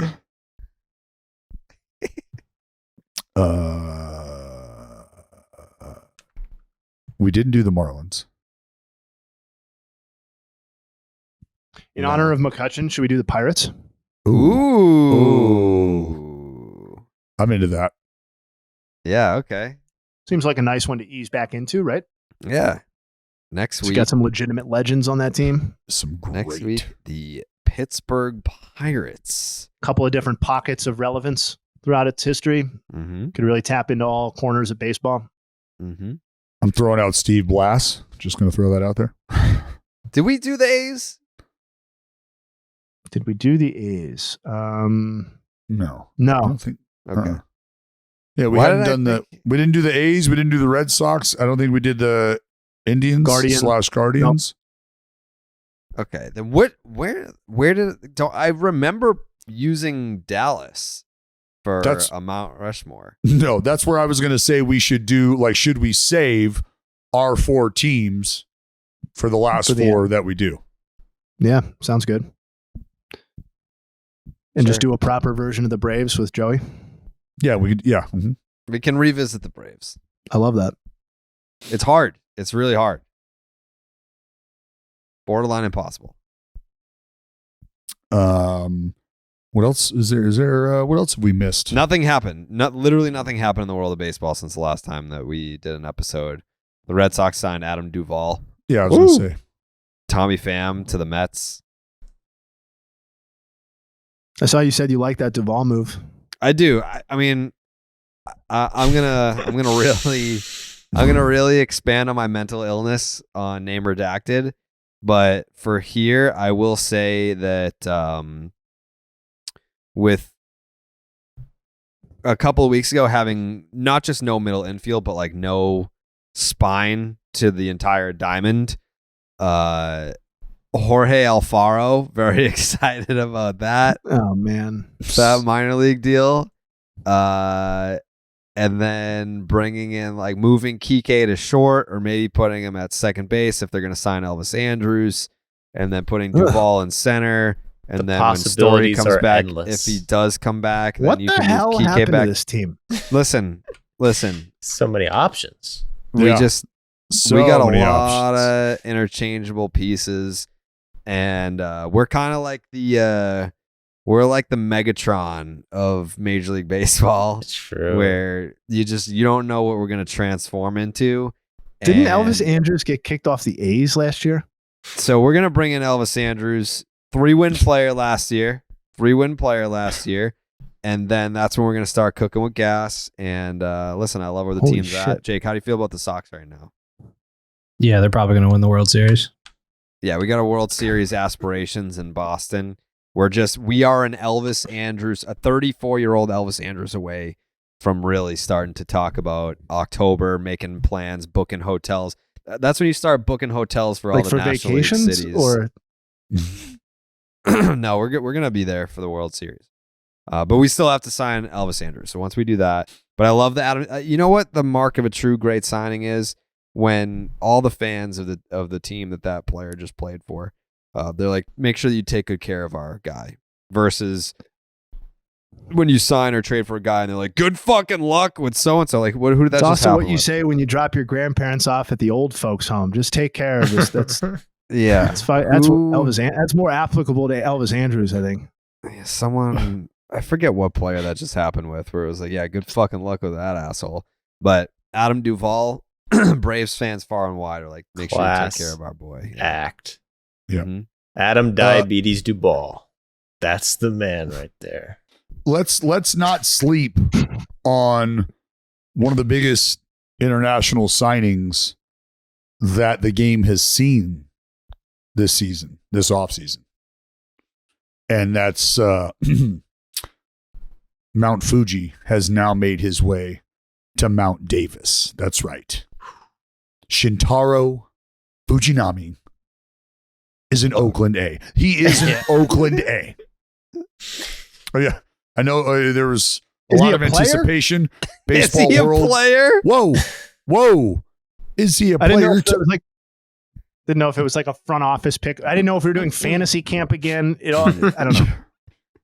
We didn't do the Marlins. In honor of McCutcheon, should we do the Pirates? Ooh. I'm into that. Yeah, okay. Seems like a nice one to ease back into, right? Yeah. Next week. Got some legitimate legends on that team. Some great. Next week, the Pittsburgh Pirates. A couple of different pockets of relevance throughout its history. Mm-hmm. Could really tap into all corners of baseball. Mm-hmm. I'm throwing out Steve Blass. Just going to throw that out there. Did we do the A's? Did we do the A's? No. I No. don't think. Okay. Yeah, we hadn't done we didn't do the A's. We didn't do the Red Sox. I don't think we did the Indians /Guardians. Nope. Okay. Then don't I remember using Dallas for a Mount Rushmore? No, that's where I was going to say we should do, like, should we save our 4 teams for the last 4 that we do? Yeah, sounds good. And Sure. just do a proper version of the Braves with Joey. Yeah, we could. Yeah. Mm-hmm. We can revisit the Braves. I love that. It's hard. It's really hard. Borderline impossible. What else is there? What else have we missed? Nothing happened. Literally nothing happened in the world of baseball since the last time that we did an episode. The Red Sox signed Adam Duvall. Yeah, I was going to say. Tommy Pham to the Mets. I saw you said you liked that Duvall move. I do. I mean, I'm gonna really expand on my mental illness on Name Redacted, but for here, I will say that with a couple of weeks ago having not just no middle infield, but like no spine to the entire diamond, Jorge Alfaro, very excited about that. Oh man, that minor league deal. And then bringing in, like, moving Kike to short, or maybe putting him at second base if they're going to sign Elvis Andrus, and then putting Duvall in center. And then when Story comes back, if he does come back, what then you the can hell move Kike happened back. to this team? Listen. So many options. We Yeah. got So a many lot options. of interchangeable pieces, and we're kind of like the Megatron of Major League Baseball. It's true. Where you don't know what we're gonna transform into. Didn't And Elvis Andrus get kicked off the A's last year? So we're gonna bring in Elvis Andrus, 3-win player last year. And then that's when we're going to start cooking with gas. And listen, I love where the Holy team's at. shit. Jake, how do you feel about the Sox right now? Yeah, they're probably going to win the World Series. Yeah, we got a World Series aspirations in Boston. We are an Elvis Andrus, a 34-year-old Elvis Andrus away from really starting to talk about October, making plans, booking hotels. That's when you start booking hotels for all the for National League vacations cities. or No, we're gonna be there for the World Series, but we still have to sign Elvis Andrus. So once we do that, but I love the Adam. You know what the mark of a true great signing is? When all the fans of the team that player just played for, they're like, make sure that you take good care of our guy. Versus when you sign or trade for a guy and they're like, good fucking luck with so and so. Like, who did that it's just also happen what you with? say when you drop your grandparents off at the old folks' home. Just take care of this. That's Yeah, that's fine. That's what Who- that's more applicable to Elvis Andrus, I think. someone I forget what player that just happened with, where it was like, yeah, good fucking luck with that asshole. But Adam Duvall, Braves fans far and wide are like, make sure you Class take care of our boy. Act. Yeah. Mhm. Adam Diabetes Duvall. That's the man right there. Let's not sleep on one of the biggest international signings that the game has seen this season, this offseason. And that's Mount Fuji has now made his way to Mount Davis. That's right. Shintaro Fujinami is an Oakland A. He is an Oakland A. Oh, yeah. I know there was a Is he lot a of player? anticipation. Baseball Is he world. a player? Whoa. Is he a I didn't know player? if it was like didn't know if it was like a front office pick. I didn't know if we were doing fantasy camp again. I don't know.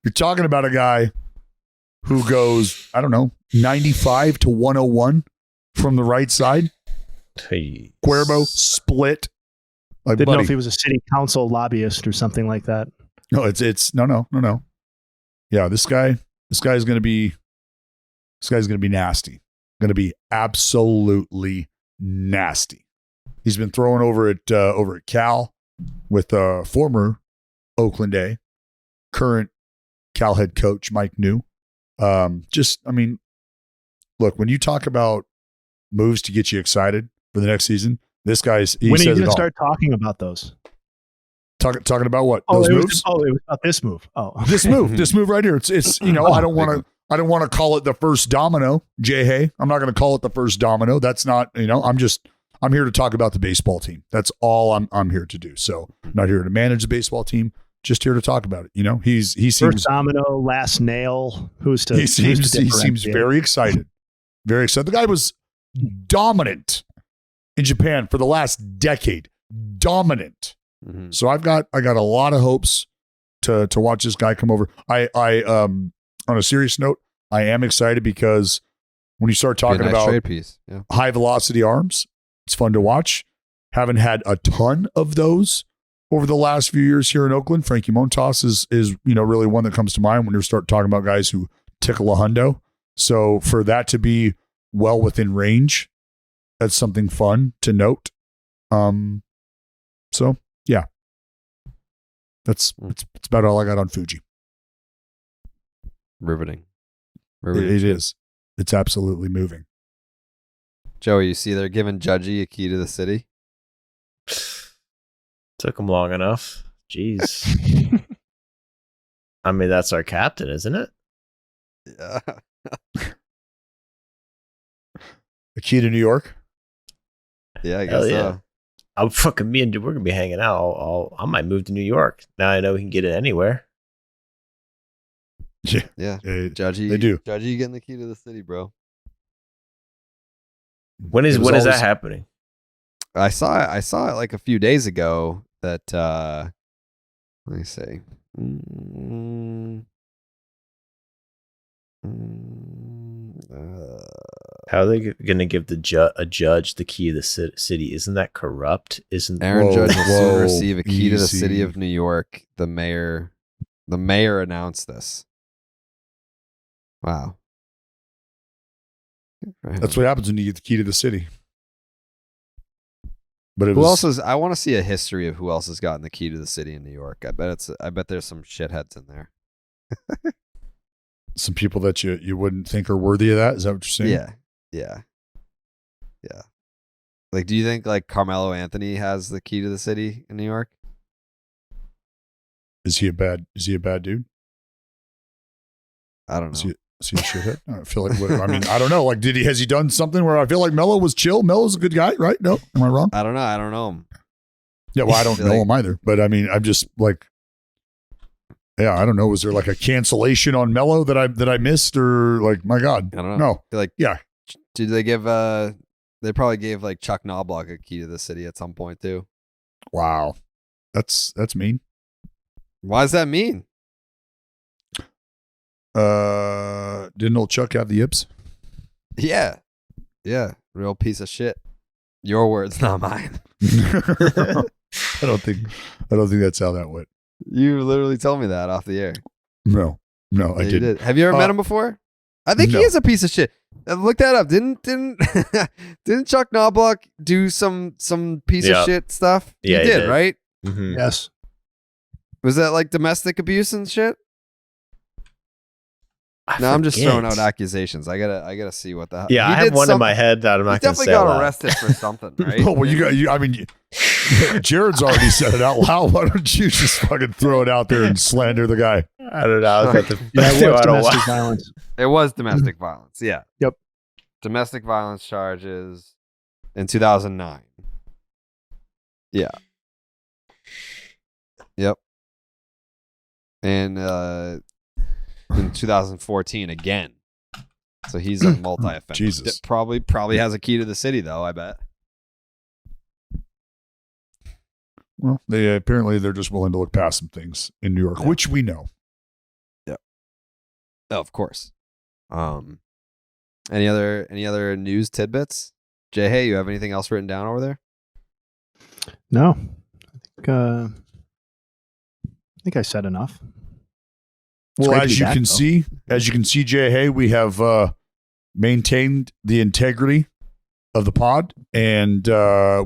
You're talking about a guy who goes, I don't know, 95 to 101 from the right side. Hey. Cuervo split. Like, Didn't know buddy, if he was a city council lobbyist or something like that. no, it's no. Yeah, this guy's going to be nasty. Going to be absolutely nasty. He's been thrown over at Cal with former Oakland A, current Cal head coach Mike New. Look, when you talk about moves to get you excited for the next season, this guy's he When are you says going it to all. start talking about those? Talking about what? Oh, Those it moves? was about this move. Oh, This move right here. It's I don't want to call it the first domino, Jayhay. I'm not going to call it the first domino. That's not, I'm here to talk about the baseball team. That's all I'm here to do. So I'm not here to manage the baseball team, just here to talk about it. He seems first domino, last nail. He seems very excited. Very excited. The guy was dominant in Japan for the last decade. Dominant. Mm-hmm. So I got a lot of hopes to watch this guy come over. I on a serious note, I am excited because when you start talking about trade piece, yeah. high velocity arms, it's fun to watch. Haven't had a ton of those over the last few years here in Oakland. Frankie Montas is really one that comes to mind when you start talking about guys who tickle a hundo. So for that to be well within range, that's something fun to note. So yeah, that's about all I got on Fuji. Riveting. It is. It's absolutely moving. Joey, you see they're giving Judgy a key to the city. Took him long enough. Jeez. I mean, that's our captain, isn't it? Yeah. The key to New York. Yeah, I Hell guess yeah. so. I'm fucking me and dude, we're gonna be hanging out. I might move to New York. Now I know we can get it anywhere. Yeah. Yeah. They Judgy, do. Judgy getting the key to the city, bro. When is It was that always- happening? I saw it like a few days ago that let me see. How are they gonna give a judge the key of the city? Isn't that corrupt? Isn't Aaron Whoa, Judge will soon whoa, receive a key to the easy. city of New York. The mayor announced this. Wow. Good for him. That's what happens when you get the key to the city. But it Who was, else is? I want to see a history of who else has gotten the key to the city in New York. I bet there's some shitheads in there. some people that you wouldn't think are worthy of that. Is that what you're saying? Yeah. Like, do you think like Carmelo Anthony has the key to the city in New York? Is he a bad dude? I don't know. Is he a shithead? I feel like, I don't know. Like, has he done something where I feel like Melo was chill? Melo's a good guy, right? No, am I wrong? I don't know him. Yeah, well, I don't know him either. But I mean, I'm just like, yeah, I don't know. Was there like a cancellation on Melo that I missed, or like, my God, I don't know. No, Like, yeah. Did they give? They probably gave like Chuck Knobloch a key to the city at some point too. Wow, that's mean. Why does that mean? Didn't old Chuck have the yips? Yeah, real piece of shit. Your words, not mine. I don't think that's how that went. You literally told me that off the air. No, Yeah, I you didn't. did. Have you ever met him before? I think No. he is a piece of shit. Look that up. Didn't Chuck Knobloch do some piece of shit stuff? Yeah, he he did, did. right? Mhm. Yes. Was that like domestic abuse and shit? I No, I'm just forget. throwing out accusations. I gotta see what the hell. Yeah, He I have did one in some- my head that I'm He not going to definitely say. got aloud. arrested for something, right? Oh, well, Jared's already said it out loud. Why don't you just fucking throw it out there and slander the guy? I don't know. I was at the Yeah, it was I don't know domestic why. violence. It was domestic violence. Yeah. Yep. Domestic violence charges in 2009. Yeah. Yep. And in 2014 again. So he's a multi-offender. Jesus. Probably has a key to the city though, I bet. Well, they're just willing to look past some things in New York, Yeah. which we know. Oh, of course. Any other news tidbits? Jayhay, you have anything else written down over there? No. I think I said enough. Well, great to as be you back, can though. see, Jayhay, we have maintained the integrity of the pod, and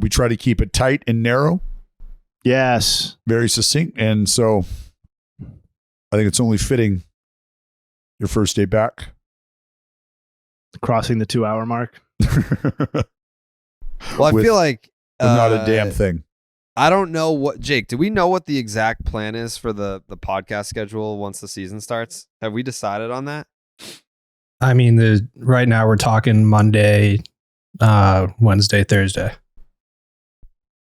we try to keep it tight and narrow, Yes. very succinct. And so I think it's only fitting your first day back. Crossing the 2-hour mark. Well, I With- feel like Not a damn thing. I don't know what Jake. Do we know what the exact plan is for the podcast schedule once the season starts? Have we decided on that? I mean, right now we're talking Monday, Wednesday, Thursday.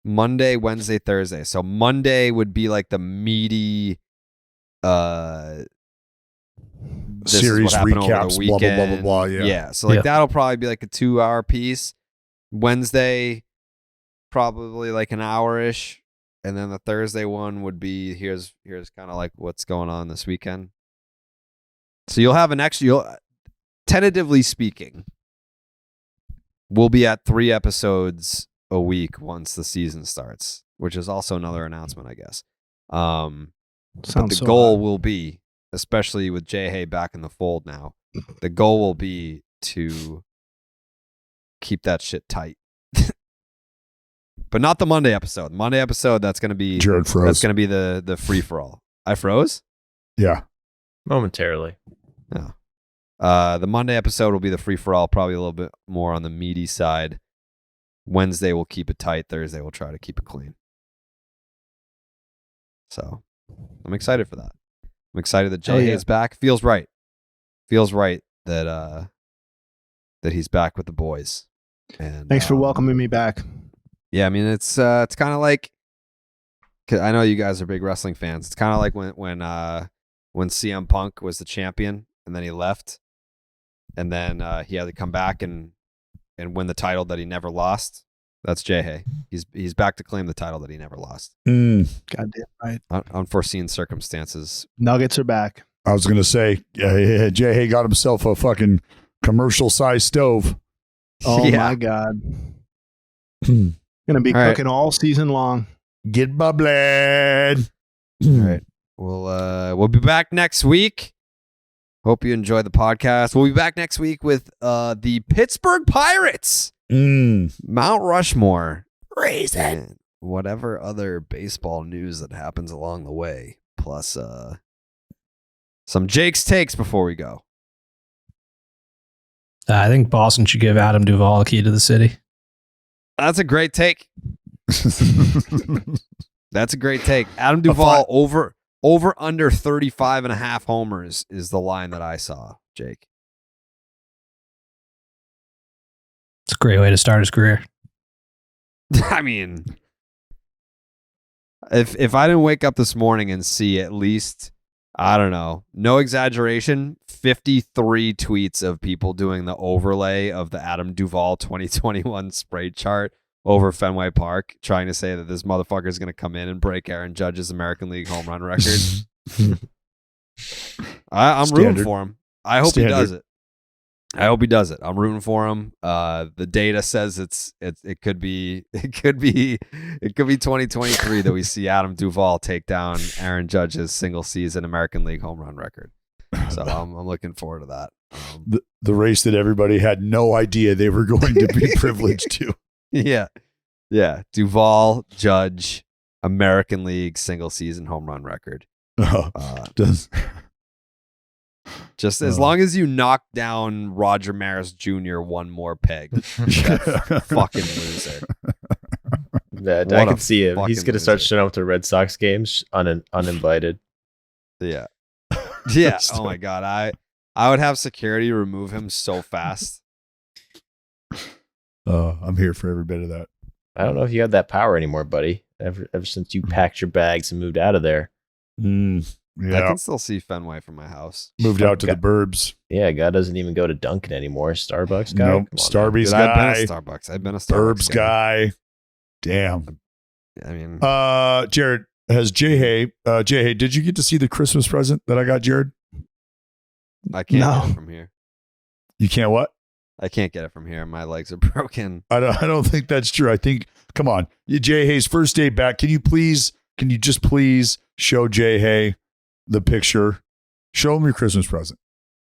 Monday, Wednesday, Thursday. So Monday would be like the meaty this is Series what happened over the recaps, blah, blah, blah, blah, weekend. blah. Yeah. So like Yeah. that'll probably be like a 2-hour piece. Wednesday, probably like an hour-ish. And then the Thursday one would be here's kind of like what's going on this weekend. So you'll have tentatively speaking, we'll be at 3 episodes a week once the season starts, which is also another announcement, I guess. But Sounds the so goal odd. will be, especially with Jayhay back in the fold now, the goal will be to keep that shit tight. But not the Monday episode. Monday episode, that's gonna be Jared froze. that's gonna be the free for all. I froze? Yeah. Momentarily. No. The Monday episode will be the free for all, probably a little bit more on the meaty side. Wednesday we'll keep it tight. Thursday we'll try to keep it clean. So I'm excited for that. I'm excited that Hell Jayhay yeah. is back. Feels right. Feels right that he's back with the boys. And Thanks for welcoming me back. yeah, I mean it's kind of like 'cause I know you guys are big wrestling fans. It's kind of like when CM Punk was the champion and then he left, and then he had to come back and win the title that he never lost. That's Jayhay. He's back to claim the title that he never lost. Goddamn right. Unforeseen circumstances. Nuggets are back. I was going to say, Jayhay got himself a fucking commercial-sized stove. Oh Yeah. my God. Gonna be All right. cooking all season long. Get bubbling. All right. We'll be back next week. Hope you enjoyed the podcast. We'll be back next week with the Pittsburgh Pirates, Mount Rushmore, and whatever other baseball news that happens along the way. Plus Some Jake's takes before we go. I think Boston should give Adam Duvall a key to the city. That's a great take. That's a great take. Adam Duvall over under 35 and a half homers is the line that I saw, Jake. It's a great way to start his career. I mean, if I didn't wake up this morning and see at least, I don't know, no exaggeration, 53 tweets of people doing the overlay of the Adam Duvall 2021 spray chart over Fenway Park, trying to say that this motherfucker is going to come in and break Aaron Judge's American League home run record. I'm rooting for him. I hope he does it. I'm rooting for him. The data says it could be 2023 that we see Adam Duvall take down Aaron Judge's single season American League home run record. So I'm looking forward to that. The race that everybody had no idea they were going to be privileged to. Yeah. Duvall, Judge, American League single season home run record. Just as long as you knock down Roger Maris Jr. one more peg, that fucking loser. I can see him. He's going to start showing up to Red Sox games uninvited. Yeah. Yeah. Oh my God. I would have security remove him so fast. I'm here for every bit of that. I don't know if you have that power anymore, buddy. Ever since you packed your bags and moved out of there. Yeah. I can still see Fenway from my house. Moved out to the burbs. Yeah, God doesn't even go to Dunkin' anymore. Starbucks guy. Nope. Starbucks guy. I've been a Starbucks Burbs guy. Damn. I mean, Jared, has Jayhay, did you get to see the Christmas present that I got, Jared? I can't get it from here. You can't what? I can't get it from here. My legs are broken. I don't think that's true. I think, come on, Jayhay's first day back. Can you just please show Jayhay the picture? Show him your Christmas present.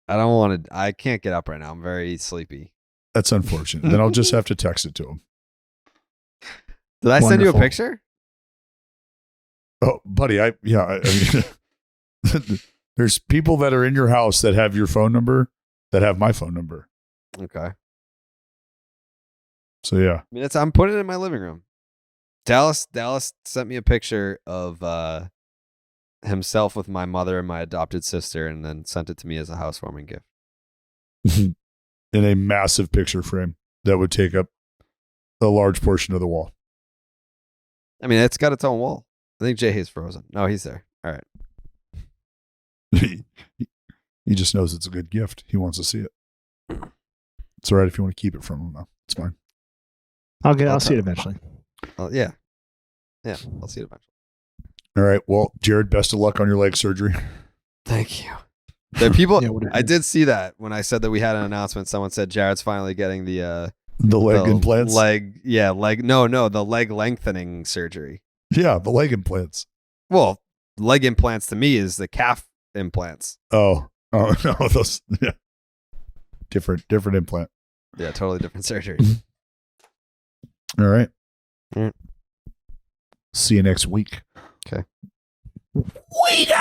I can't get up right now. I'm very sleepy. That's unfortunate. Then I'll just have to text it to him. Did I send you a picture? Oh, buddy, I mean, there's people that are in your house that have your phone number that have my phone number. Okay. So yeah. I mean, I'm putting it in my living room. Dallas sent me a picture of himself with my mother and my adopted sister, and then sent it to me as a housewarming gift. In a massive picture frame that would take up a large portion of the wall. I mean, it's got its own wall. I think Jayhay's frozen. No, he's there. All right. He just knows it's a good gift. He wants to see it. It's all right if you want to keep it from him, though. It's fine. I'll see it eventually. Yeah. Yeah, I'll see it eventually. All right. Well, Jared, best of luck on your leg surgery. Thank you. There are people. I did see that when I said that we had an announcement. Someone said Jared's finally getting the leg implants. The leg lengthening surgery. Yeah, the leg implants. Well, leg implants to me is the calf implants. Oh no, those different implant. Yeah, totally different surgery. All right. Mm. See you next week. Okay. We go.